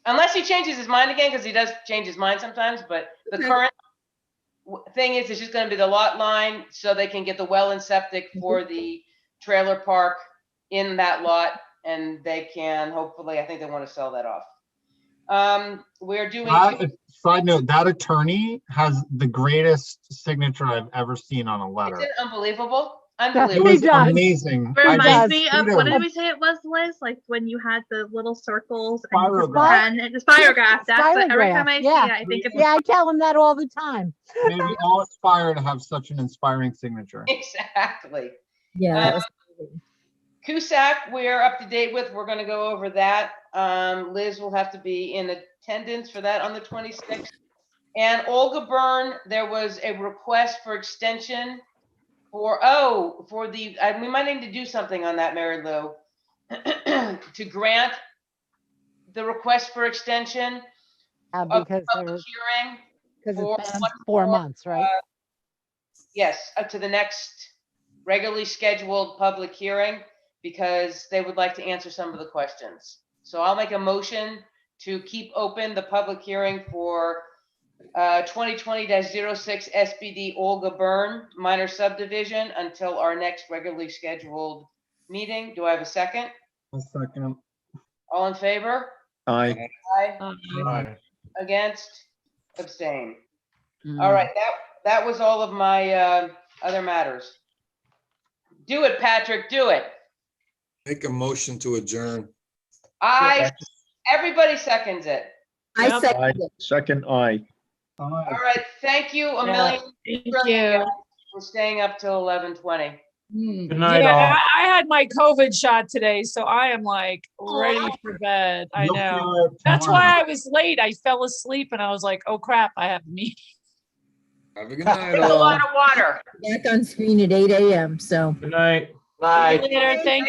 Unless he changes his mind again, because he does change his mind sometimes, but the Okay. current thing is it's just gonna be the lot line so they can get the well and septic for the trailer park in that lot and they can hopefully, I think they want to sell that off. We're doing. Side note, that attorney has the greatest signature I've ever seen on a letter. Isn't it unbelievable? It Unbelievable. was does. amazing. I Reminds just- me of, what did we say it was, Liz? Like when you had the little circles and you put the Spirograph. pen and the spirograph. That's what, every time I see Yeah. it, I think it's Yeah, I tell him that all the time. Maybe all aspire to have such an inspiring signature. Exactly. Yeah, that was Cusack, we're up to date with. We're going to go over that. Liz will have to be in attendance for that on the 26th. And Olga Byrne, there was a request for extension for the, we might need to do something on that, Mary Lou, to grant the request for extension of the Because public hearing. for it's been one 4 more, months, right? Yes, up to the next regularly scheduled public hearing, because they would like to answer some of the questions. So I'll make a motion to keep open the public hearing for 2020-06 SBD Olga Byrne minor subdivision until our next regularly scheduled meeting. Do I have a second? A second. All in favor? Aye. Aye. Against? Abstain. All right, that was all of my other matters. Do it, Patrick, do it. Make a motion to adjourn. Everybody seconds it. I Aye. second it. Second, aye. All right, thank you a million. Thank trillion you. guys for staying up till 11:20. Good night, Yeah, all. I had my COVID shot today, so I am like ready for bed. I You'll know. feel it That's tomorrow. why I was late. I fell asleep and I was like, oh crap, I have a meeting. Have a good night, Drink a all. lot of water. Back on screen at 8 a.m. So. Good night. Bye. Later, thank